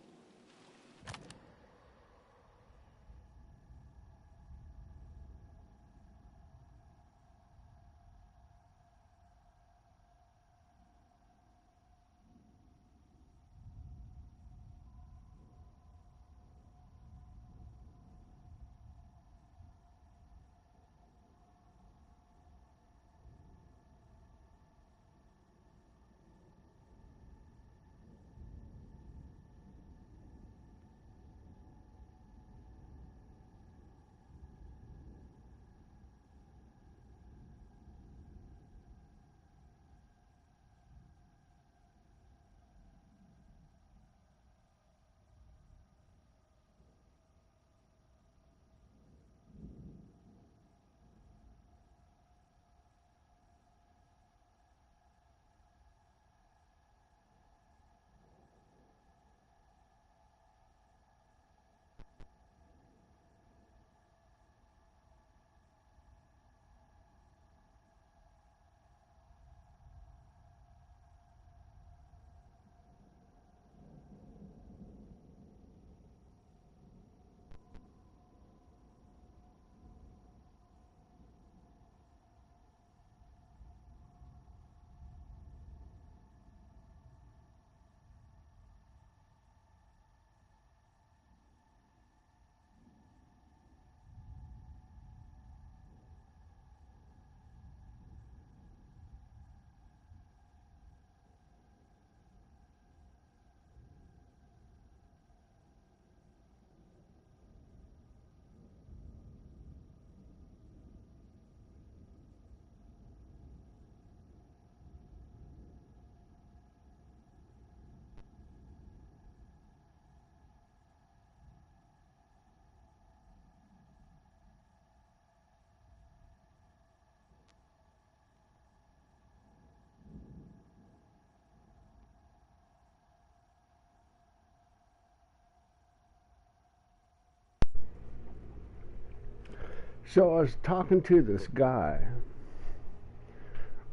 So I was talking to this guy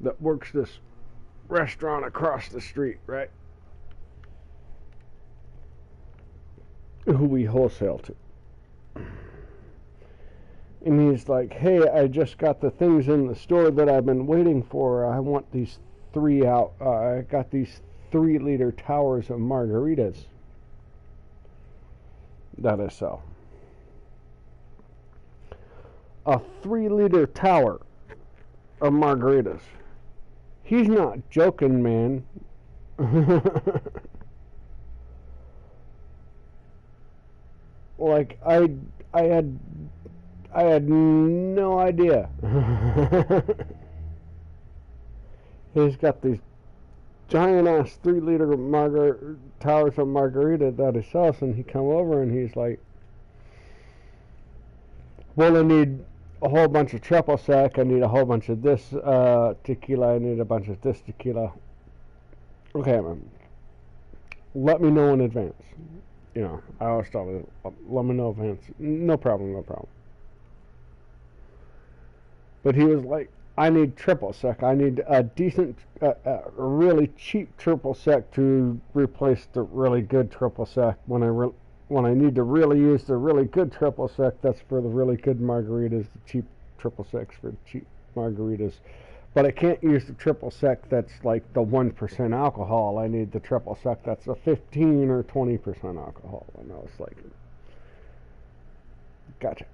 that works this restaurant across the street, right? Who we wholesale to. And he's like, hey, I just got the things in the store that I've been waiting for. I want these 3 out. I got these 3-liter towers of margaritas that I sell. A 3-liter tower of margaritas. He's not joking, man. Like I had no idea. He's got these giant ass 3-liter towers of margarita that he sells, and he come over and he's like, well, I need a whole bunch of triple sec, I need a whole bunch of this tequila, I need a bunch of this tequila. Okay, man. Let me know in advance. You know, I always tell them, let me know in advance. No problem, no problem. But he was like, I need triple sec. I need a decent, really cheap triple sec to replace the really good triple sec. When I need to really use the really good triple sec, that's for the really good margaritas. The cheap triple secs for the cheap margaritas. But I can't use the triple sec that's like the 1% alcohol. I need the triple sec that's a 15 or 20% alcohol. And I was like, gotcha.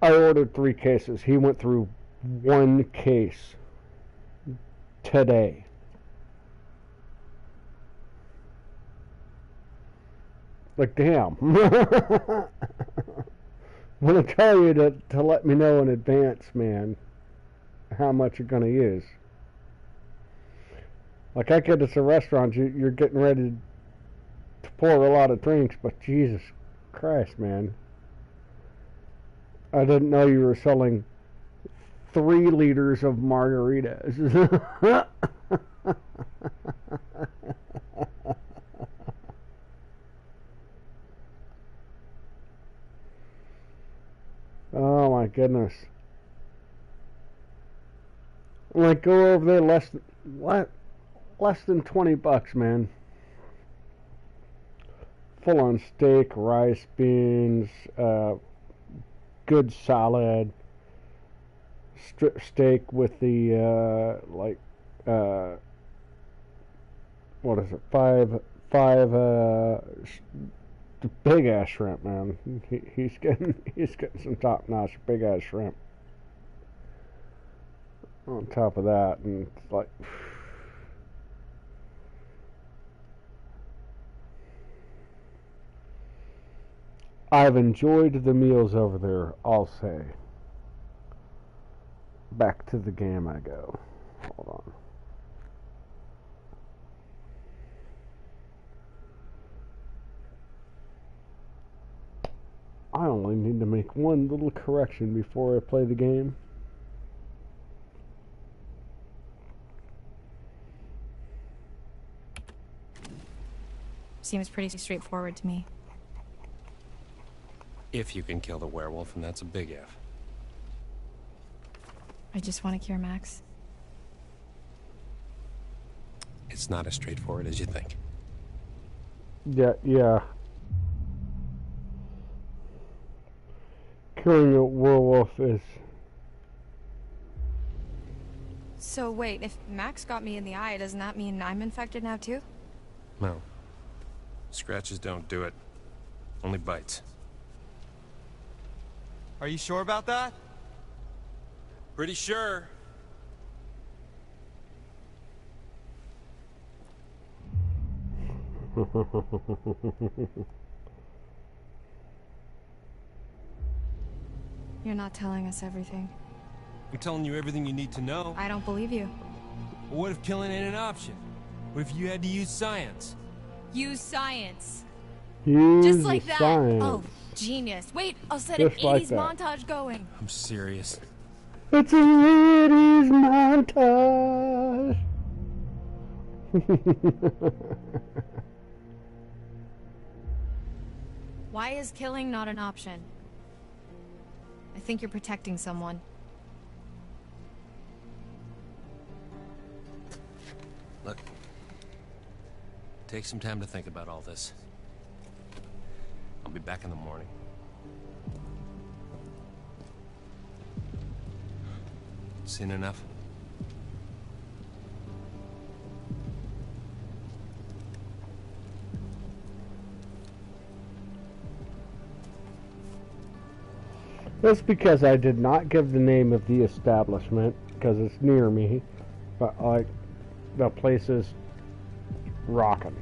I ordered 3 cases. He went through 1 case today. Like, damn. I'm going to tell you to let me know in advance, man, how much you're going to use. Like, I get this at restaurants, you're getting ready to pour a lot of drinks, but Jesus Christ, man. I didn't know you were selling 3 liters of margaritas. Oh my goodness. Like, go over there less than $20, man. Full on steak, rice, beans, good salad, strip steak with the what is it? Five big ass shrimp, man. He's getting some top notch big ass shrimp on top of that, and it's like. I've enjoyed the meals over there, I'll say. Back to the game I go. Hold on. I only need to make one little correction before I play the game. Seems pretty straightforward to me. If you can kill the werewolf, and that's a big if. I just want to cure Max. It's not as straightforward as you think. Yeah. Killing a werewolf is... So wait, if Max got me in the eye, doesn't that mean I'm infected now too? No. Scratches don't do it. Only bites. Are you sure about that? Pretty sure. You're not telling us everything. I'm telling you everything you need to know. I don't believe you. Well, what if killing ain't an option? What if you had to use science? Use science. Use Just like that. science. Oh, genius. Wait, I'll set Just an like 80s that. montage going. I'm serious. It's a 80s montage. Why is killing not an option? I think you're protecting someone. Look. Take some time to think about all this. I'll be back in the morning. Seen enough? That's because I did not give the name of the establishment, because it's near me, but like, the place is rocking.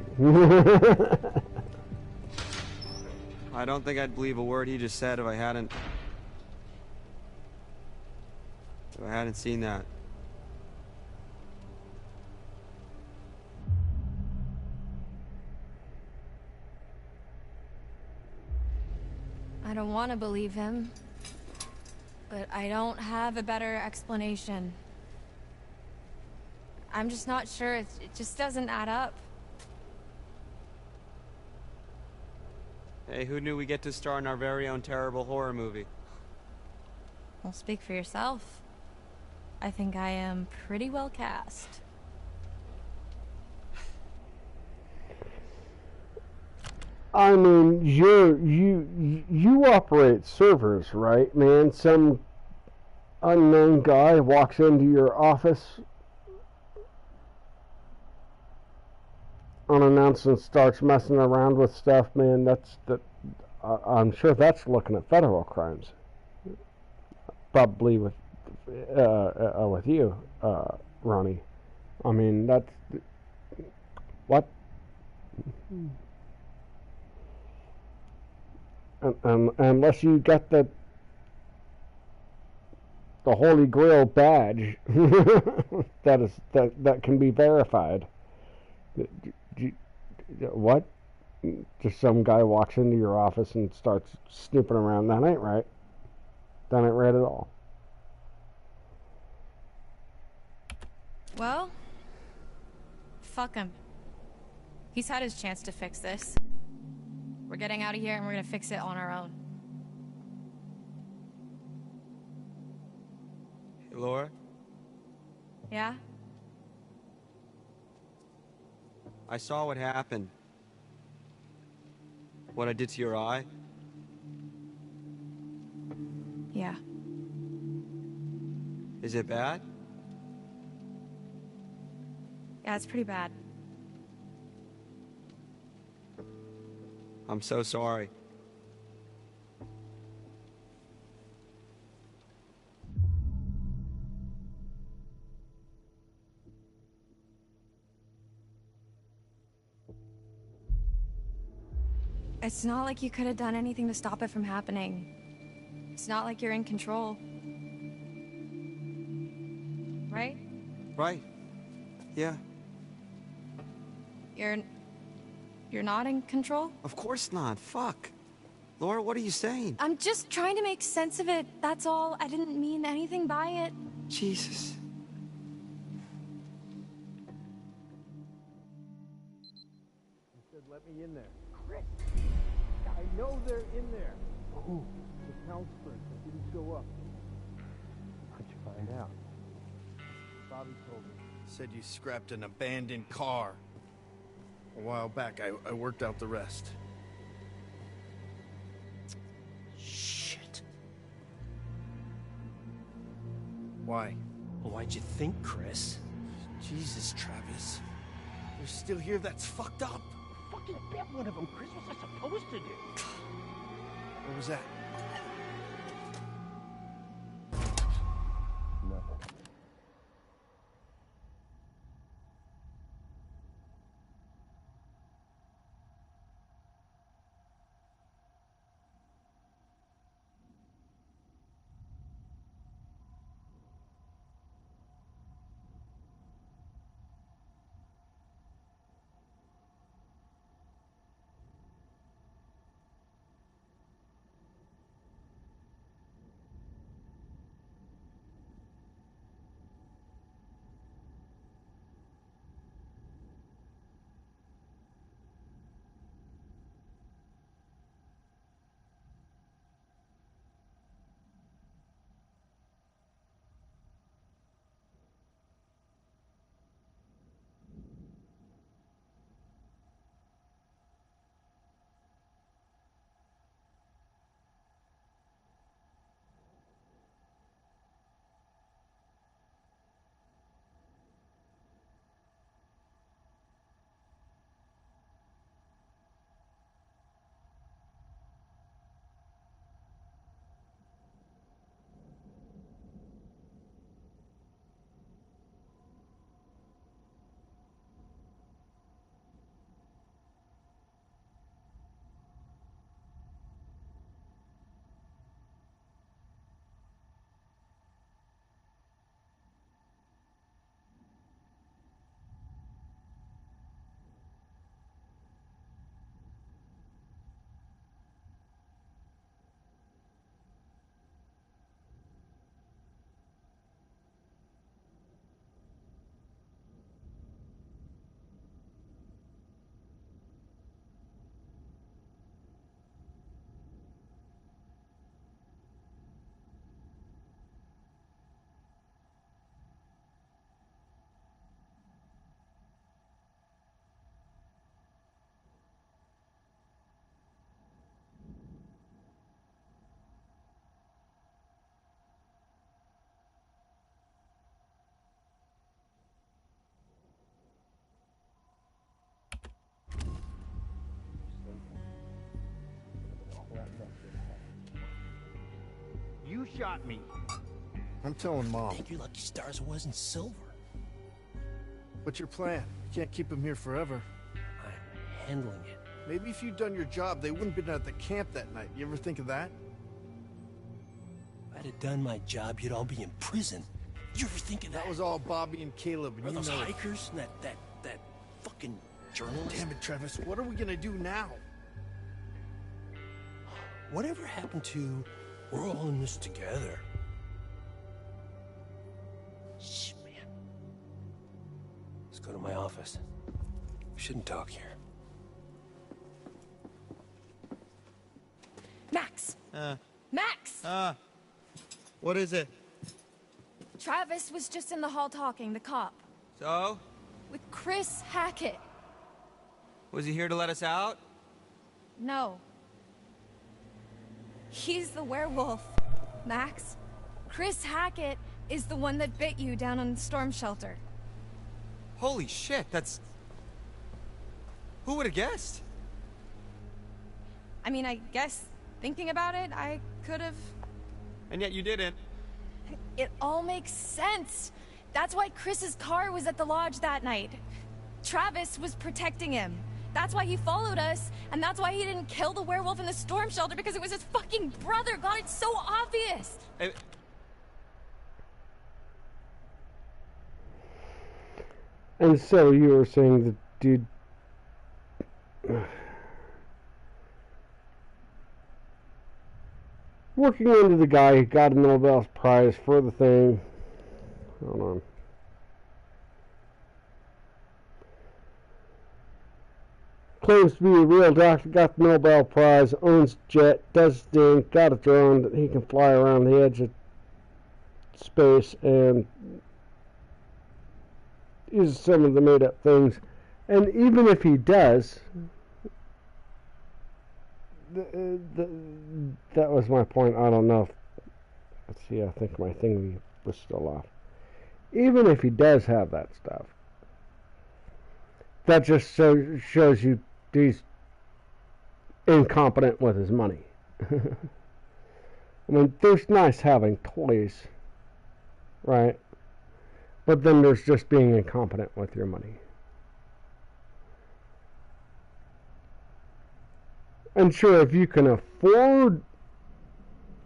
I don't think I'd believe a word he just said if I hadn't seen that. I don't want to believe him, but I don't have a better explanation. I'm just not sure. It just doesn't add up. Hey, who knew we get to star in our very own terrible horror movie? Well, speak for yourself. I think I am pretty well cast. I mean, you operate servers, right, man? Some unknown guy walks into your office unannounced and starts messing around with stuff, man. I'm sure that's looking at federal crimes. Probably with you, Ronnie. I mean, that's what. unless you get the Holy Grail badge that can be verified. What? Just some guy walks into your office and starts snooping around. That ain't right. That ain't right at all. Well, fuck him. He's had his chance to fix this. We're getting out of here and we're gonna fix it on our own. Hey, Laura? Yeah? I saw what happened. What I did to your eye. Yeah. Is it bad? Yeah, it's pretty bad. I'm so sorry. It's not like you could have done anything to stop it from happening. It's not like you're in control. Right? Right. Yeah. You're not in control? Of course not. Fuck. Laura, what are you saying? I'm just trying to make sense of it, that's all. I didn't mean anything by it. Jesus. You said let me in there. Chris! I know they're in there. Oh, the counselor that didn't show up. How'd you find out? Bobby told me. Said you scrapped an abandoned car. A while back, I worked out the rest. Shit. Why? Well, why'd you think, Chris? Jesus, Travis. You're still here? That's fucked up. Fucking bet one of them, Chris. What's I supposed to do? What was that? Nothing. You shot me. I'm telling Mom. Thank your lucky stars it wasn't silver. What's your plan? You can't keep him here forever. I'm handling it. Maybe if you'd done your job, they wouldn't have been at the camp that night. You ever think of that? If I'd have done my job, you'd all be in prison. Did you ever think of that? That was all Bobby and Caleb, and Or you those know it. hikers and that fucking journalist. Damn it, Travis. What are we gonna do now? Whatever happened to we're all in this together? Shh, man. Let's go to my office. We shouldn't talk here. Max! Max! What is it? Travis was just in the hall talking, the cop. So? With Chris Hackett. Was he here to let us out? No. He's the werewolf, Max. Chris Hackett is the one that bit you down on the storm shelter. Holy shit, that's... Who would have guessed? I mean, I guess, thinking about it, I could have... And yet you didn't. It all makes sense. That's why Chris's car was at the lodge that night. Travis was protecting him. That's why he followed us, and that's why he didn't kill the werewolf in the storm shelter, because it was his fucking brother. God, it's so obvious. And so you were saying that dude... working under the guy who got a Nobel Prize for the thing. Hold on. Claims to be a real doctor, got the Nobel Prize, owns jet, does thing, got a drone that he can fly around the edge of space and uses some of the made up things. And even if he does, that was my point. I don't know if, let's see, I think my thing was still off. Even if he does have that stuff, that just shows you he's incompetent with his money. I mean, there's nice having toys, right? But then there's just being incompetent with your money. And sure, if you can afford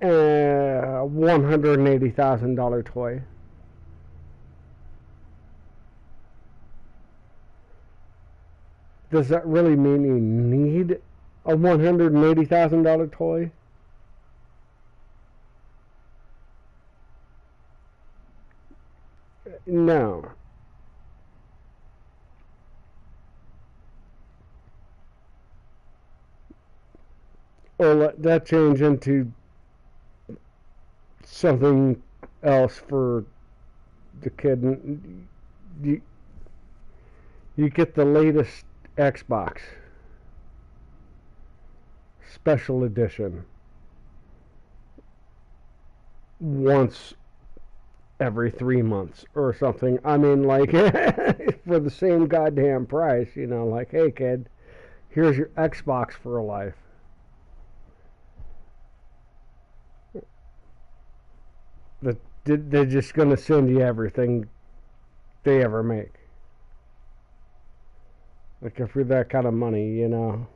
a $180,000 toy, does that really mean you need a $180,000 toy? No. Or let that change into something else for the kid. You get the latest Xbox special edition once every 3 months or something. I mean, like, for the same goddamn price, you know, like, hey kid, here's your Xbox for life. They're just going to send you everything they ever make. Like, if you're that kind of money, you know.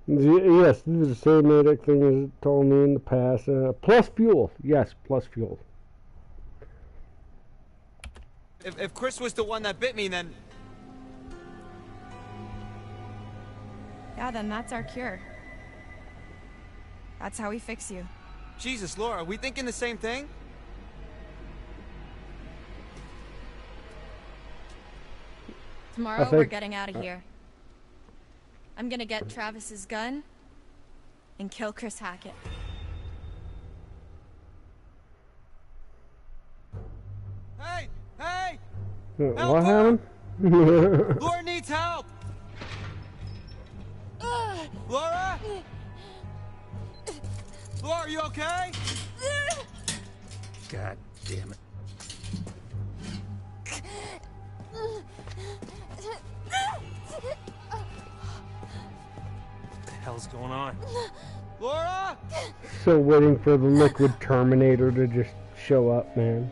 Yes, this is the same medic thing as it told me in the past. Plus fuel. Yes, plus fuel. If Chris was the one that bit me, then... Yeah, then that's our cure. That's how we fix you. Jesus, Laura, are we thinking the same thing? Tomorrow, we're getting out of here. I'm gonna get Travis's gun and kill Chris Hackett. Hey! Hey! What happened? Laura needs help! Laura? Laura, are you okay? God damn it. What the hell's hell's going on? Laura! So waiting for the liquid Terminator to just show up, man.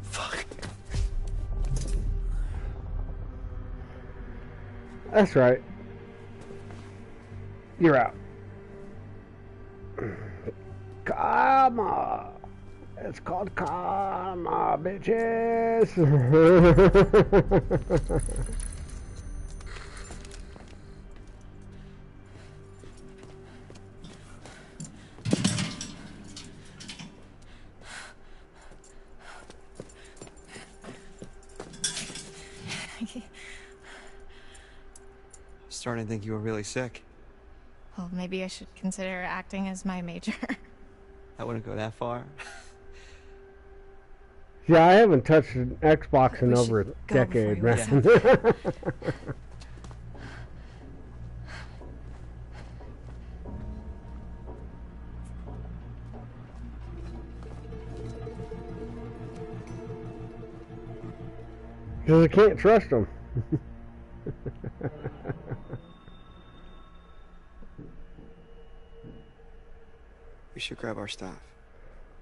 Fuck. That's right. You're out. Karma. It's called karma, bitches. Starting to think you were really sick. Well, maybe I should consider acting as my major. I wouldn't go that far. Yeah, I haven't touched an Xbox in We over a should go before decade, he man. wakes up. Because I can't trust him. We should grab our stuff.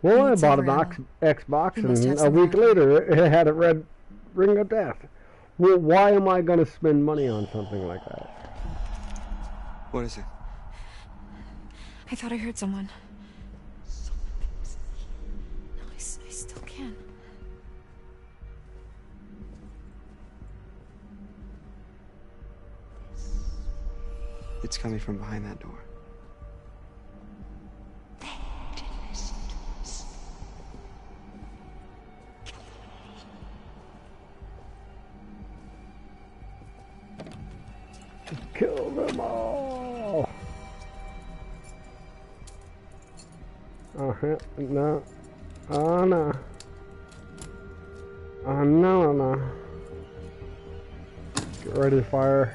Well, I Need bought silver an Xbox, He must and have a some week around. later, it had a red ring of death. Well, why am I going to spend money on something like that? What is it? I thought I heard someone. No, I still can. It's coming from behind that door. Kill them all! No. Oh, no. Oh, no. Get ready to fire.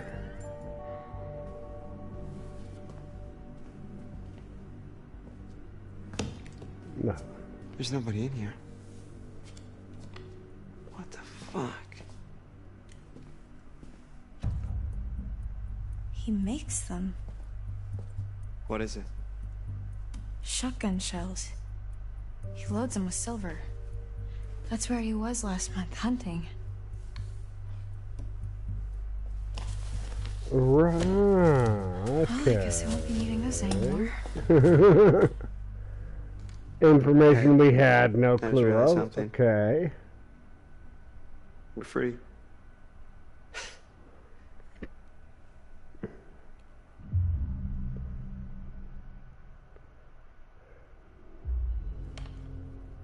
No. There's nobody in here. What the fuck? He makes them. What is it? Shotgun shells. He loads them with silver. That's where he was last month, hunting. Right. Well, I Okay. guess I won't be needing this anymore. Information we had no I just clue realized of. something. Okay. We're free.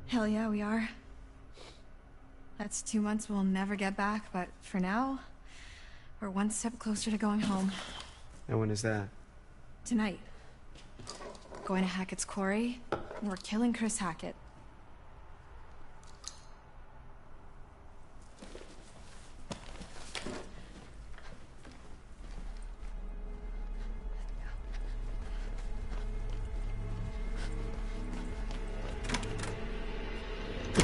Hell yeah, we are. That's 2 months we'll never get back, but for now, we're one step closer to going home. And when is that? Tonight. Going to Hackett's quarry, and we're killing Chris Hackett.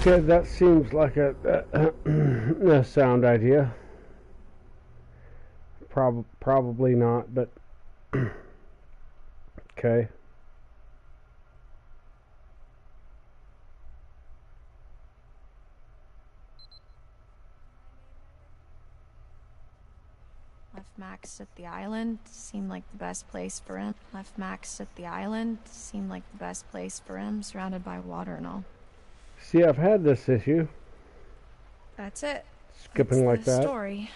Okay, that seems like a sound idea. Probably not, but okay. Left Max at the island, seemed like the best place for him. Left Max at the island, seemed like the best place for him, surrounded by water and all. See, I've had this issue. That's it. Skipping That's like the that. story.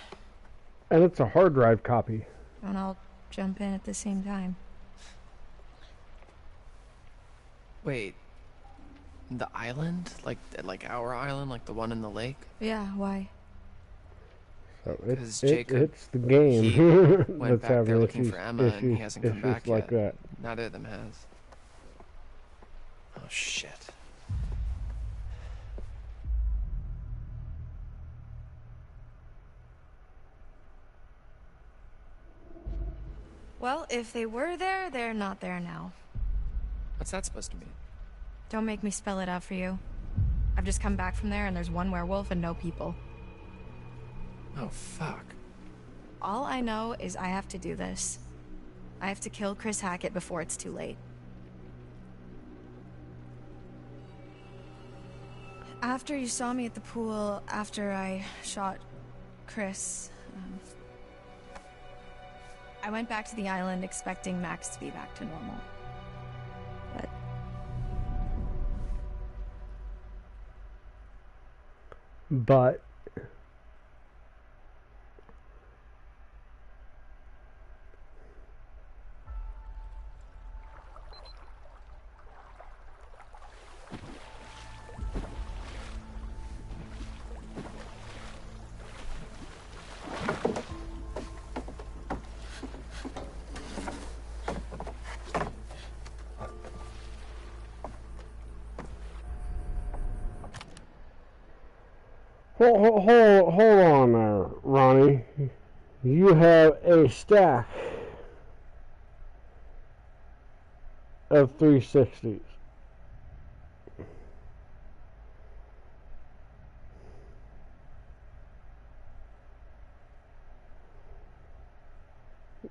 And it's a hard drive copy. Don't all jump in at the same time. Wait, the island? Like our island, like the one in the lake? Yeah, why? So Because it's Jacob, the game he went that's back there having looking issues, for Emma, and he issues, hasn't come issues back like yet. that. Neither of them has. Oh shit. Well, if they were there, they're not there now. What's that supposed to mean? Don't make me spell it out for you. I've just come back from there and there's one werewolf and no people. Oh, fuck. All I know is I have to do this. I have to kill Chris Hackett before it's too late. After you saw me at the pool, after I shot Chris, I went back to the island expecting Max to be back to normal. But hold on there, Ronnie. You have a stack of 360s.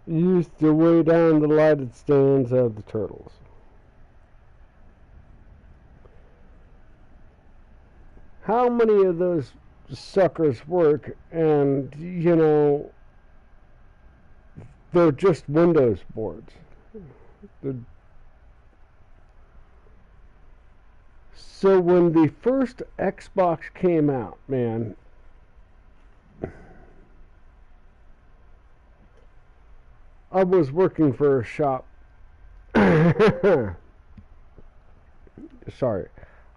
Used to weigh down the lighted stands of the turtles. How many of those suckers work? And, you know, they're just Windows boards. So when the first Xbox came out, man, I was working for a shop. Sorry.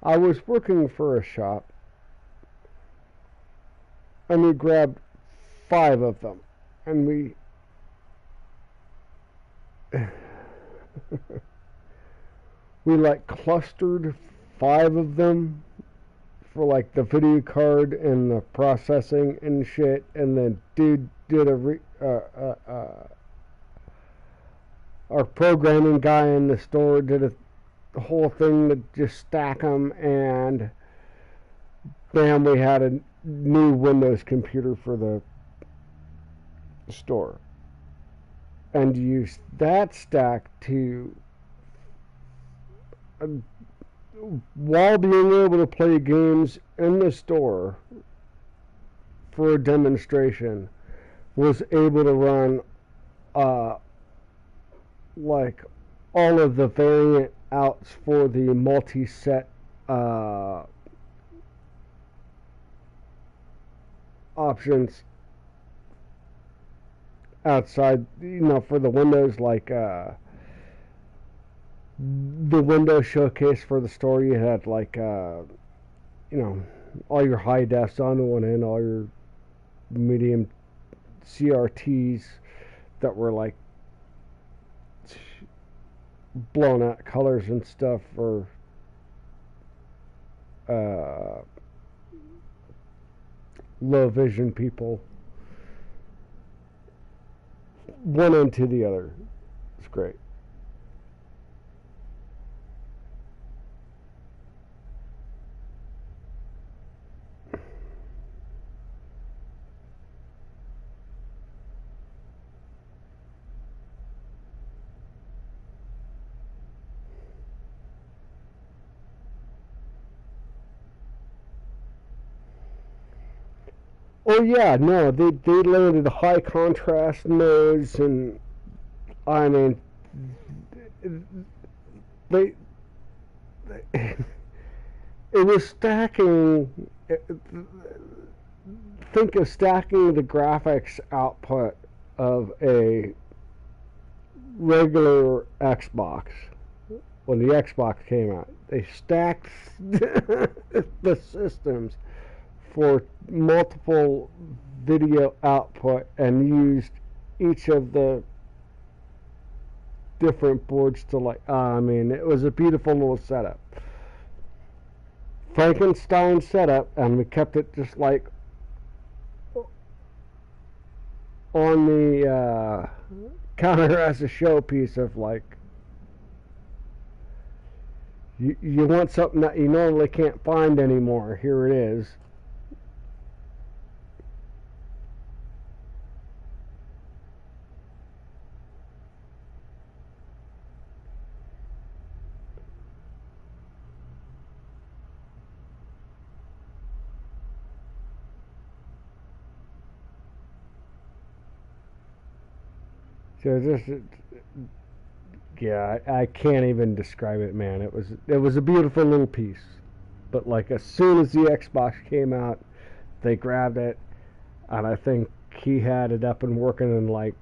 I was working for a shop, and we grabbed 5 of them, and we like clustered 5 of them for like the video card and the processing and shit, and then dude did our programming guy in the store did the whole thing to just stack them, and bam, we had a new Windows computer for the store, and used that stack to while being able to play games in the store for a demonstration, was able to run like all of the variant outs for the multi-set options outside, you know, for the Windows, like the Windows showcase for the store. You had like you know, all your high defs on one end, all your medium CRTs that were like blown out colors and stuff for low vision people. One end to the other. It's great. Oh yeah, no, they landed high contrast modes, and I mean, they it was stacking. Think of stacking the graphics output of a regular Xbox. When the Xbox came out, they stacked the systems for multiple video output and used each of the different boards to like, I mean, it was a beautiful little setup. Frankenstein setup, and we kept it just like on the counter as a showpiece of like, You want something that you normally can't find anymore. Here it is. So this, yeah, I can't even describe it, man. It was a beautiful little piece, but like as soon as the Xbox came out, they grabbed it, and I think he had it up and working in like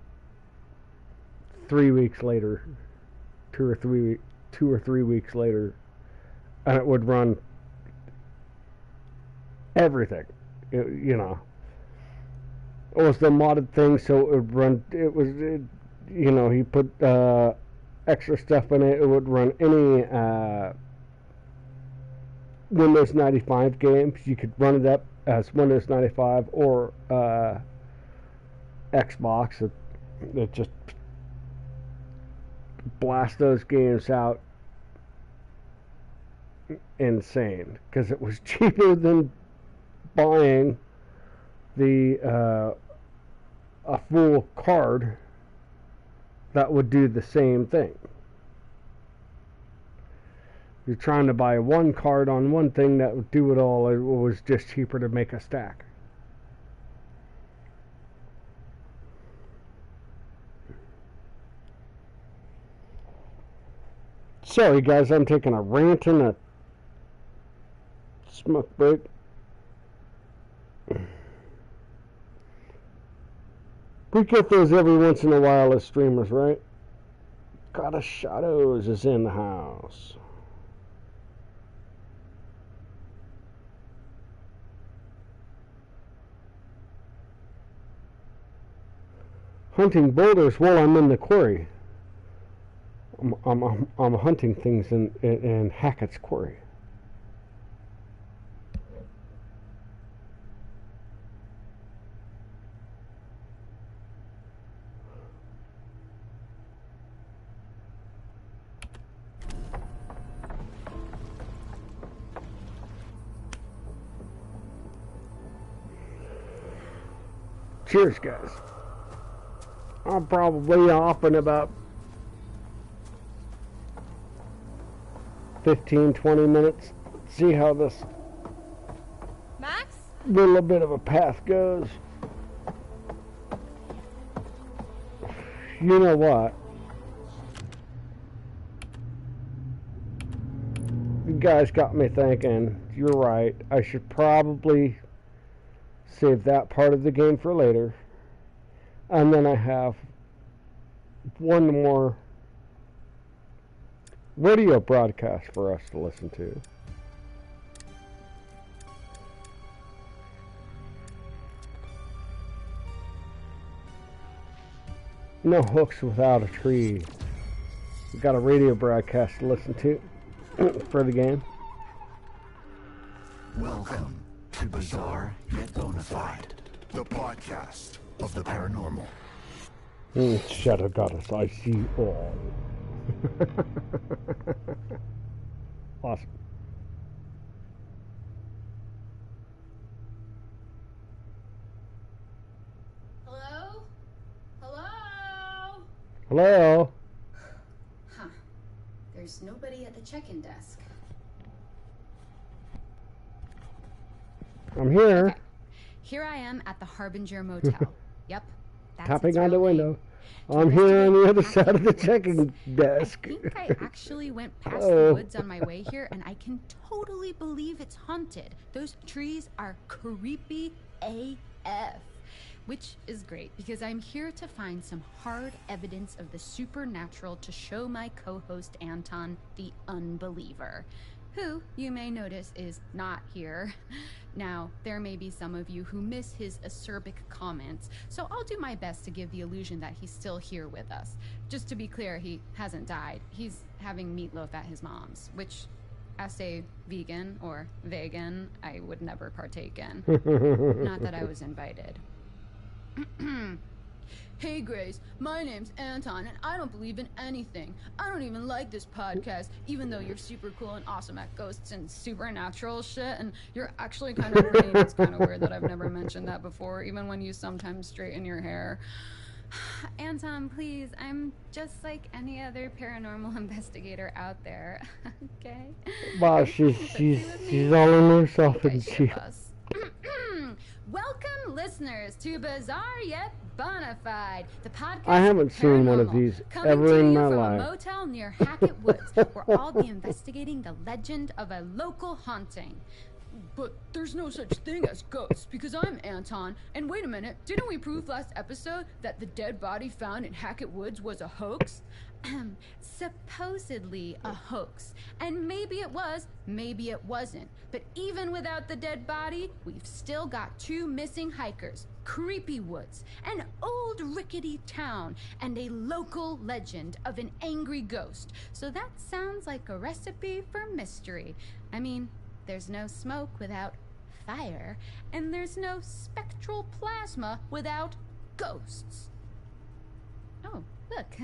3 weeks later, 2 or 3 weeks later, and it would run everything. You know, it was the modded thing, so it would run. You know, he put extra stuff in it. It would run any Windows 95 games. You could run it up as Windows 95 or Xbox. It just blast those games out insane because it was cheaper than buying the a full card that would do the same thing. You're trying to buy one card on one thing that would do it all. It was just cheaper to make a stack. Sorry guys, I'm taking a rant and a smoke break. We get those every once in a while as streamers, right? Goddess Shadows is in the house. Hunting boulders while I'm in the quarry. I'm hunting things in Hackett's quarry. Cheers, guys. I'm probably off in about 15-20 minutes. See how this Max? little bit of a path goes. You know what? You guys got me thinking. You're right. I should probably save that part of the game for later. And then I have one more radio broadcast for us to listen to. No hooks without a tree. We got a radio broadcast to listen to for the game. Welcome to Bizarre Yet Bonafide, the podcast of the paranormal. Shadow Goddess, I see all. Awesome. Hello? Hello? Hello? Huh. There's nobody at the check-in desk. I'm here. Okay. Here I am at the Harbinger Motel. Yep. That's Tapping its on the real window. name. I'm here on the other side of the checking desk. I think I actually went past the woods on my way here, and I can totally believe it's haunted. Those trees are creepy AF. Which is great, because I'm here to find some hard evidence of the supernatural to show my co-host Anton the unbeliever, who, you may notice, is not here. Now, there may be some of you who miss his acerbic comments, so I'll do my best to give the illusion that he's still here with us. Just to be clear, he hasn't died. He's having meatloaf at his mom's, which, as a vegan or vegan, I would never partake in. Not that I was invited. Hey Grace, my name's Anton, and I don't believe in anything. I don't even like this podcast, even though you're super cool and awesome at ghosts and supernatural shit, and you're actually kind of pretty, and it's kind of weird that I've never mentioned that before, even when you sometimes straighten your hair. Anton, please, I'm just like any other paranormal investigator out there, okay? Wow, she's all in herself, and she. Welcome, listeners, to Bizarre Yet Bonafide, the podcast. I haven't seen one of these ever in my from life. a motel near Hackett Woods, where I'll be investigating the legend of a local haunting. But there's no such thing as ghosts, because I'm Anton. And wait a minute, didn't we prove last episode that the dead body found in Hackett Woods was a hoax? Supposedly a hoax. And maybe it was, maybe it wasn't. But even without the dead body, we've still got 2 missing hikers, creepy woods, an old rickety town, and a local legend of an angry ghost. So that sounds like a recipe for mystery. I mean, there's no smoke without fire, and there's no spectral plasma without ghosts. Oh, look.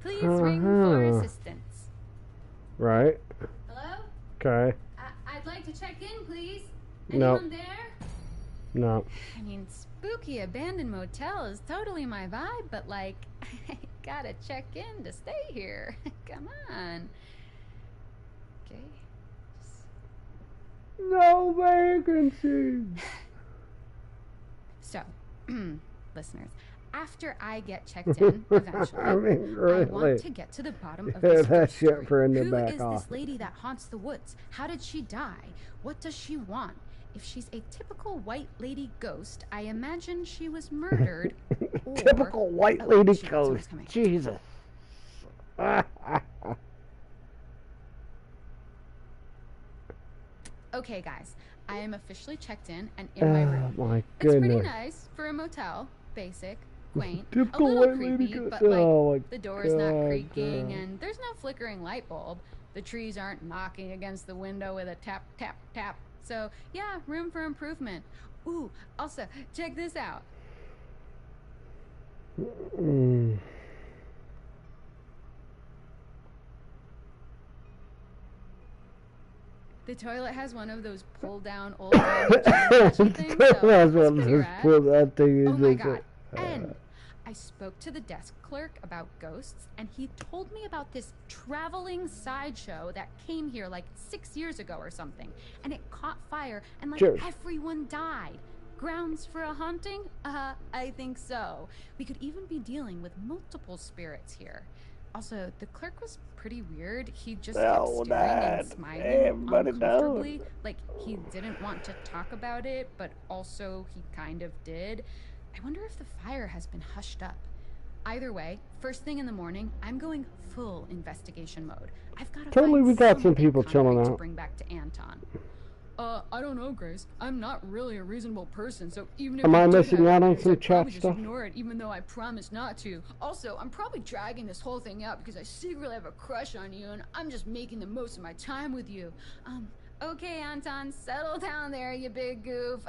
Please ring for assistance. Right. Hello? Okay. I'd like to check in, please. No. Anyone there? No. I mean, spooky abandoned motel is totally my vibe, but like, I gotta check in to stay here. Come on. Okay. No vacancies. So, listeners, after I get checked in, eventually, I mean, really. I want to get to the bottom of Yeah, this that story. shit for in the Who back is off. this lady that haunts the woods? How did she die? What does she want? If she's a typical white lady ghost, I imagine she was murdered. Or... Typical white lady ghost. Jesus. Okay, guys, I am officially checked in and in my room. Oh my It's pretty goodness. nice for a motel. Basic, quaint, a Typical little white lady creepy, ghost. but like Oh my the door is not God, creaking God. and there's no flickering light bulb. The trees aren't knocking against the window with a tap, tap, tap. So yeah, room for improvement. Ooh, also, check this out. Mm. The toilet has one of those pull-down old things, so That's that's what pretty this rad. pull that thing is. Oh my is god. it? And I spoke to the desk clerk about ghosts, and he told me about this traveling sideshow that came here like 6 years ago or something. And it caught fire, and like Cheers. everyone died. Grounds for a haunting? I think so. We could even be dealing with multiple spirits here. Also, the clerk was pretty weird. He just kept Oh, staring Dad. and smiling Everybody uncomfortably. knows. Like he didn't want to talk about it, but also he kind of did. I wonder if the fire has been hushed up. Either way, first thing in the morning, I'm going full investigation mode. I've got to Totally, find we got some something people chilling concrete to out. bring back to Anton. I don't know, Grace. I'm not really a reasonable person, so even if Am you I did missing have out on ideas, some I'd chat probably just stuff? ignore it, even though I promised not to. Also, I'm probably dragging this whole thing out because I secretly have a crush on you, and I'm just making the most of my time with you. Okay, Anton, settle down there, you big goof.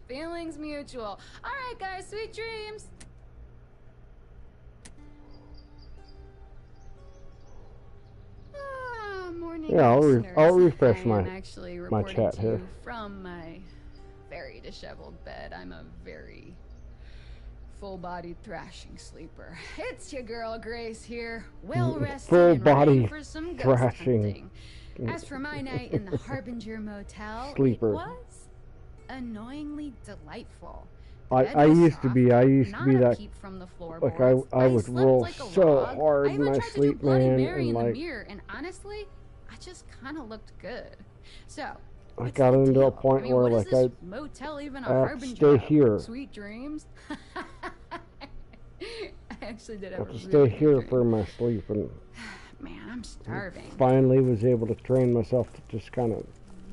Feelings mutual. All right, guys, sweet dreams. Morning, Yeah, listeners. I'll refresh I am my actually my reporting chat to here. you from my very disheveled bed. I'm a very full-bodied thrashing sleeper. It's your girl Grace here, well rested Full and ready body for some ghost thrashing. hunting. As for my night in the Harbinger Motel, Sleeper. it was annoyingly delightful. I used to be Not a that. peep from the Like floorboards. I would slept roll like a so log. hard I in even my tried to do sleep, Bloody man, Mary and in the like mirror, and honestly, I just kind of looked good. So, I what's got the into a deal? point I mean, where what is like this I motel even a I have to harbinger stay of? here. Sweet dreams. I actually did I have have a to really stay good here dream. for my sleep, and Man, I'm starving. finally was able to train myself to just kind of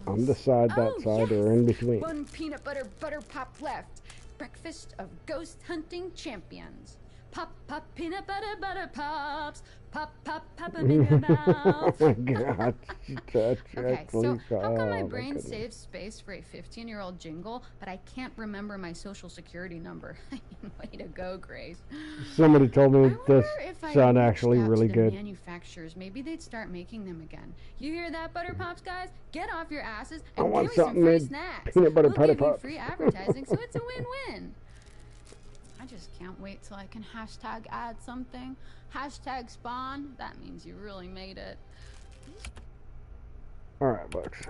on the side, that Oh, side, yes. or in between. One peanut butter pop left. Breakfast of ghost hunting champions. Pop, pop, peanut butter, butter pops. Pop, pop, pop 'em in your mouth. Oh my god. Okay, so how come my Oh, brain goodness. saves space for a 15-year-old jingle, but I can't remember my social security number? Way to go, Grace. Somebody told me this If I sound reached actually out really to the good. manufacturers, maybe they'd start making them again. You hear that, Butter Pops guys? Get off your asses I and want give me some something free made snacks. peanut butter We'll Butter give you Pops. free advertising, so it's a win-win. I just can't wait till I can hashtag add something. Hashtag spawn. That means you really made it. Alright, Bucks.